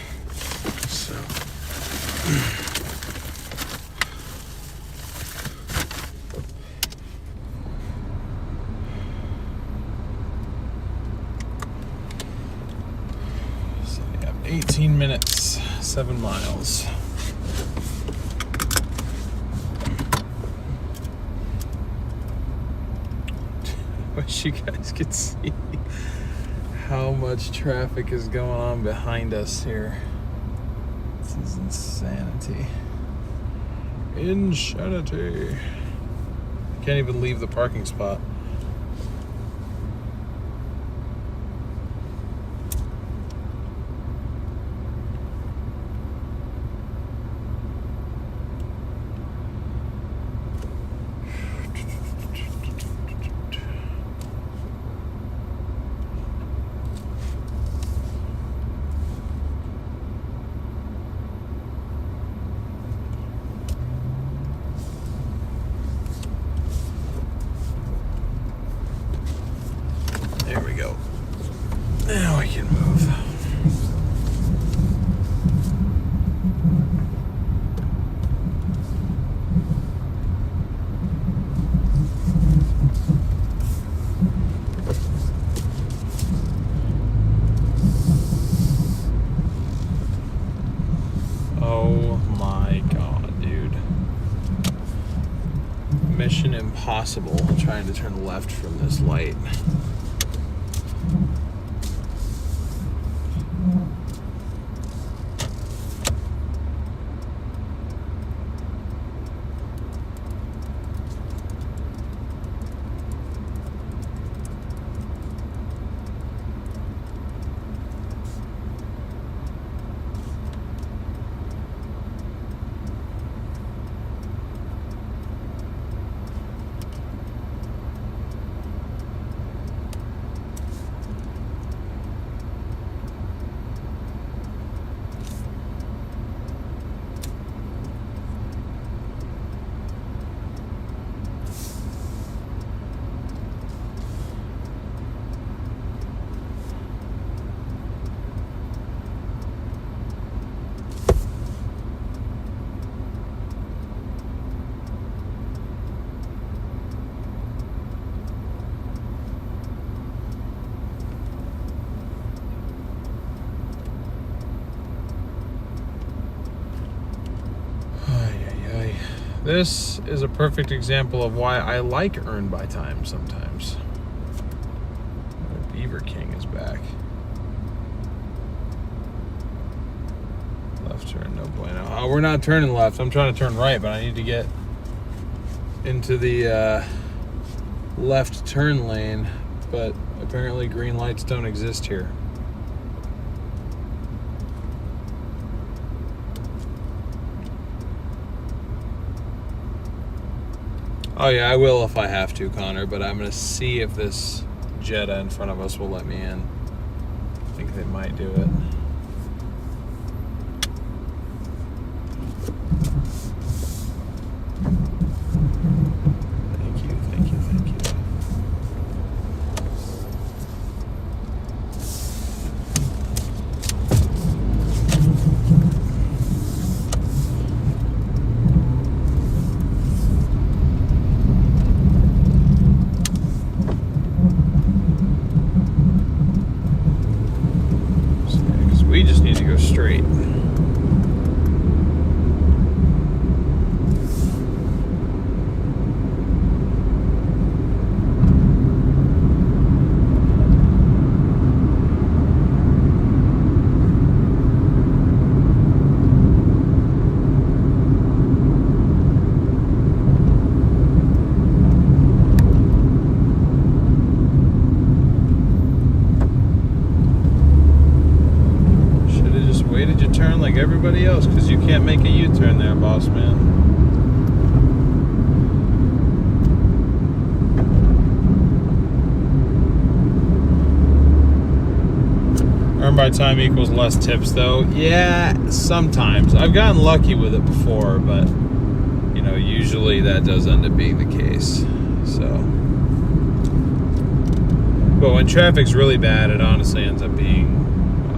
So. So yeah, 18 minutes, 7 miles. Wish you guys could see how much traffic is going on behind us here. This is insanity. Insanity. Can't even leave the parking spot. There we go. Now I can move. Oh my god, dude. Mission impossible trying to turn left from this light. This is a perfect example of why I like Earn by Time sometimes. Beaver King is back. Left turn, no bueno. Oh, we're not turning left. I'm trying to turn right, but I need to get into the left turn lane. But apparently green lights don't exist here. Oh yeah, I will if I have to, Connor, but I'm going to see if this Jetta in front of us will let me in. I think they might do it. Thank you, thank you, thank you. We just need to go straight. Like everybody else, because you can't make a U-turn there, boss man. Earn by time equals less tips, though. Yeah, sometimes. I've gotten lucky with it before, but you know, usually that does end up being the case. So But when traffic's really bad, it honestly ends up being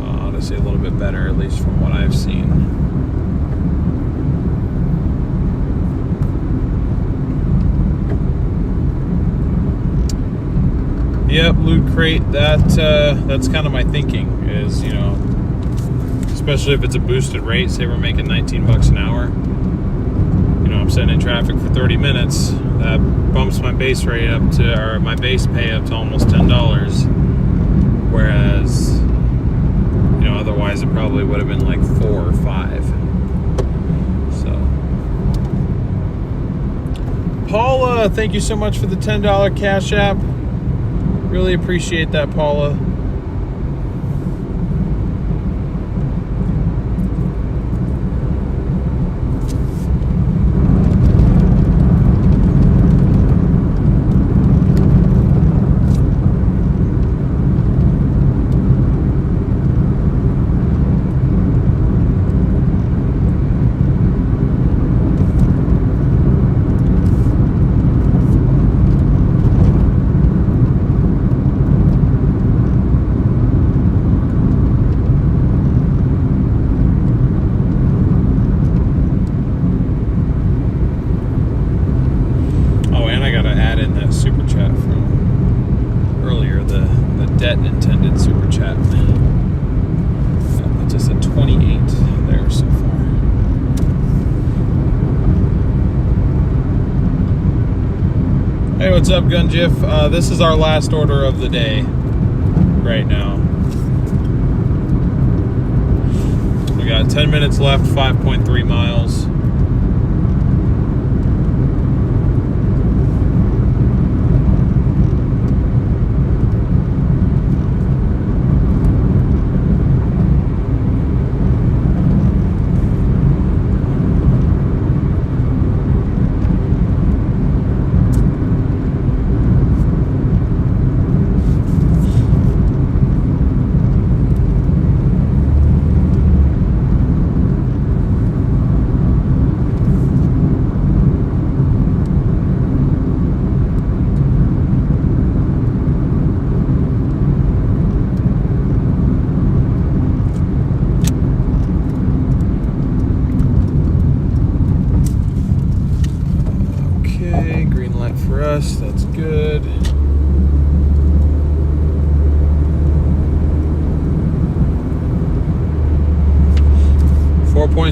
honestly a little bit better, at least from what I've seen. Yep, Loot Crate. That's kind of my thinking. Is, you know, especially if it's a boosted rate. Say we're making 19 bucks an hour. You know, I'm sitting in traffic for 30 minutes. That bumps my base rate up to, or my base pay up to almost $10. Whereas, you know, otherwise it probably would have been like 4 or 5. So, Paula, thank you so much for the $10 Cash App. Really appreciate that, Paula. Intended super chat. That puts us at 28 there so far. Hey, what's up, Gunjiff? This is our last order of the day right now. We got 10 minutes left, 5.3 miles. For us, that's good.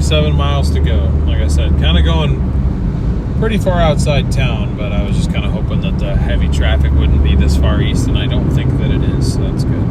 .7 miles to go. Like I said, kind of going pretty far outside town, but I was just kind of hoping that the heavy traffic wouldn't be this far east, and I don't think that it is, so that's good.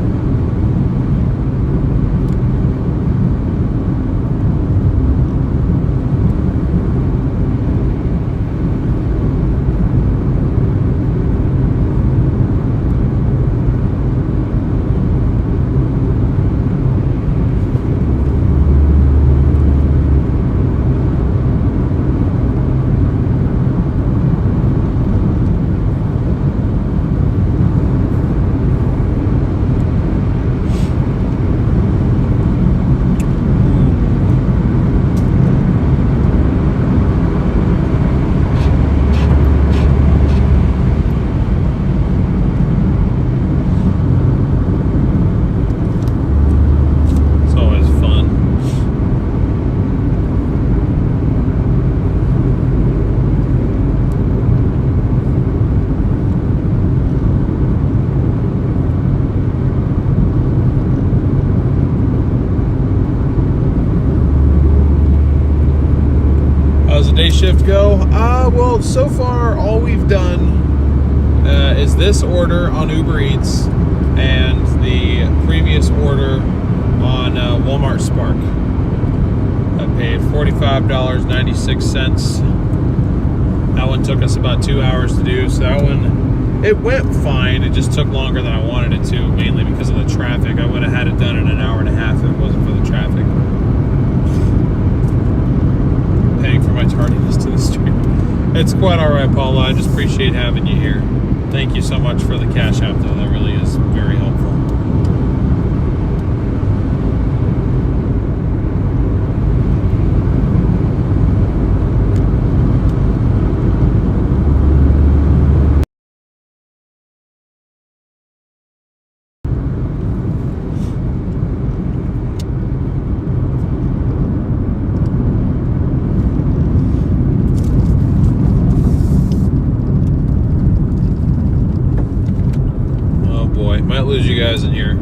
Day shift go? Well, so far all we've done is this order on Uber Eats and the previous order on Walmart Spark. I paid $45.96. That one took us about 2 hours to do, so that one, it went fine. It just took longer than I wanted it to, mainly because of the traffic. I would have had it done in an hour and a half if it wasn't for the traffic. Paying for my tardiness to the stream. It's quite all right, Paula. I just appreciate having you here. Thank you so much for the Cash App, though. That really is very helpful. boy. Might lose you guys in here.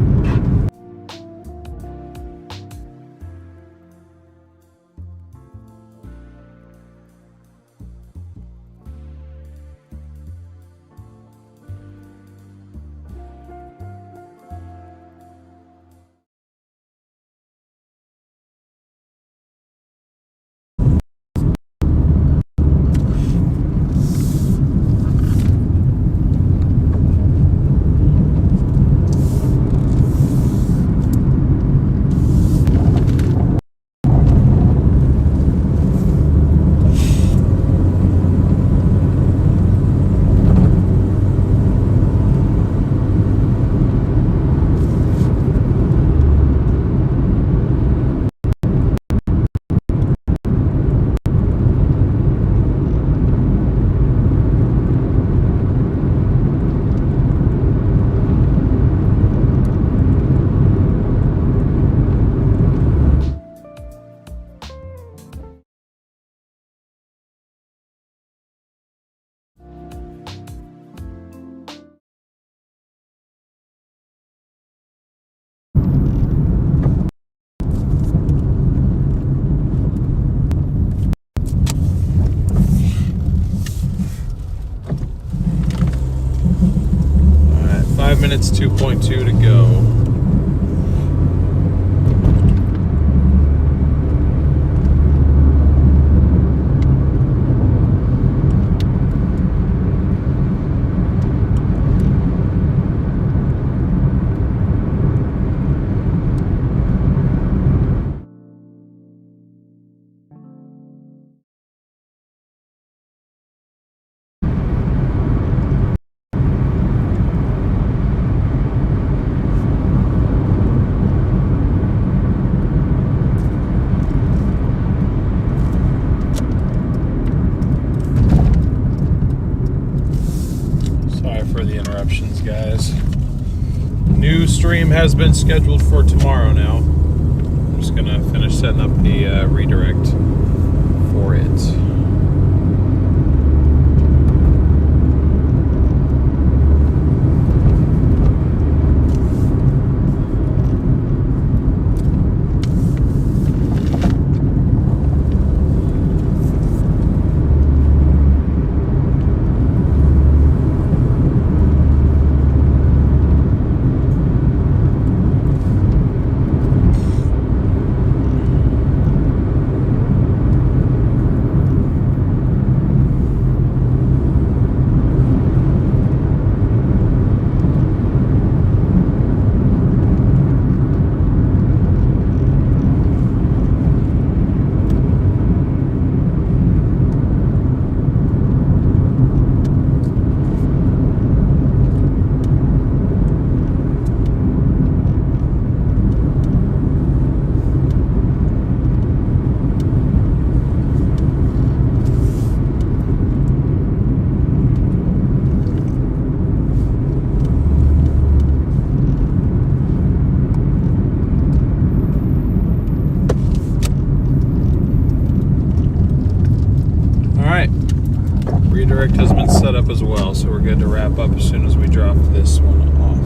Alright, 5 minutes, 2.2 to go. For the interruptions, guys. New stream has been scheduled for tomorrow now. I'm just gonna finish setting up the redirect for it. Redirect has been set up as well, so we're good to wrap up as soon as we drop this one off.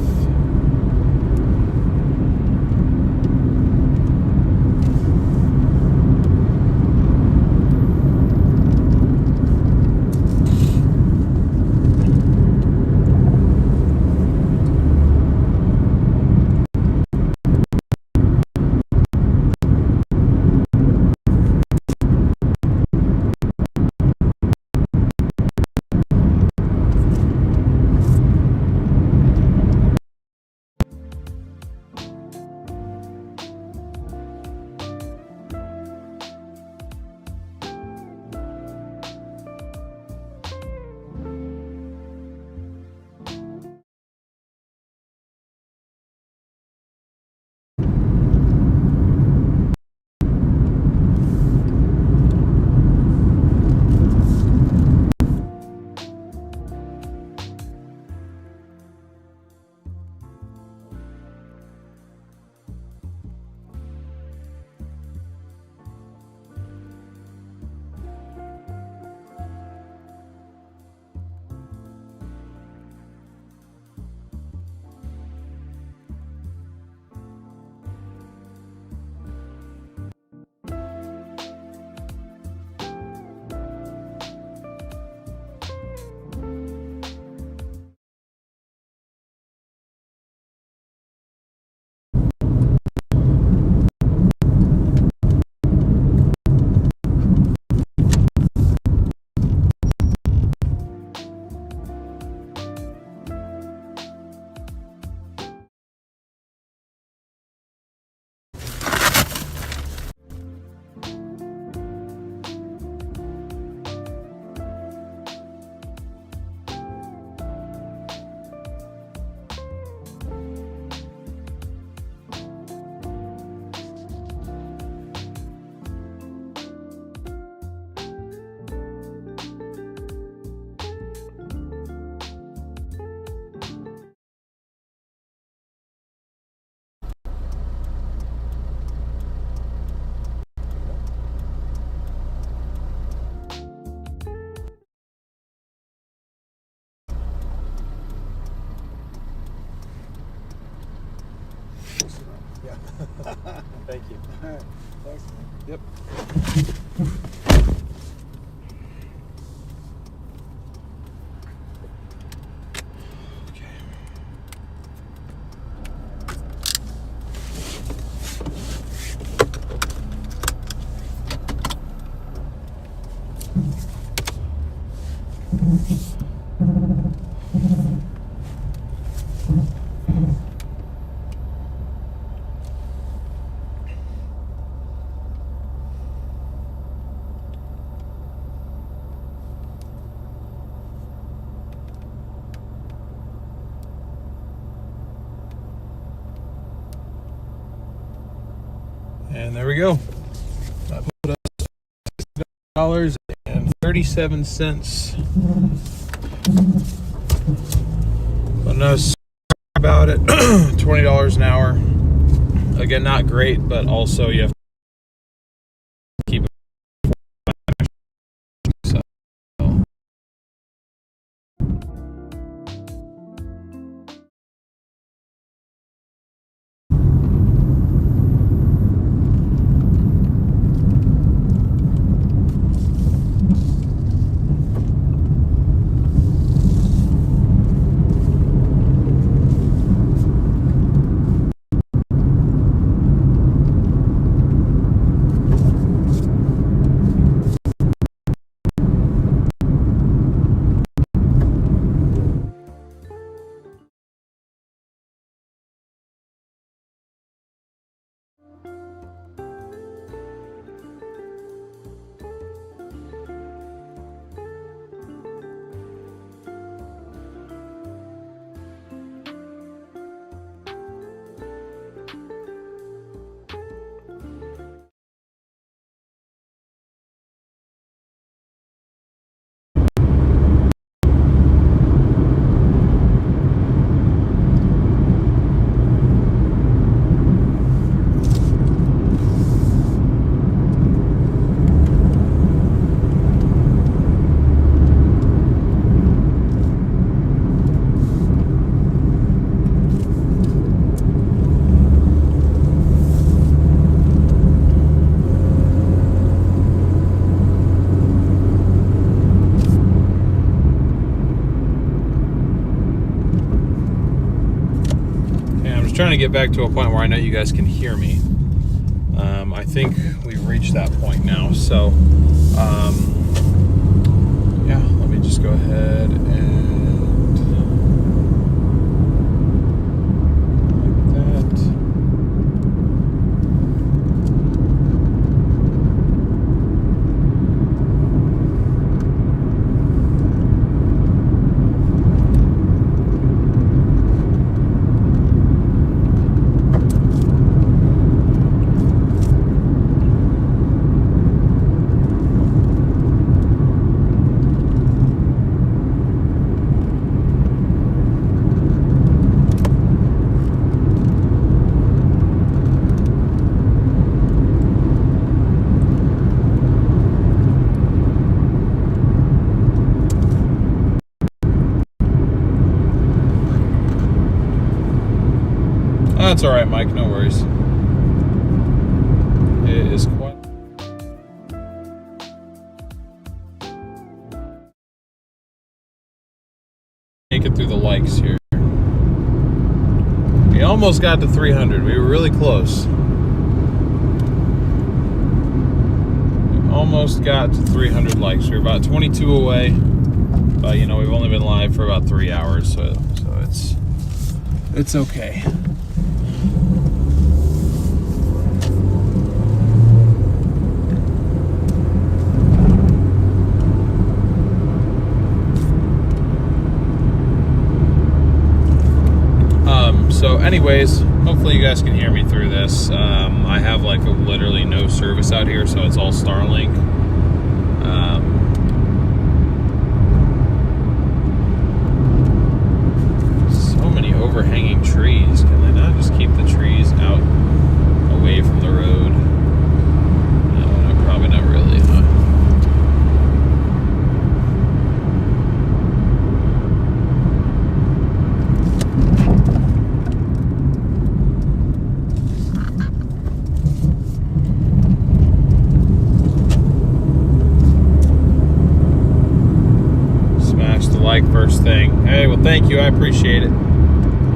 Thank you. All right. Thanks, man. Yep. And there we go. That put us $6.37. But no, about it. $20 an hour. Again, not great, but also you have to keep it. So. Trying to get back to a point where I know you guys can hear me. I think we've reached that point now. So, yeah, let me just go ahead and like that. That's all right, Mike. No worries. It is quite. Make it through the likes here. We almost got to 300. We were really close. We almost got to 300 likes. We were about 22 away. But you know, we've only been live for about 3 hours, so it's okay. So anyways, hopefully you guys can hear me through this. I have like literally no service out here, so it's all Starlink. So many overhanging trees. Can they not just keep the trees out away from the road? No, probably not really, huh? thank you. I appreciate it.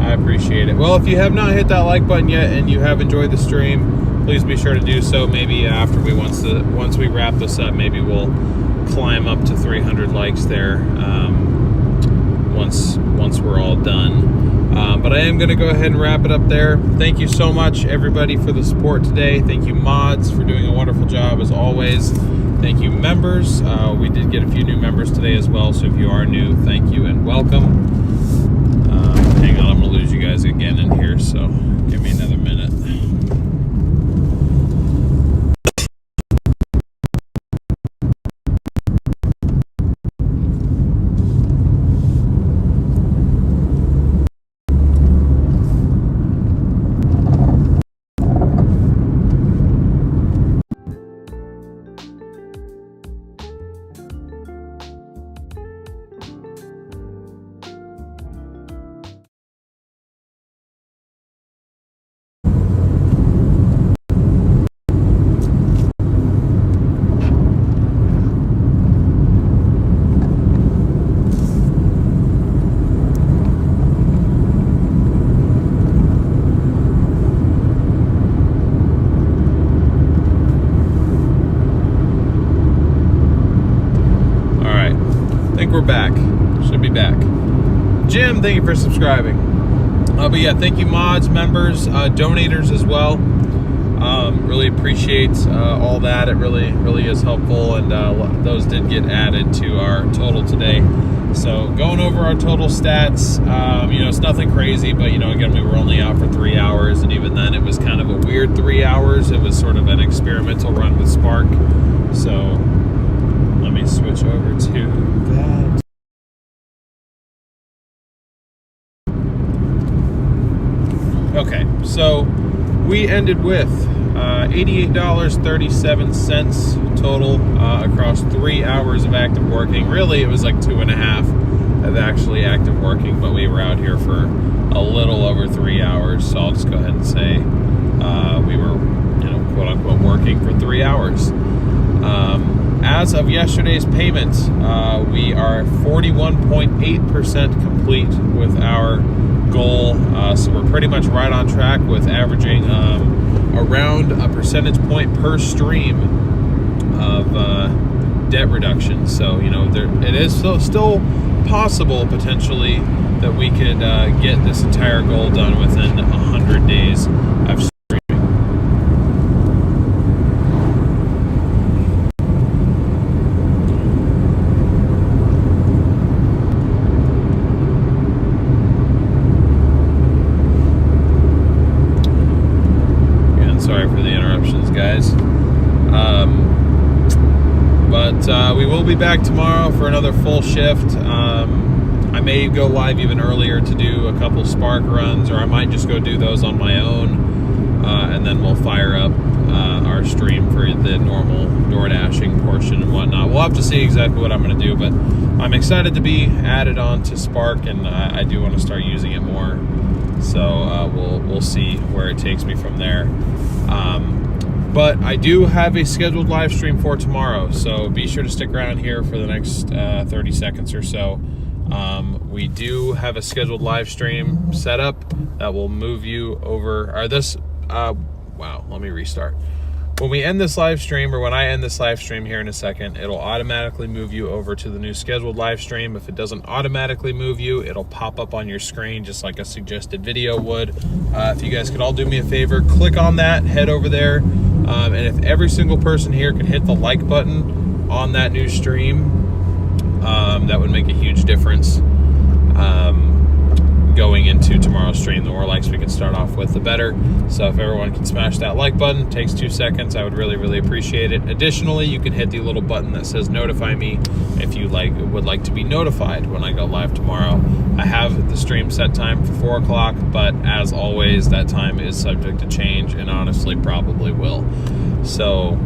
I appreciate it. Well, if you have not hit that like button yet and you have enjoyed the stream, please be sure to do so. Maybe after once we wrap this up, maybe we'll climb up to 300 likes there once we're all done. But I am going to go ahead and wrap it up there. Thank you so much, everybody, for the support today. Thank you, mods, for doing a wonderful job as always. Thank you, members. We did get a few new members today as well, so if you are new, thank you and welcome. Hang on, I'm going to lose you guys again in here, so give me another minute. We're back. Should be back. Jim, thank you for subscribing. But yeah, thank you, mods, members, donators as well. Really appreciate all that. It really is helpful, and those did get added to our total today. So going over our total stats, it's nothing crazy, but again, we were only out for 3 hours, and even then it was kind of a weird 3 hours. It was sort of an experimental run with Spark. So let me switch over to that. Okay, so we ended with $88.37 total across 3 hours of active working. Really, it was like 2.5 of actually active working, but we were out here for a little over 3 hours. So I'll just go ahead and say we were, quote unquote, working for 3 hours. As of yesterday's payment, we are 41.8% complete with our goal. So we're pretty much right on track with averaging around a percentage point per stream of debt reduction. So, it is still possible potentially that we could get this entire goal done within 100 days of streaming. Sorry for the interruptions, guys. But we will be back tomorrow for another full shift. I may go live even earlier to do a couple Spark runs, or I might just go do those on my own, and then we'll fire up our stream for the normal Doordashing portion and whatnot. We'll have to see exactly what I'm going to do, but I'm excited to be added on to Spark, and I do want to start using it more. So we'll see where it takes me from there. But I do have a scheduled live stream for tomorrow, so be sure to stick around here for the next 30 seconds or so. We do have a scheduled live stream set up that will move you over, or this, wow, let me restart. When we end this live stream, or when I end this live stream here in a second, it'll automatically move you over to the new scheduled live stream. If it doesn't automatically move you, it'll pop up on your screen just like a suggested video would. If you guys could all do me a favor, click on that, head over there, and if every single person here could hit the like button on that new stream, that would make a huge difference. Going into tomorrow's stream, the more likes we can start off with, the better. So if everyone can smash that like button, it takes 2 seconds, I would really appreciate it. Additionally, you can hit the little button that says notify me if you would like to be notified when I go live tomorrow. I have the stream set time for 4 o'clock, but as always, that time is subject to change, and honestly probably will. So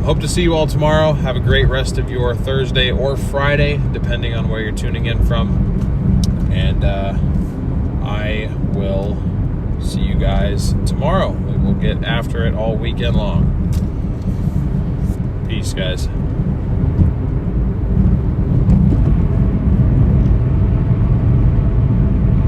hope to see you all tomorrow. Have a great rest of your Thursday or Friday, depending on where you're tuning in from. And I will see you guys tomorrow. We will get after it all weekend long. Peace, guys.